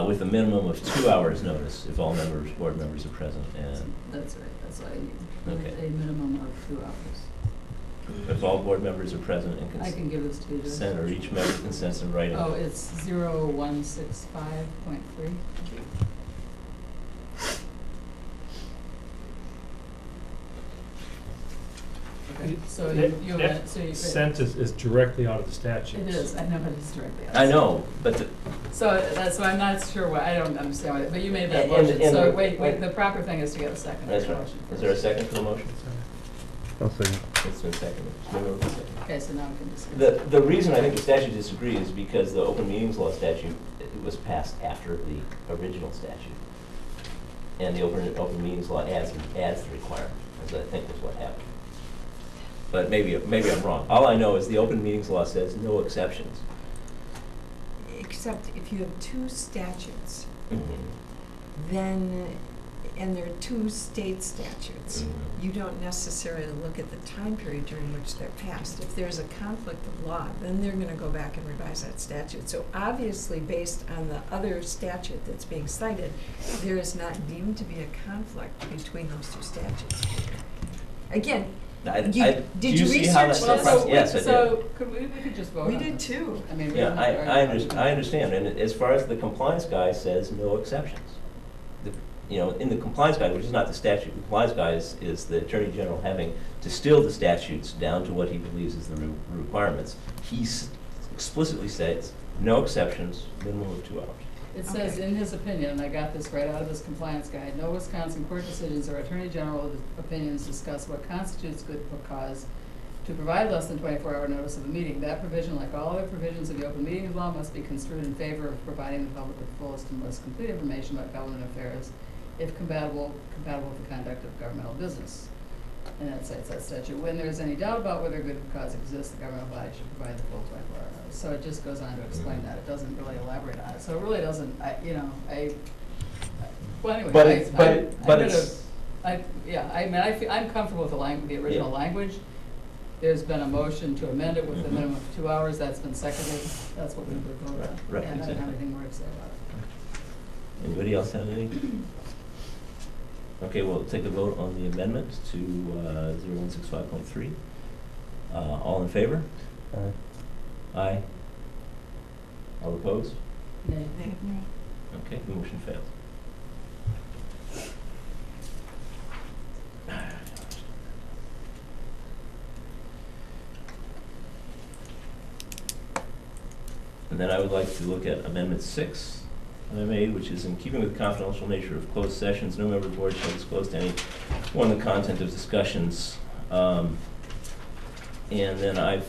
with a minimum of 2 hours' notice if all board members are present, and That's right, that's what I need. Okay. A minimum of 2 hours. if all board members are present and I can give this to you. Judge. consent, or each member consents in writing. Oh, it's 0165.3. Okay, so you That so you. sentence is directly out of the statute. It is, I know it is directly. I know, but So that's why I'm not sure why, I don't understand why, but you made that And- motion, and so the- wait, the proper thing is to get a second. that's for the right. motion Is there a first. second for the motion? I'll second. It's been seconded. It's been moved and seconded. Okay, so now we can discuss. The reason I think the statute disagrees is because the open meetings law statute, it was passed after the original statute. And the open meetings law adds the requirement, as I think is what happened. But maybe I'm wrong. All I know is the open meetings law says no exceptions. Except if you have two statutes, Mm-hmm. then, and there are two state statutes, Mhm. you don't necessarily look at the time period during which they're passed. If there's a conflict of law, then they're gonna go back and revise that statute. So obviously, based on the other statute that's being cited, there is not deemed to be a conflict between those two statutes. Again, did you see how research that- this? Well, Yes, I did. so could we could just vote on we it. did too. I mean, we Yeah, don't I understand, and as far as the compliance guide says, no exceptions. In the compliance guide, which is not the statute, the compliance guide is the Attorney General having distilled the statutes down to what he believes is the requirements. He explicitly says, no exceptions, minimum of 2 hours. It says, Okay. in his opinion, and I got this right out of his compliance guide, no Wisconsin court decisions or Attorney General opinions discuss what constitutes good cause to provide less than 24-hour notice of a meeting. That provision, like all other provisions of the open meetings law, must be construed in favor of providing the public with the fullest and most complete information about government affairs, if compatible with the conduct of governmental business. And that cites that statute. When there is any doubt about whether good cause exists, the governmental body should provide the full 24-hour notice. So it just goes on to explain that. It doesn't really elaborate on it. So it really doesn't, well, anyway. But it's. I'm comfortable with the original Yeah. language. There's been a motion to amend it with a minimum of 2 hours. That's been seconded. That's what we would vote on. Right, And I don't have exactly. anything more to say about it. Anybody else have anything? Okay, we'll take a vote on the amendment to 0165.3. All in favor? Aye. All opposed? Nay. Okay, the motion fails. And then I would like to look at Amendment 6 that I made, which is in keeping with the confidential nature of closed sessions, no member of the board shall disclose to anyone the content of discussions. And then I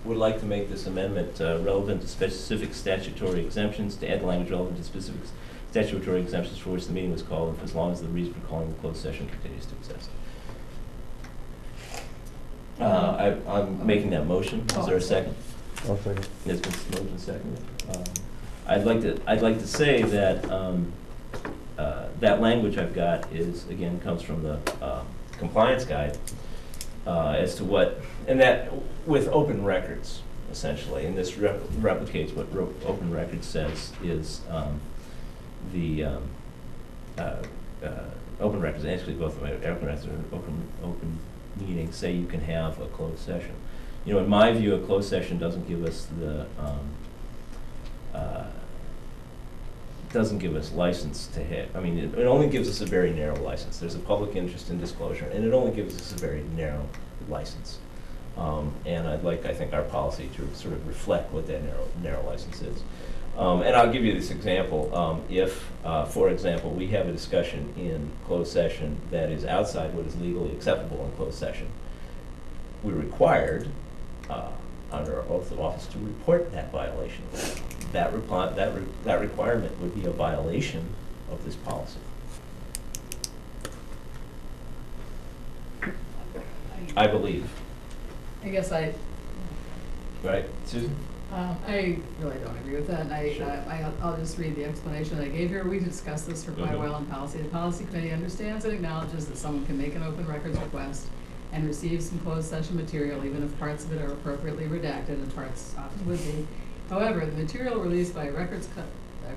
would like to make this amendment relevant to specific statutory exemptions, to add language relevant to specific statutory exemptions for which the meeting was called, as long as the reason for calling the closed session continues to exist. I'm making that motion. Is there a second? I'll second. It's been moved and seconded. I'd like to say that that language I've got comes from the compliance guide as to what, and that with open records essentially, and this replicates what open records says is the open records, actually both open records and open meetings say you can have a closed session. In my view, a closed session doesn't give us doesn't give us license to hit. I mean, it only gives us a very narrow license. There's a public interest in disclosure, and it only gives us a very narrow license. And I'd like, I think, our policy to sort of reflect what that narrow license is. And I'll give you this example. If, for example, we have a discussion in closed session that is outside what is legally acceptable in closed session, we're required, under our oath of office, to report that violation. That requirement would be a violation of this policy. I believe. I guess Right, Susan? I really don't agree with that, and Sure. I'll just read the explanation I gave here. We discussed this for quite a Mhm. while in policy. The policy committee understands and acknowledges that someone can make an open records request and receive some closed session material, even if parts of it are appropriately redacted, and parts often would be. However, the material released by a records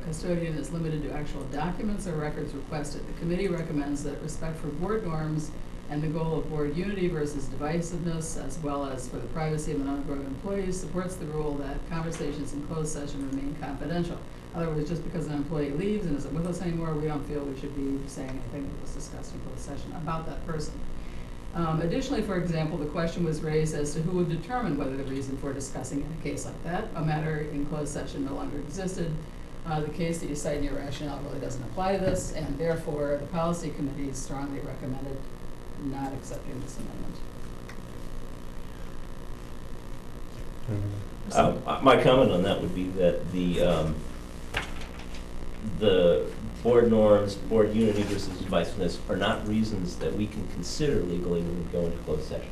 custodian is limited to actual documents or records requested. The committee recommends that respect for board norms and the goal of board unity versus divisiveness, as well as for the privacy of Monona Grove employees, supports the rule that conversations in closed session remain confidential. In other words, just because an employee leaves and isn't with us anymore, we don't feel we should be saying anything that was discussed in closed session about that person. Additionally, for example, the question was raised as to who would determine whether the reason for discussing in a case like that, a matter in closed session no longer existed. The case that you cite in your rationale really doesn't apply to this, and therefore the policy committee strongly recommended not accepting this amendment. My comment on that would be that the board norms, board unity versus divisiveness are not reasons that we can consider legally when we go into closed session,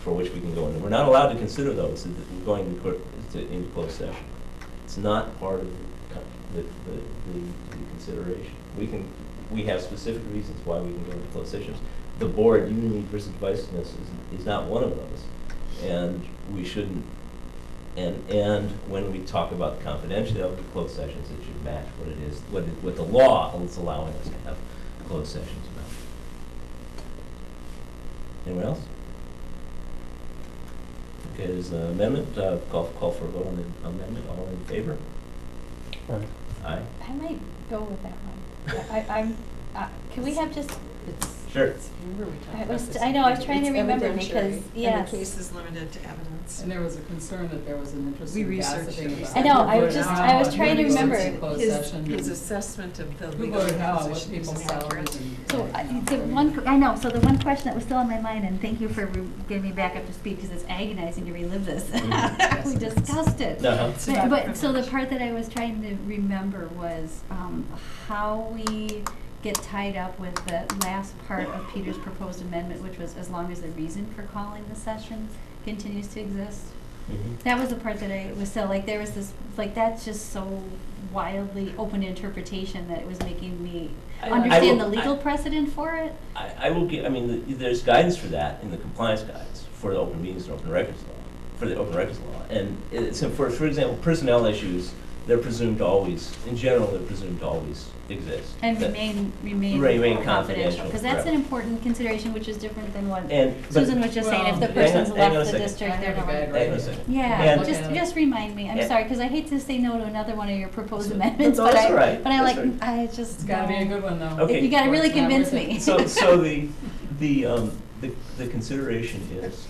for which we can go into. We're not allowed to consider those if we're going into closed session. It's not part of the consideration. We have specific reasons why we can go into closed sessions. The board unity versus divisiveness is not one of those, and we shouldn't. And when we talk about confidentiality of closed sessions, it should match what it is, what the law is allowing us to have closed sessions about. Anyone else? Okay, there's an amendment. Call for a vote on the amendment. All in favor? Aye. I might go with that one. Can we have just, Sure. I know, I was trying to It's remember evidentiary, because, and yes. the case is limited to evidence. And there was a concern that there was an interest We in researched gossiping it. about. I know, I who was voted just- how, I was trying to who voted remember. in closed session, His and assessment of the who legal voted how, what position is people's inaccurate. salaries and. So, so the one question that was still on my mind, and thank you for getting me back up to speed, because it's agonizing to relive this. Mhm. We discussed it. Uh-huh. It's about But, so the privilege. part that I was trying to remember was, how we get tied up with the last part of Peter's proposed amendment, which was as long as the reason for calling the session continues to exist. Mhm. That was the part that I was so, like, there was this, like, that's just so wildly open to interpretation that it was making me I understand will- the legal precedent for it. I will give, I mean, there's guidance for that in the compliance guides for the open meetings and open records law, for the open records law. And it's, for example, personnel issues, they're presumed to always, in general, they're presumed to always exist. And That- remain Remain confidential, confidential, because that's an correct. important consideration, which is different than what And, but, Susan was just saying, if the Well, person's hang on a left the second. district, I they're have a guide going. hang on a right second. Yeah, And- just remind me, I'm and- sorry, because I hate to say no to another one of your proposed So- amendments, no, but that's all right, but I that's like, right. I just. It's gotta be a good one, though. Okay. You gotta really It's not convince worth it. me. So the consideration is,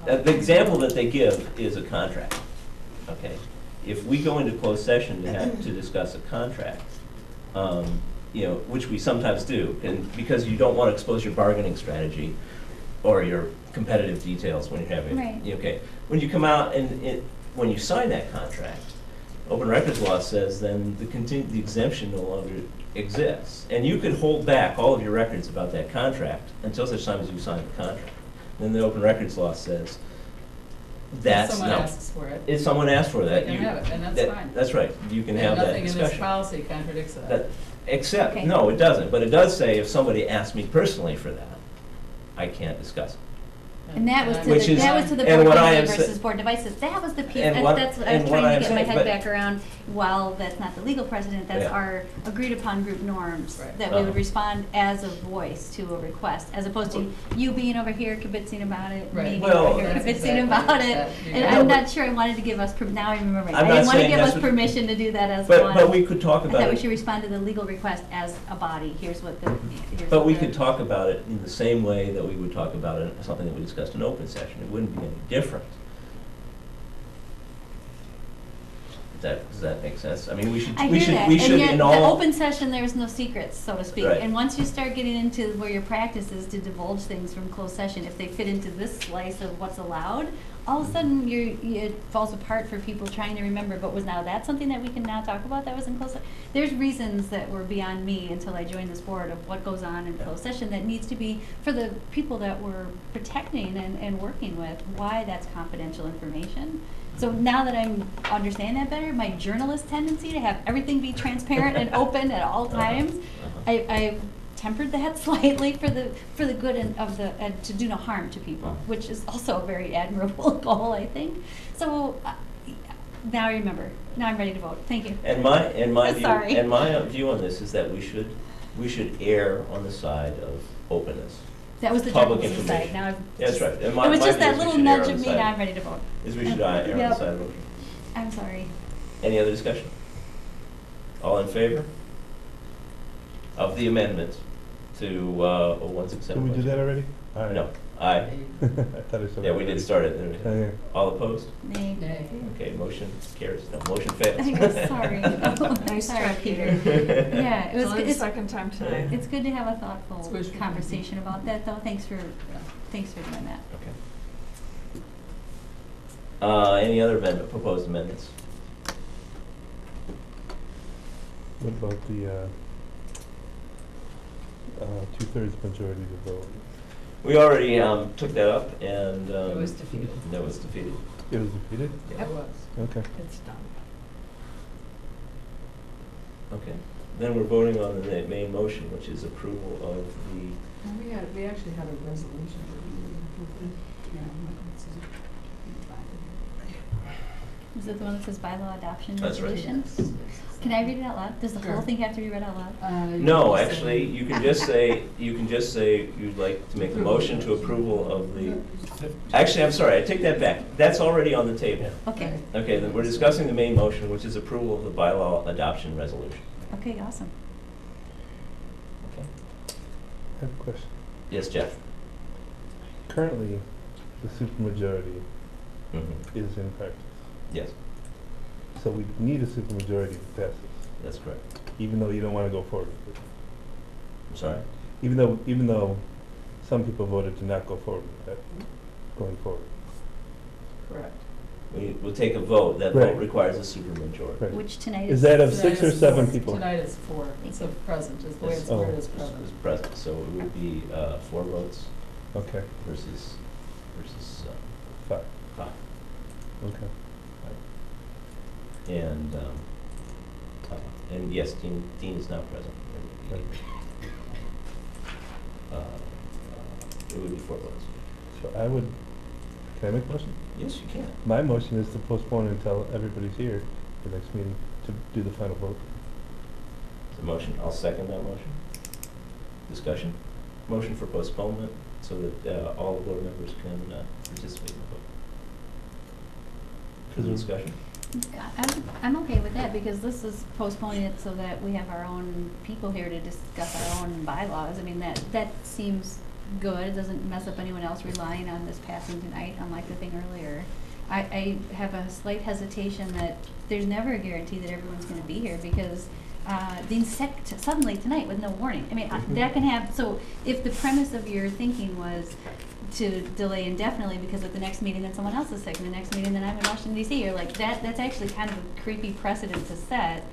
the example that they give is a contract, okay? If we go into closed session to discuss a contract, you know, which we sometimes do, and because you don't want to expose your bargaining strategy or your competitive details when you're having, Right. okay. When you come out and when you sign that contract, open records law says then the exemption no longer exists. And you could hold back all of your records about that contract until such time as you sign the contract. Then the open records law says that's Someone no. asks for it. If someone asks for that, They you. can have it, and that's fine. That's right, you can And have that nothing in this discussion. policy contradicts That- that. Except, Okay. no, it doesn't, but it does say if somebody asks me personally for that, I can't discuss it. And that was to Which the, is- that was to the and board what I unity am versus sa- board devices. That was the piece, And what- that's what I and was what trying I to am get my saying, head but- back around. while that's not the legal precedent, that's Yeah. our agreed upon group norms, Right. that we would Uh-huh. respond as a voice to a request, as opposed to you being over here kibitzing about it, Right. me being Well, over here that's kibitzing exactly about it. that. And Yeah, I'm but- not sure I wanted to give us, now I'm remembering, I'm I not didn't want to saying give that's us what- permission to do that as one. But we could talk I about thought we it. should respond to the legal request as a body, here's what the, here's But what we the- could talk about it in the same way that we would talk about it, something that we discussed in open session. It wouldn't be any different. Does that make sense? I mean, we should, I we hear should, that, we should and yet in the all. open session, there's no secrets, so to speak. Right. And once you start getting into where your practice is to divulge things from closed session, if they fit into this slice of what's allowed, all of a sudden it falls apart for people trying to remember. But was now that something that we can now talk about that was in closed session? There's reasons that were beyond me until I joined this board of what goes on in closed session that needs to be for the people that we're protecting and working with. Why that's confidential information. So now that I'm understanding that better, my journalist tendency to have everything be transparent and open at all times, I tempered that slightly for the good of the to do no harm to people, which is also a very admirable goal, I think. So now I remember. Now I'm ready to vote. Thank you. And my view, Sorry. and my view on this is that we should err on the side of openness. That was the Public journalism side. information. Now I've That's right. And my it was my just view that is we little should err nudge on of the me. side- Now I'm ready to vote. Is we should err on the Yep. side of openness. I'm sorry. Any other discussion? All in favor of the amendment to 0167? Did we do that already? All right. No. Aye. I thought I said. Yeah, we did start it. Oh, yeah. All opposed? Nay. Nay. Okay, motion carries. No, motion fails. I'm sorry. I'm Nice sorry, try, Peter. Peter. Yeah, it was. It's only the It's, second time tonight. it's good to have a It's thoughtful wishful conversation about that, though. Thanks for doing that. Okay. Any other proposed amendments? What about the two-thirds majority to vote? We already took that up, and It was defeated. that was defeated. It was defeated? Yeah. It was. Okay. It's done. Okay. Then we're voting on the main motion, which is approval of the. Well, we actually had a resolution. Is it the one that says bylaw adoption That's right. resolution? Can I read it out loud? Does the whole Sure. thing have to be read out loud? No, actually, you can just say you'd like to make a motion to approval of the. Actually, I'm sorry, I take that back. That's already on the table. Okay. Okay, then we're discussing the main motion, which is approval of the bylaw adoption resolution. Okay, awesome. Okay. I have a question. Yes, Jeff? Currently, the supermajority Mm-hmm. is in practice. Yes, So we need a supermajority to pass this, that's correct. even though you don't want to go forward with it. I'm sorry? Even though some people voted to not go forward with that, going forward. Correct. We'll take a vote. That Right. vote requires a supermajority. Right. Which tonight Is is. that of Tonight 6 or is 7 four. people? Tonight is 4. It's a present, is the way it's Oh. worded as It's present. present, so it would be 4 votes Okay, versus 5. 5. Okay. And yes, Dean is not present. Right. It would be 4 votes. So can I make a motion? Yes, you can. My motion is to postpone until everybody's here for next meeting to do the final vote. The motion, I'll second that motion. Discussion? Motion for postponement so that all the board members can participate in the vote. Further discussion? I'm okay with that because this is postponing it so that we have our own people here to discuss our own bylaws. I mean, that seems good. It doesn't mess up anyone else relying on this passing tonight, unlike the thing earlier. I have a slight hesitation that there's never a guarantee that everyone's going to be here because being sick suddenly tonight with no warning. I mean, that can happen. So if the premise of your thinking was to delay indefinitely because at the next meeting then someone else is sick and the next meeting then I'm in Washington DC, you're like, that's actually kind of a creepy precedent to set.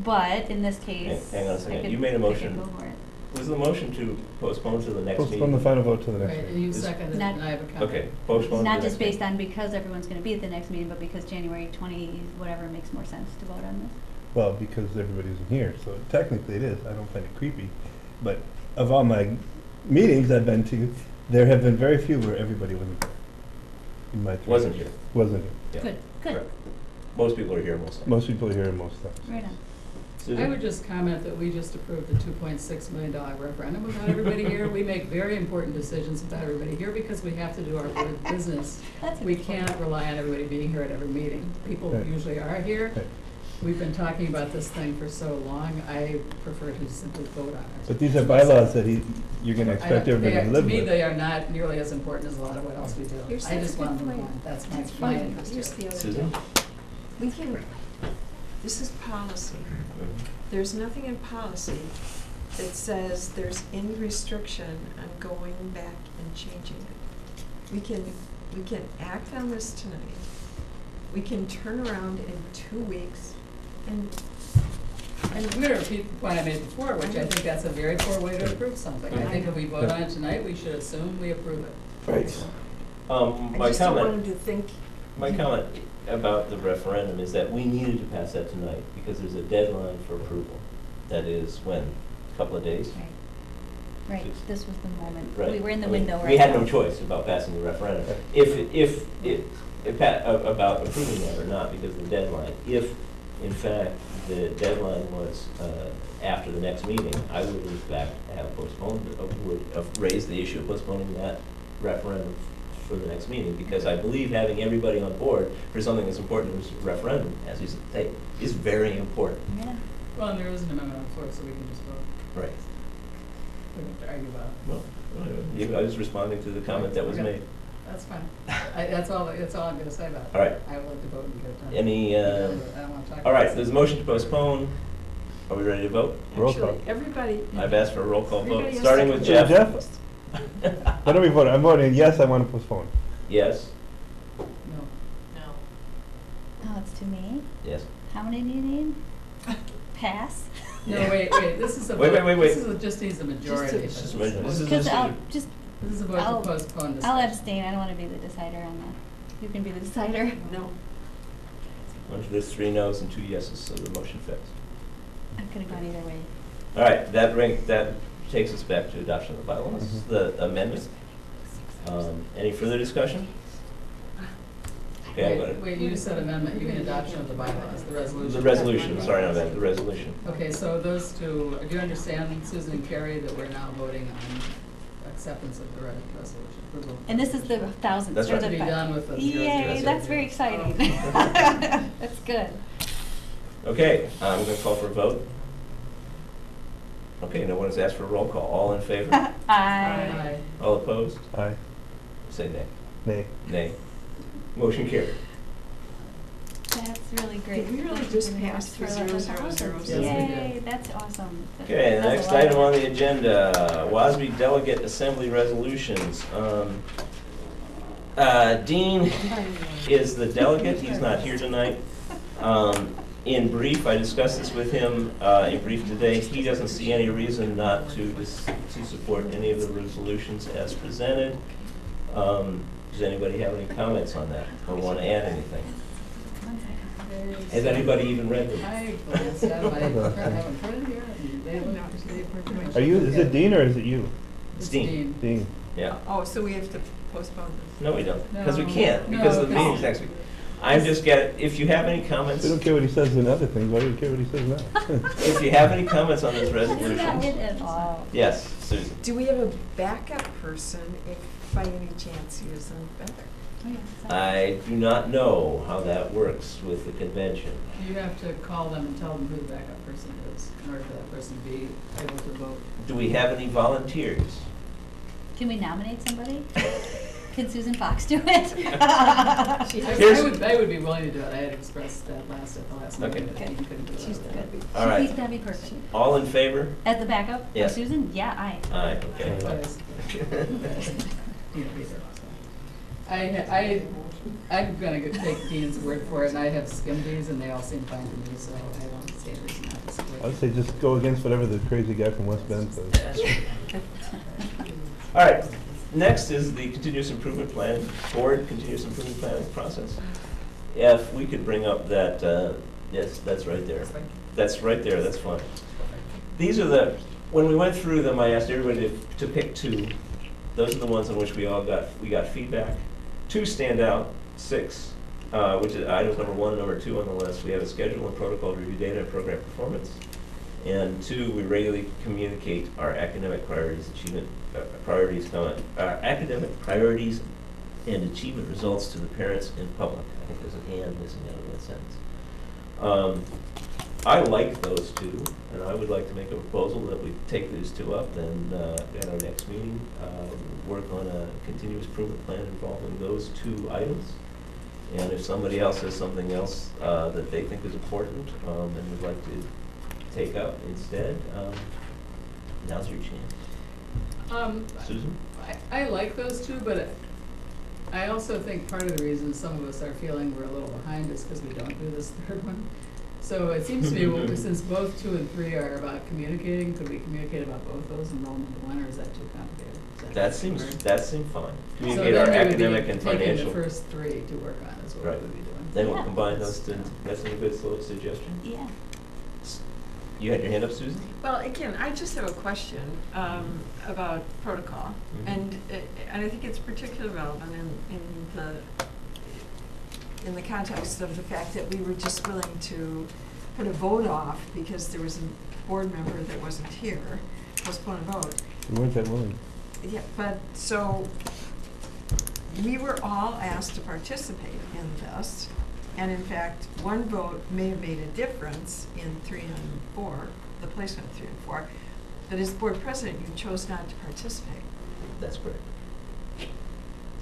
But in this case, Hang on a I second. could- You made a I could motion. go for it. Was the motion to postpone to the next meeting? Postpone the final vote to the next Right, meeting. and you Is- seconded it, Not- and I have a comment. Okay, postpone to the Not next just based meeting. on because everyone's going to be at the next meeting, but because January 20 whatever makes more sense to vote on this. Well, because everybody isn't here, so technically it is. I don't find it creepy. But of all my meetings I've been to, there have been very few where everybody wasn't there. In my 3 Wasn't years. here. Wasn't here. Yeah. Good, good. Correct. Most people are here most times. Most people are here most times. Right on. Susan? I would just comment that we just approved the $2.6 million referendum without everybody here. We make very important decisions without everybody here because we have to do our board business. That's We important. can't rely on everybody being here at every meeting. People Right. usually are here. Right. We've been talking about this thing for so long, I prefer to simply vote on it. But these are bylaws that you're gonna I expect don't- everybody they to are- live To me, with. they are not nearly as important as a lot of what else we do. Here's- I that's just a good want them point. on. That's That's my fine. interest. Here's the other Susan? thing. We can, this is policy. There's nothing in policy that says there's any restriction on going back and changing it. We can act on this tonight. We can turn around in 2 weeks and And I'm going to repeat the point I made before, which I think that's a very poor way to approve something. I think if we vote on it tonight, we should assume we approve it. Right. I My just don't want comment, them to think. my comment about the referendum is that we needed to pass that tonight because there's a deadline for approval. That is when? A couple of days? Right, this was the moment. Right. We were in the I mean, window right now. We had no choice about passing the referendum. About approving that or not because of the deadline. If, in fact, the deadline was after the next meeting, I would in fact have postponed, would have raised the issue of postponing that referendum for the next meeting, because I believe having everybody on board for something as important as a referendum, as you say, is very important. Yeah. Well, and there is an amendment on the floor, so we can just vote. Right. We don't have to argue about it. Well, I was responding to the comment that was Okay. made. That's fine. That's all I'm going to say about it. All right. I would like to vote and get it done. Any, Be done with it. I don't want to talk all about right, it. there's a motion to postpone. Are we ready to vote? Roll call. Actually, everybody. I've asked for a roll call vote, Everybody has starting to with vote. Jeff. What are we voting? I'm voting yes, I want to postpone. Yes, No. Oh, it's to me? yes. How many do you need? Pass? No, wait, this is a Wait, vote. wait, wait. Just needs a majority. It's just a majority. This is Because just- I'll just, This is a vote I'll- to postpone discussion. I'll abstain, I don't want to be the decider on that. You can be the decider. No. There's 3 noes and 2 yeses, so the motion fails. I could have gone either way. All right, that takes us back to adoption of the bylaws, Mhm. the amendment. Any further discussion? Okay, I'm gonna, Wait, you just said amendment, you mean adoption of the bylaws, the resolution? the resolution, sorry, not that, the resolution. Okay, so those two, do you understand, Susan and Carrie, that we're now voting on acceptance of the resolution? approval of the And this is the resolution? 1,000. That's or right. the To be fi- done with the Yay, 000. that's very exciting. Oh. That's good. Okay, I'm gonna call for a vote. Okay, no one has asked for a roll call. All in favor? Aye. Aye. All opposed? Aye. Say nay. Nay. Nay. Motion carried. That's really great. Did we really Thank you just very much pass for the letting 000? us know. Yes, we Yay, did. that's awesome. Okay, the That's a next lot. item on the agenda, WASB Delegate Assembly Resolutions. Dean is the delegate, he's not here tonight. In brief, I discussed this with him in brief today, he doesn't see any reason not to support any of the resolutions as presented. Does anybody have any comments on that, or want to add anything? Has anybody even read them? I glanced at them, I haven't printed here, and they look pretty much. Are you, is it Dean or is it you? It's Dean. Dean. Yeah. Oh, so we have to postpone this? No, we don't, because we No. can't, because No, the meeting's next week. I'm just getting, if you have any comments, We don't care what he says in other things, why do we care what he says now? if you have any comments on this Isn't that resolution, it at all? yes, Susan. Do we have a backup person if by any chance he isn't better? Oh, yeah, so- I do not know how that works with the convention. You have to call them and tell them who the backup person is, in order for that person to be able to vote. Do we have any volunteers? Can we nominate somebody? Can Susan Fox do it? Here's- I would be willing to do it, I had expressed that at the last Okay. meeting, that you couldn't do it. She's good. All right. That'd be perfect. All in favor? As the backup? for Yes. Susan? Yeah, aye. Aye, okay. I'm gonna take Dean's word for it, and I have skimmed these, and they all seem fine to me, so I don't see any reason not to support I would it. say just go against whatever the crazy guy from West Bend says. All right, next is the continuous improvement plan, board continuous improvement planning process. If we could bring up that, yes, that's right there. That's right there, that's fine. These are the, when we went through them, I asked everybody to pick 2. Those are the ones on which we got feedback. 2 stand out, 6 which is items number 1 and number 2 on the list. We have a schedule and protocol to review data and program performance. And 2, we regularly communicate our academic priorities, academic priorities and achievement results to the parents and public. I think there's an and missing out of that sentence. I like those 2, and I would like to make a proposal that we take these 2 up and at our next meeting, work on a continuous improvement plan involving those 2 items. And if somebody else has something else that they think is important and would like to take up instead, now's your chance. Susan? I like those 2, but I also think part of the reason some of us are feeling we're a little behind is because we don't do this 3rd one. So it seems to me, well, since both 2 and 3 are about communicating, could we communicate about both those and roll them into one, or is that too complicated? That seems fine. Communicate our academic and Taking financial. the first 3 to work on is what Right. we would be doing. Then we'll Yeah. combine those 2. That's a good suggestion. Yeah. You had your hand up, Susan? Well, again, I just have a question about protocol, Mhm. and I think it's particularly relevant in the context of the fact that we were just willing to put a vote off because there was a board member that wasn't here, postpone a vote. We weren't that willing. Yeah, but so we were all asked to participate in this, and in fact, one vote may have made a difference in 3 and 4, the placement of 3 and 4, but as board president, you chose not to participate. That's correct.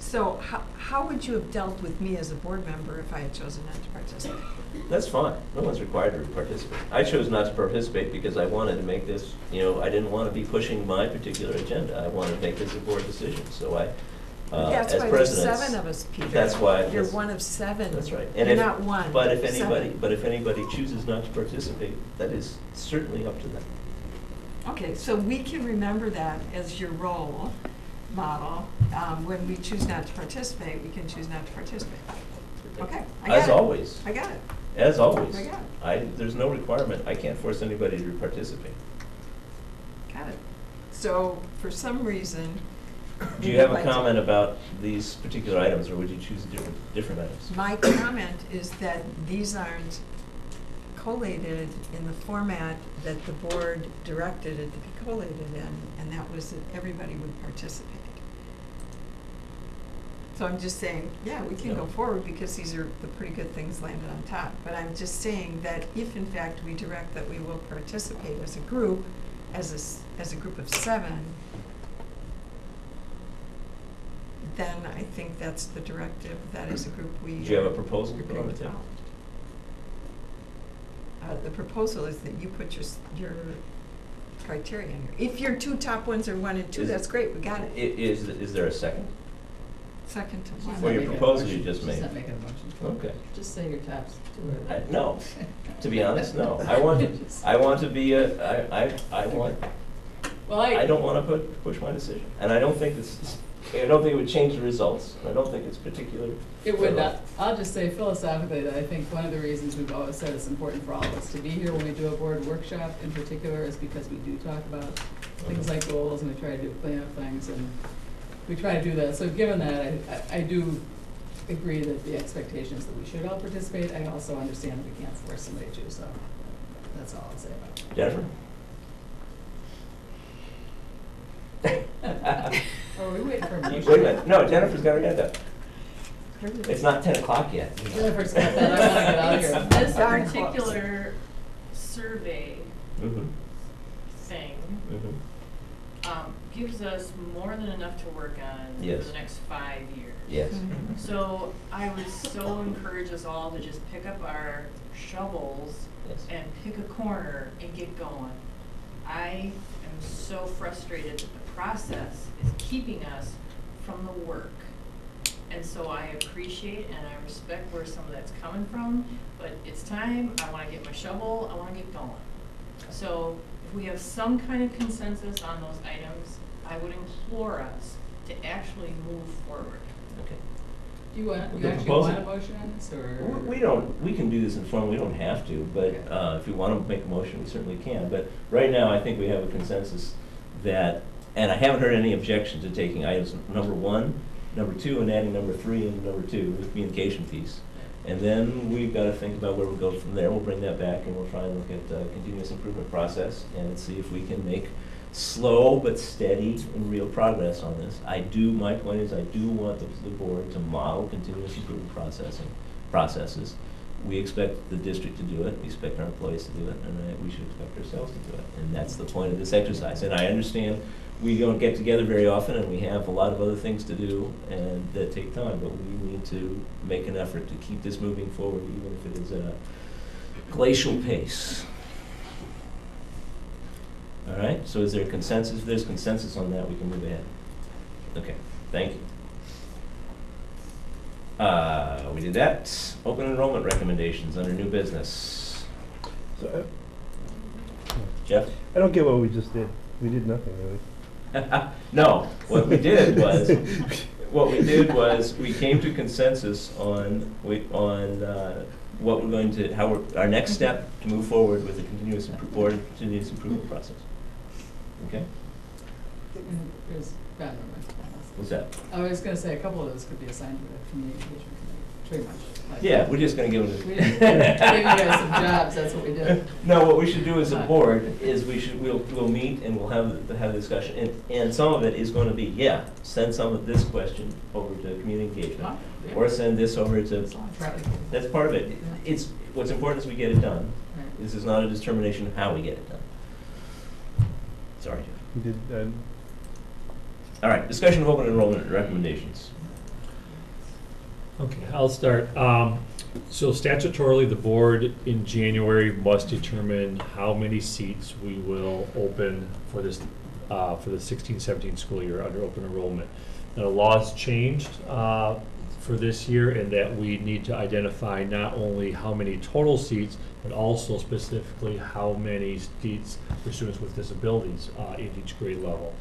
So how would you have dealt with me as a board member if I had chosen not to participate? That's fine. No one's required to participate. I chose not to participate because I wanted to make this, I didn't want to be pushing my particular agenda. I wanted to make this a board decision. So I, That's as why there's president. 7 of us, Peter. That's why. You're one of 7. That's right. You're not one. But if 7. anybody chooses not to participate, that is certainly up to them. Okay, so we can remember that as your role model. When we choose not to participate, we can choose not to participate. Okay, I got it. As always. I got it. As always. I got it. There's no requirement. I can't force anybody to participate. Got it. So for some reason. Do you have a comment about these particular items, or would you choose different items? My comment is that these aren't collated in the format that the board directed it to be collated in, and that was that everybody would participate. So I'm just saying, yeah, we can go forward because these are the pretty good things landed on top. But I'm just saying that if in fact we direct that we will participate as a group, as a group of 7, then I think that's the directive that as a group we. Do you have a proposal to agree put on the with table? The proposal is that you put your criteria in here. If your 2 top ones are 1 and 2, that's great, we got it. Is there a second? Second to She's one. not For your making a proposal motion. you just made. She's not making a motion. Okay. Just say your tops 2 or. No, to be honest, no. I want to be Well, I don't want to push my decision. And I don't think it would change the results. I don't think it's particular. It would not. I'll just say philosophically that I think one of the reasons we've always said it's important for all of us to be here when we do a board workshop in particular is because we do talk about things like goals and we try to do cleanup things and we try to do that. So given that, I do agree that the expectation is that we should all participate. I also understand that we can't force somebody to, so that's all I'll say about it. Jennifer? Are we waiting for a motion? Wait a minute. No, Jennifer's got her hand up. It's not 10 o'clock yet. Jennifer's got that. I want to get out of here. This Darn close. particular survey Mm-hmm. thing Mm-hmm. gives us more than enough to work on Yes. for the next 5 years. Yes. So I would so encourage us all to just pick up our shovels Yes. and pick a corner and get going. I am so frustrated that the process is keeping us from the work. And so I appreciate and I respect where some of that's coming from, but it's time, I wanna get my shovel, I wanna get going. So if we have some kind of consensus on those items, I would implore us to actually move forward. Okay. Do you want, The you actually proposal- want a motion on this, or? We can do this in form, we don't have to, but if you want to make a motion, we certainly can. But right now, I think we have a consensus that, and I haven't heard any objection to taking items number 1, number 2, and adding number 3 and number 2, the communication piece. And then we've got to think about where we go from there. We'll bring that back and we'll try and look at the continuous improvement process and see if we can make slow but steady and real progress on this. My point is I do want the board to model continuous improvement processes. We expect the district to do it, we expect our employees to do it, and we should expect ourselves to do it. And that's the point of this exercise. And I understand we don't get together very often and we have a lot of other things to do and that take time, but we need to make an effort to keep this moving forward, even if it is at a glacial pace. All right, so is there consensus? If there's consensus on that, we can move ahead. Okay, thank you. We did that. Open enrollment recommendations under new business. So, Jeff? I don't get what we just did. We did nothing, really. No, what we did was we came to consensus on what we're going to, our next step to move forward with the continuous improvement process. Okay? There's bad numbers. What's that? I was gonna say, a couple of those could be assigned to the community engagement committee, pretty much. Like, Yeah, we're just gonna give them. We didn't give you guys some jobs, that's what we did. No, what we should do as a board is we'll meet and we'll have a discussion. And some of it is gonna be, send some of this question over to community engagement. Yeah. Or send this over to, It's not right. that's part of it. It's, what's important is we get it done. Right. This is not a determination of how we get it done. Sorry, Jeff. We did, All right, discussion of open enrollment recommendations. Okay, I'll start. So statutorily, the board in January must determine how many seats we will open for this, for the 16-17 school year under open enrollment. Now, the law's changed for this year in that we need to identify not only how many total seats, but also specifically how many seats for students with disabilities in each grade level.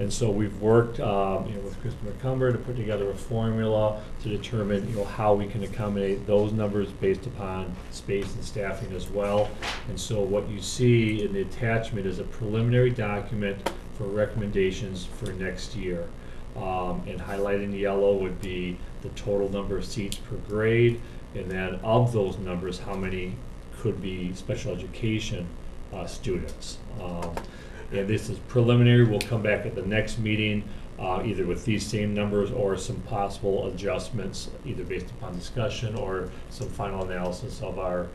And so we've worked with Kristen McCumber to put together a formula to determine how we can accommodate those numbers based upon space and staffing as well. And so what you see in the attachment is a preliminary document for recommendations for next year. And highlighted in yellow would be the total number of seats per grade, and then of those numbers, how many could be special education students. And this is preliminary. We'll come back at the next meeting either with these same numbers or some possible adjustments, either based upon discussion or some final analysis of our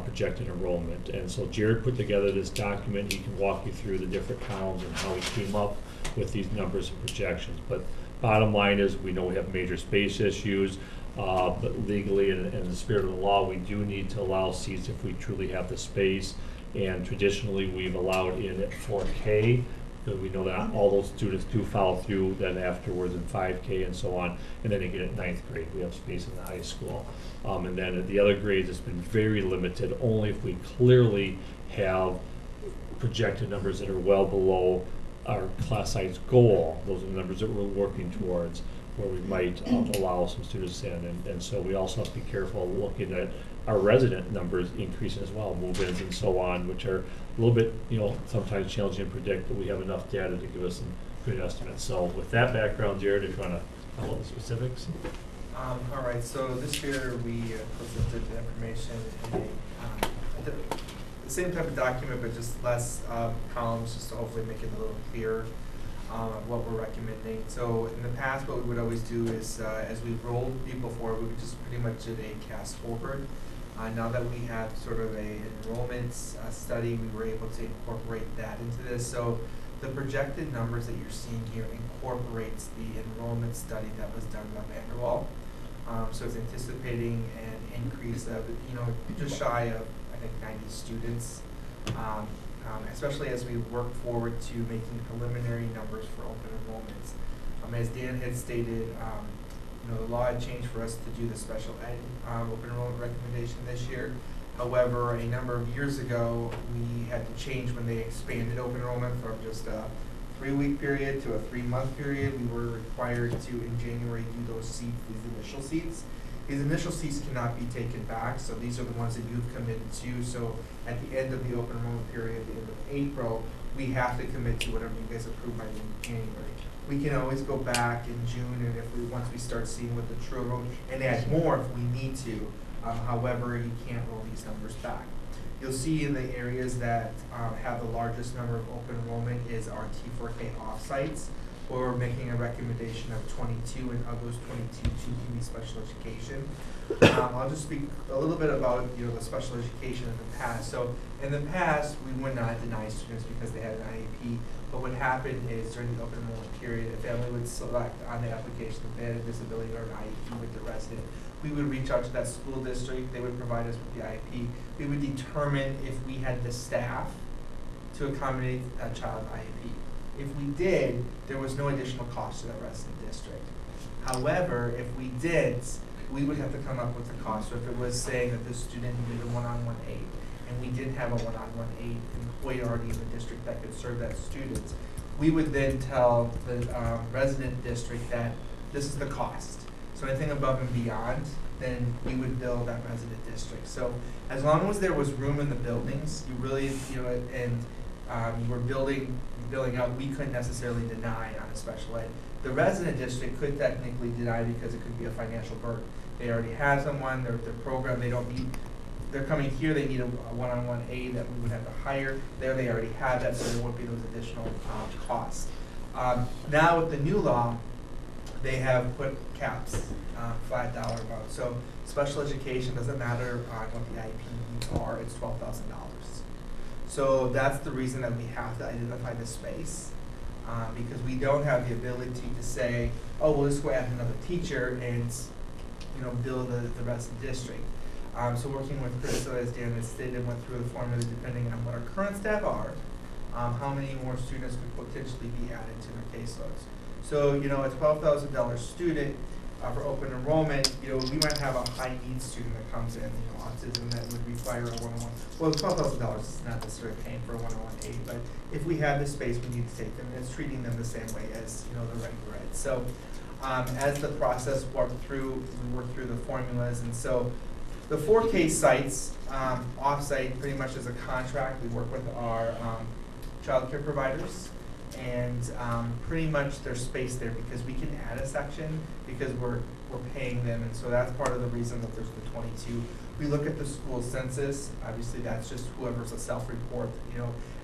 projected enrollment. And so Jared put together this document. He can walk you through the different columns and how we came up with these numbers and projections. But bottom line is we know we have major space issues, but legally and in the spirit of the law, we do need to allow seats if we truly have the space. And traditionally, we've allowed in at 4K, because we know that all those students do follow through then afterwards in 5K and so on. And then again at 9th grade, we have space in the high school. And then at the other grades, it's been very limited, only if we clearly have projected numbers that are well below our class size goal. Those are the numbers that we're working towards, where we might allow some students in. And so we also have to be careful looking at our resident numbers increasing as well, move-ins and so on, which are a little bit, sometimes challenging to predict, but we have enough data to give us some good estimates. So with that background, Jared, if you want to follow the specifics. All right, so this year we presented the information in the same type of document, but just less columns, just to hopefully make it a little clearer what we're recommending. So in the past, what we would always do is, as we rolled people forward, we would just pretty much did a cast forward. Now that we have sort of an enrollment study, we were able to incorporate that into this. So the projected numbers that you're seeing here incorporates the enrollment study that was done by Vanderwall. So it's anticipating an increase of, just shy of, I think, 90 students, especially as we work forward to making preliminary numbers for open enrollments. As Dan had stated, the law had changed for us to do the special ed open enrollment recommendation this year. However, a number of years ago, we had to change when they expanded open enrollment from just a 3-week period to a 3-month period. We were required to, in January, do those seats, these initial seats. These initial seats cannot be taken back, so these are the ones that you've committed to. So at the end of the open enrollment period, at the end of April, we have to commit to whatever you guys approve by January. We can always go back in June, and once we start seeing what the true enrollment, and add more if we need to. However, you can't roll these numbers back. You'll see in the areas that have the largest number of open enrollment is our T4K offsites, where we're making a recommendation of 22, and of those 22, 2 can be special education. I'll just speak a little bit about the special education in the past. So in the past, we would not deny students because they had an IEP, but what happened is during the open enrollment period, a family would select on the application if they had a disability or an IEP with the resident. We would reach out to that school district, they would provide us with the IEP. We would determine if we had the staff to accommodate a child IEP. If we did, there was no additional cost to that resident district. However, if we didn't, we would have to come up with the cost. So if it was saying that the student needed a one-on-one aid, and we didn't have a one-on-one aid employee already in the district that could serve that student, we would then tell the resident district that this is the cost. So anything above and beyond, then we would bill that resident district. So as long as there was room in the buildings, you really, and you were billing out, we couldn't necessarily deny on a special ed. The resident district could technically deny because it could be a financial burden. They already have someone, their program, they don't need, they're coming here, they need a one-on-one aid that we would have to hire. There they already have that, so there won't be those additional costs. Now with the new law, they have put caps, flat dollar amount. So special education doesn't matter what the IEP needs are, it's $12,000. So that's the reason that we have to identify this space, because we don't have the ability to say, oh, we'll just go add another teacher and bill the rest of the district. So working with Crystal, as Dan has stated, went through the formula depending on what our current staff are, how many more students could potentially be added to their caseloads. So, a $12,000 student for open enrollment, we might have a high needs student that comes in, autism that would require a one-on-one. Well, $12,000 is not necessarily paying for a one-on-one aid, but if we have the space, we need to take them, and it's treating them the same way as, the regular ed. So, as the process worked through, we worked through the formulas, and so the 4K sites, off-site, pretty much as a contract, we work with our child care providers, and pretty much there's space there because we can add a section because we're paying them, and so that's part of the reason that there's the 22. We look at the school census, obviously that's just whoever's a self-report,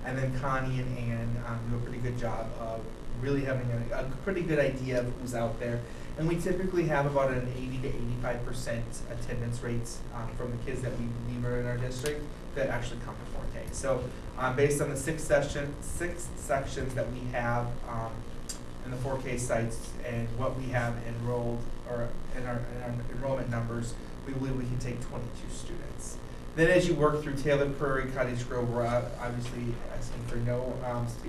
and then Connie and Ann do a pretty good job of really having a pretty good idea of who's out there. And we typically have about an 80 to 85% attendance rates from the kids that we believe are in our district that actually come to 4K. So based on the six sections that we have in the 4K sites and what we have enrolled, or in our enrollment numbers, we believe we can take 22 students. Then as you work through Taylor, Prairie, Cottage Grove, we're obviously asking for no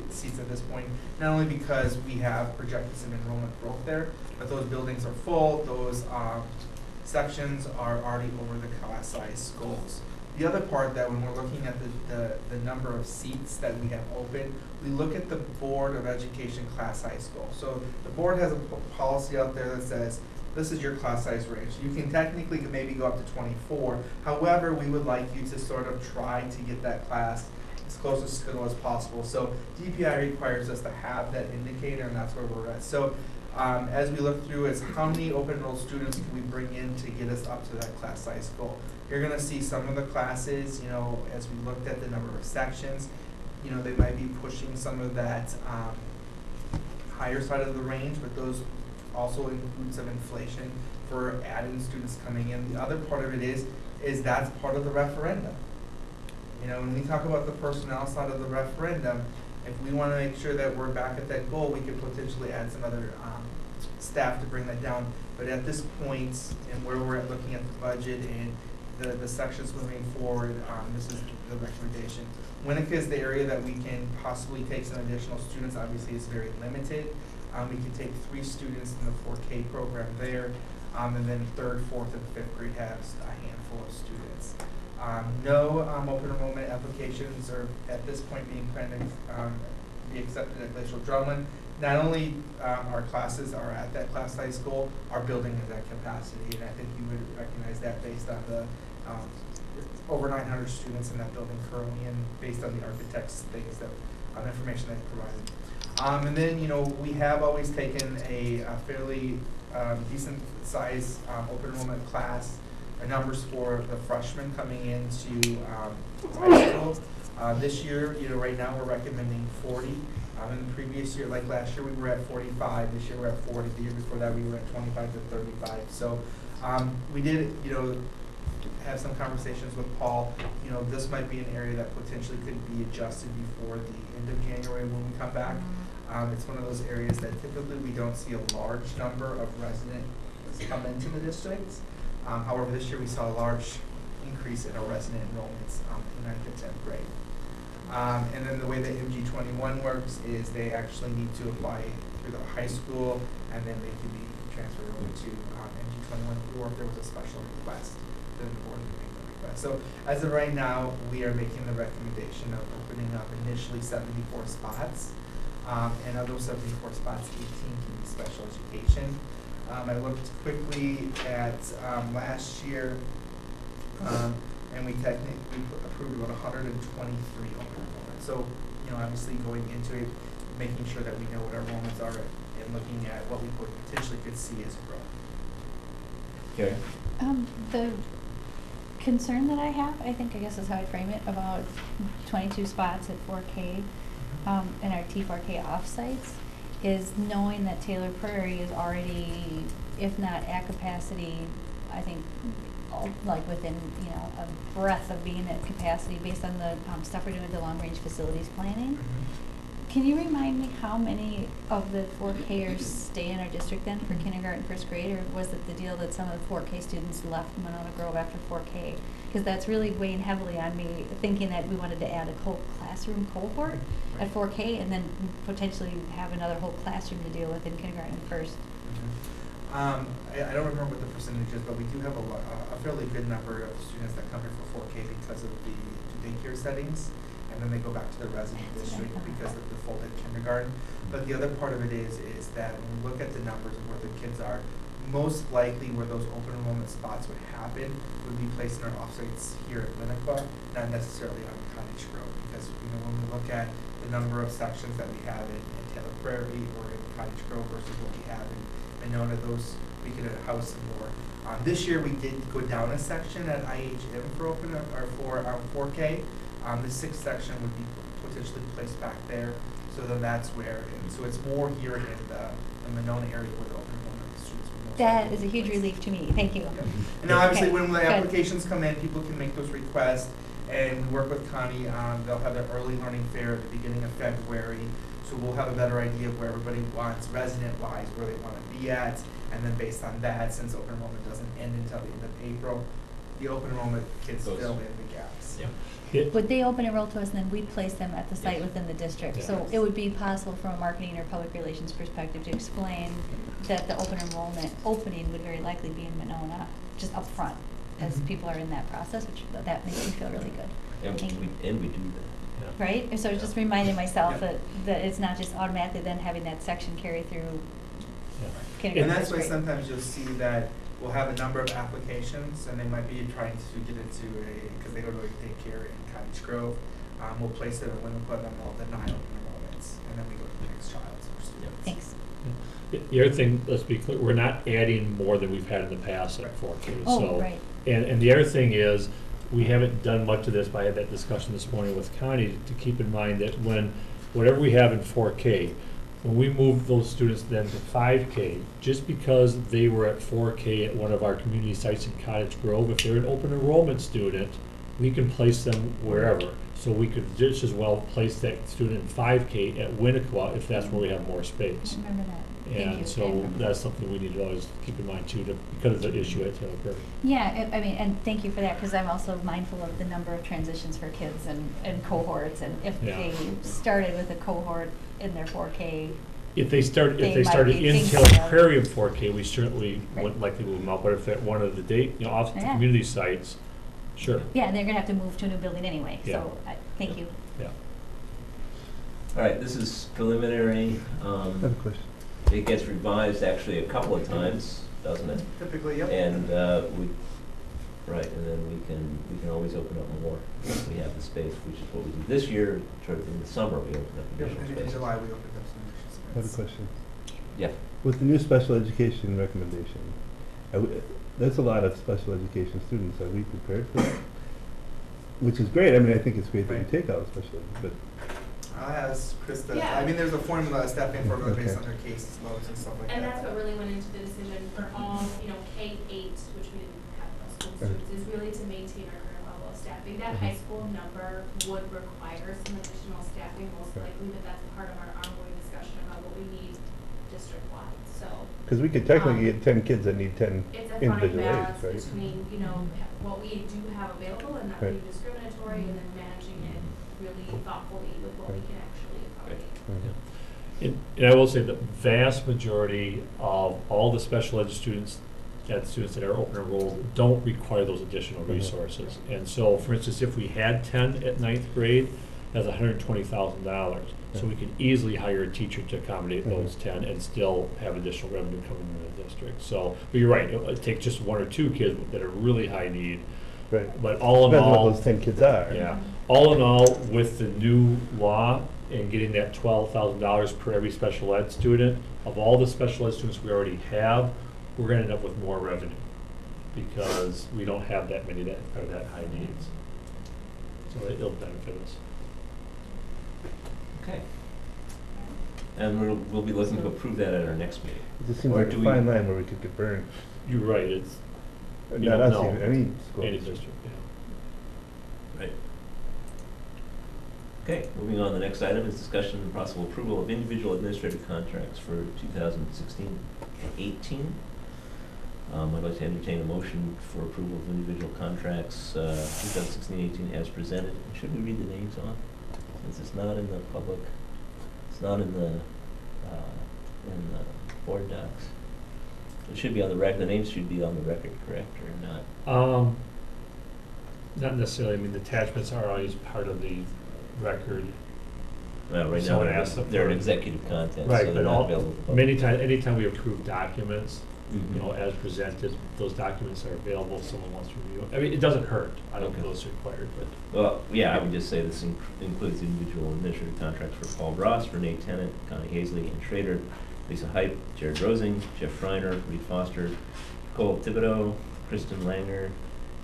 seats at this point, not only because we have projected some enrollment growth there, but those buildings are full, those sections are already over the class size goals. The other part that when we're looking at the number of seats that we have open, we look at the Board of Education class size goal. So the board has a policy out there that says, this is your class size range. You can technically maybe go up to 24. However, we would like you to sort of try to get that class as close to school as possible. So DPI requires us to have that indicator, and that's where we're at. So as we look through, is how many open enrolled students can we bring in to get us up to that class size goal? You're gonna see some of the classes, as we looked at the number of sections, they might be pushing some of that higher side of the range, but those also includes some inflation for adding students coming in. The other part of it is that's part of the referendum. When we talk about the personnel side of the referendum, if we want to make sure that we're back at that goal, we could potentially add some other staff to bring that down. But at this point, and where we're at looking at the budget and the sections moving forward, this is the recommendation. Winnica is the area that we can possibly take some additional students. Obviously, it's very limited. We can take 3 students in the 4K program there, and then 3rd, 4th, and 5th grade has a handful of students. No open enrollment applications are at this point being planned to be accepted at Glacial Drumlin. Not only our classes are at that class size goal, our building is at capacity, and I think you would recognize that based on the over 900 students in that building currently, and based on the architect's things that information they provided. And then, we have always taken a fairly decent size open enrollment class, the numbers for the freshmen coming into high school. This year, you know, right now we're recommending 40. In the previous year, like last year, we were at 45. This year, we're at 40. The year before that, we were at 25 to 35. So we did, you know, have some conversations with Paul. You know, this might be an area that potentially could be adjusted before the end of January when we come back. It's one of those areas that typically we don't see a large number of residents come into the districts. However, this year we saw a large increase in our resident enrollments in 9th and 10th grade. And then the way that MG21 works is they actually need to apply through the high school, and then they can be transferred over to MG21, or if there was a special request, then the board would make the request. So as of right now, we are making the recommendation of opening up initially 74 spots, and of those 74 spots, 18 can be special education. I looked quickly at last year, and we technically approved about 123 open enrollments. So, you know, obviously going into it, making sure that we know what our enrollments are and looking at what we potentially could see as growth. Gary? The concern that I have, I guess is how I frame it, about 22 spots at 4K in our T4K offsites, is knowing that Taylor Prairie is already, if not at capacity, I think like within, you know, a breath of being at capacity based on the stuff we're doing with the long-range facilities planning. Can you remind me how many of the 4Kers stay in our district then for kindergarten, first grade, or was it the deal that some of the 4K students left Monona Grove after 4K? Because that's really weighing heavily on me, thinking that we wanted to add a whole classroom cohort at 4K and then potentially have another whole classroom to deal with in kindergarten and first. I don't remember what the percentage is, but we do have a fairly good number of students that come here for 4K because of the daycare settings, and then they go back to their resident district because of the full-day kindergarten. But the other part of it is that when we look at the numbers of where the kids are, most likely where those open enrollment spots would happen would be placed in our offsites here at Winnequa, not necessarily on Cottage Grove, because you know when we look at the number of sections that we have in Taylor Prairie or in Cottage Grove versus what we have in Monona, those we could house some more. This year we did go down a section at IHM for open or for 4K. The 6th section would be potentially placed back there. So then that's where, and so it's more here in the Monona area where the open enrollment students would most That likely is a huge be placed. relief to me. Thank you. Yeah. And now obviously Okay, when the good. applications come in, people can make those requests, and we work with Connie. They'll have their early learning fair at the beginning of February. So we'll have a better idea of where everybody wants, resident-wise, where they want to be at. And then based on that, since open enrollment doesn't end until the end of April, the open enrollment kids fill in the gaps. Yeah. Would they open enroll to us and then we place them at the site Yes. within the district? Yes. So it would be possible from a marketing or public relations perspective to explain that the open enrollment opening would very likely be in Monona, just up front, as people are in that process, which that makes me feel really good. And Thank you. we do that. Right? And so just reminding myself Yeah. that it's not just automatically then having that section carry through And kindergarten. that's why first grade. sometimes you'll see that we'll have a number of applications, and they might be trying to get into because they go to a daycare in Cottage Grove. We'll place it in Winnequa, then they'll deny open enrollments, and then we go to the next child for students. Thanks. The other thing, let's be clear, we're not adding more than we've had in the past at 4K. Oh, So, right. and the other thing is, we haven't done much of this, but I had that discussion this morning with Connie to keep in mind that whatever we have in 4K, when we move those students then to 5K, just because they were at 4K at one of our community sites in Cottage Grove, if they're an open enrollment student, we can place them wherever. So we could just as well place that student in 5K at Winnequa if that's where we have more space. I remember that. Thank you. And so that's something we need to always keep in mind too, because of the issue at Taylor Prairie. Yeah, I mean, and thank you for that, because I'm also mindful of the number of transitions for kids and cohorts, and if Yeah. they started with a cohort in their 4K, If they started They might in be thinking Taylor of- Prairie in 4K, we certainly Right. wouldn't likely move them out, but if they're one of the off the Yeah. community sites, sure. yeah, and they're gonna have to move to a new building anyway, Yeah. so, thank you. Yeah. All right, this is preliminary. I have a question. It gets revised actually a couple of times, doesn't it? Typically, yep. And right, and then we can always open up more if we have the space, which is what we did this year. Sort of in the summer, we opened up Yep, additional in spaces. July, we opened up some additional I have a space. question. Yeah. With the new special education recommendation, That's a lot of special education students. Are we prepared for that? Which is great. I mean, I think it's great that we Right. take out special ed, but I'll ask Krista. Yeah. I mean, there's a formula, staffing formula Okay. based on their case loads and stuff like And that. that's what really went into the decision for all, K-8, which we didn't have school Right. students, is really to maintain our current level of staffing. That high school number would require some additional staffing, most Right. likely, but that's part of our ongoing discussion about what we need district-wide, so. because we could technically get 10 kids that need 10 It's a fine individual balance aides, right? between, what we do have available and not Right. being discriminatory, and then managing it really thoughtfully with what we Right. can actually accommodate. Mhm. And I will say the vast majority of all the special ed students that are open enrolled don't require those additional Mhm. resources. And so, for instance, if we had 10 at ninth grade, that's $120,000. So we could easily hire a teacher to accommodate those 10 and still have additional revenue coming into the district. So, but you're right, it takes just one or two kids that are really high need. Right. But all in Depends on all. what those 10 kids are. Yeah, all in all, with the new law and getting that $12,000 per every special ed student, of all the special ed students we already have, we're gonna end up with more revenue because we don't have that many that are that high needs. So it'll benefit us. Okay. And we'll be looking to approve that at our next meeting. It just seems Or like do a we- fine line where we could get burned. You're right, it's You Not don't us, know. even, any school. any district, yeah. Right. Okay, moving on, the next item is discussion and possible approval of individual administrative contracts for 2016-18. I'd like to entertain a motion for approval of individual contracts, 2016-18 as presented. Should we read the names on? Since it's not in the public, it's not in the board docs. It should be on the the names should be on the record, correct, or not? Not necessarily, I mean, the attachments are always part of the record. Right now, Someone asked them they're for- an executive content, Right, so they're but not all, available. to the public. anytime we approve documents, Mhm. as presented, those documents are available if someone wants to review them. I mean, it doesn't hurt, I don't Okay. know if it's required, but. Well, yeah, I would just say this includes individual administrative contracts for Paul Ross, Renee Tennant, Connie Hazley, and Schrader, Lisa Hype, Jared Rosing, Jeff Freiner, Reed Foster, Cole Thibodeau, Kristen Langer,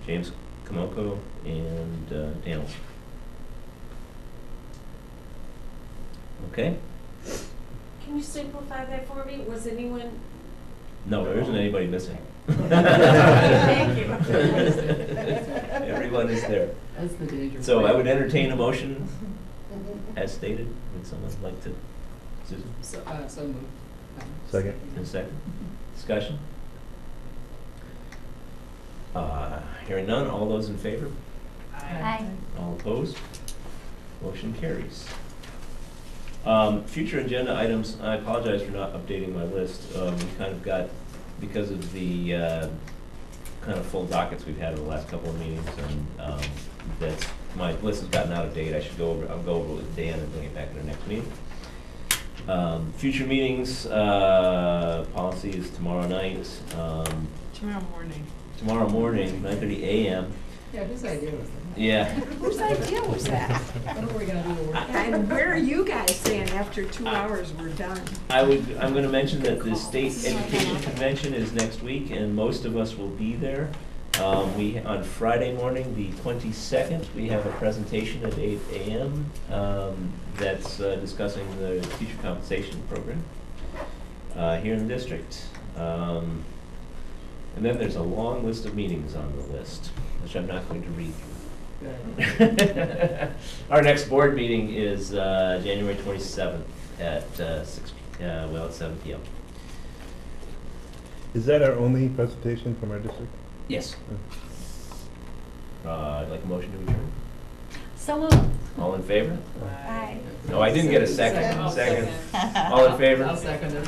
James Kamoko, and Dan Olson. Okay? Can you simplify that for me? Was anyone? No, there isn't anybody missing. Thank you. Everyone is there. That's the danger. So I would entertain a motion as stated. Would someone like to, Susan, So moved. Second. in a second? Discussion? Hearing none, all those in favor? Aye. All opposed? Motion carries. Future agenda items, I apologize for not updating my list. We kind of got, because of the kind of full dockets we've had over the last couple of meetings, and that's, my list has gotten out of date. I'll go over it with Dan and bring it back at our next meeting. Future meetings, policy is tomorrow night. Tomorrow morning. Tomorrow morning, 9:30 a.m. Yeah, whose idea was that? Yeah. Whose idea was that? When are we gonna do the work? And where are you guys saying after 2 hours we're done? I'm gonna mention that the State Education Convention is next week, and most of us will be there. On Friday morning, the 22nd, we have a presentation at 8 a.m. That's discussing the teacher compensation program here in the district. And then there's a long list of meetings on the list, which I'm not going to read through. Our next board meeting is January 27th at 7 p.m. Is that our only presentation from our district? Yes. I'd like a motion to adjourn. So moved. All in favor? Aye. No, I didn't get a second. I'll Second. All in favor? I'll second it.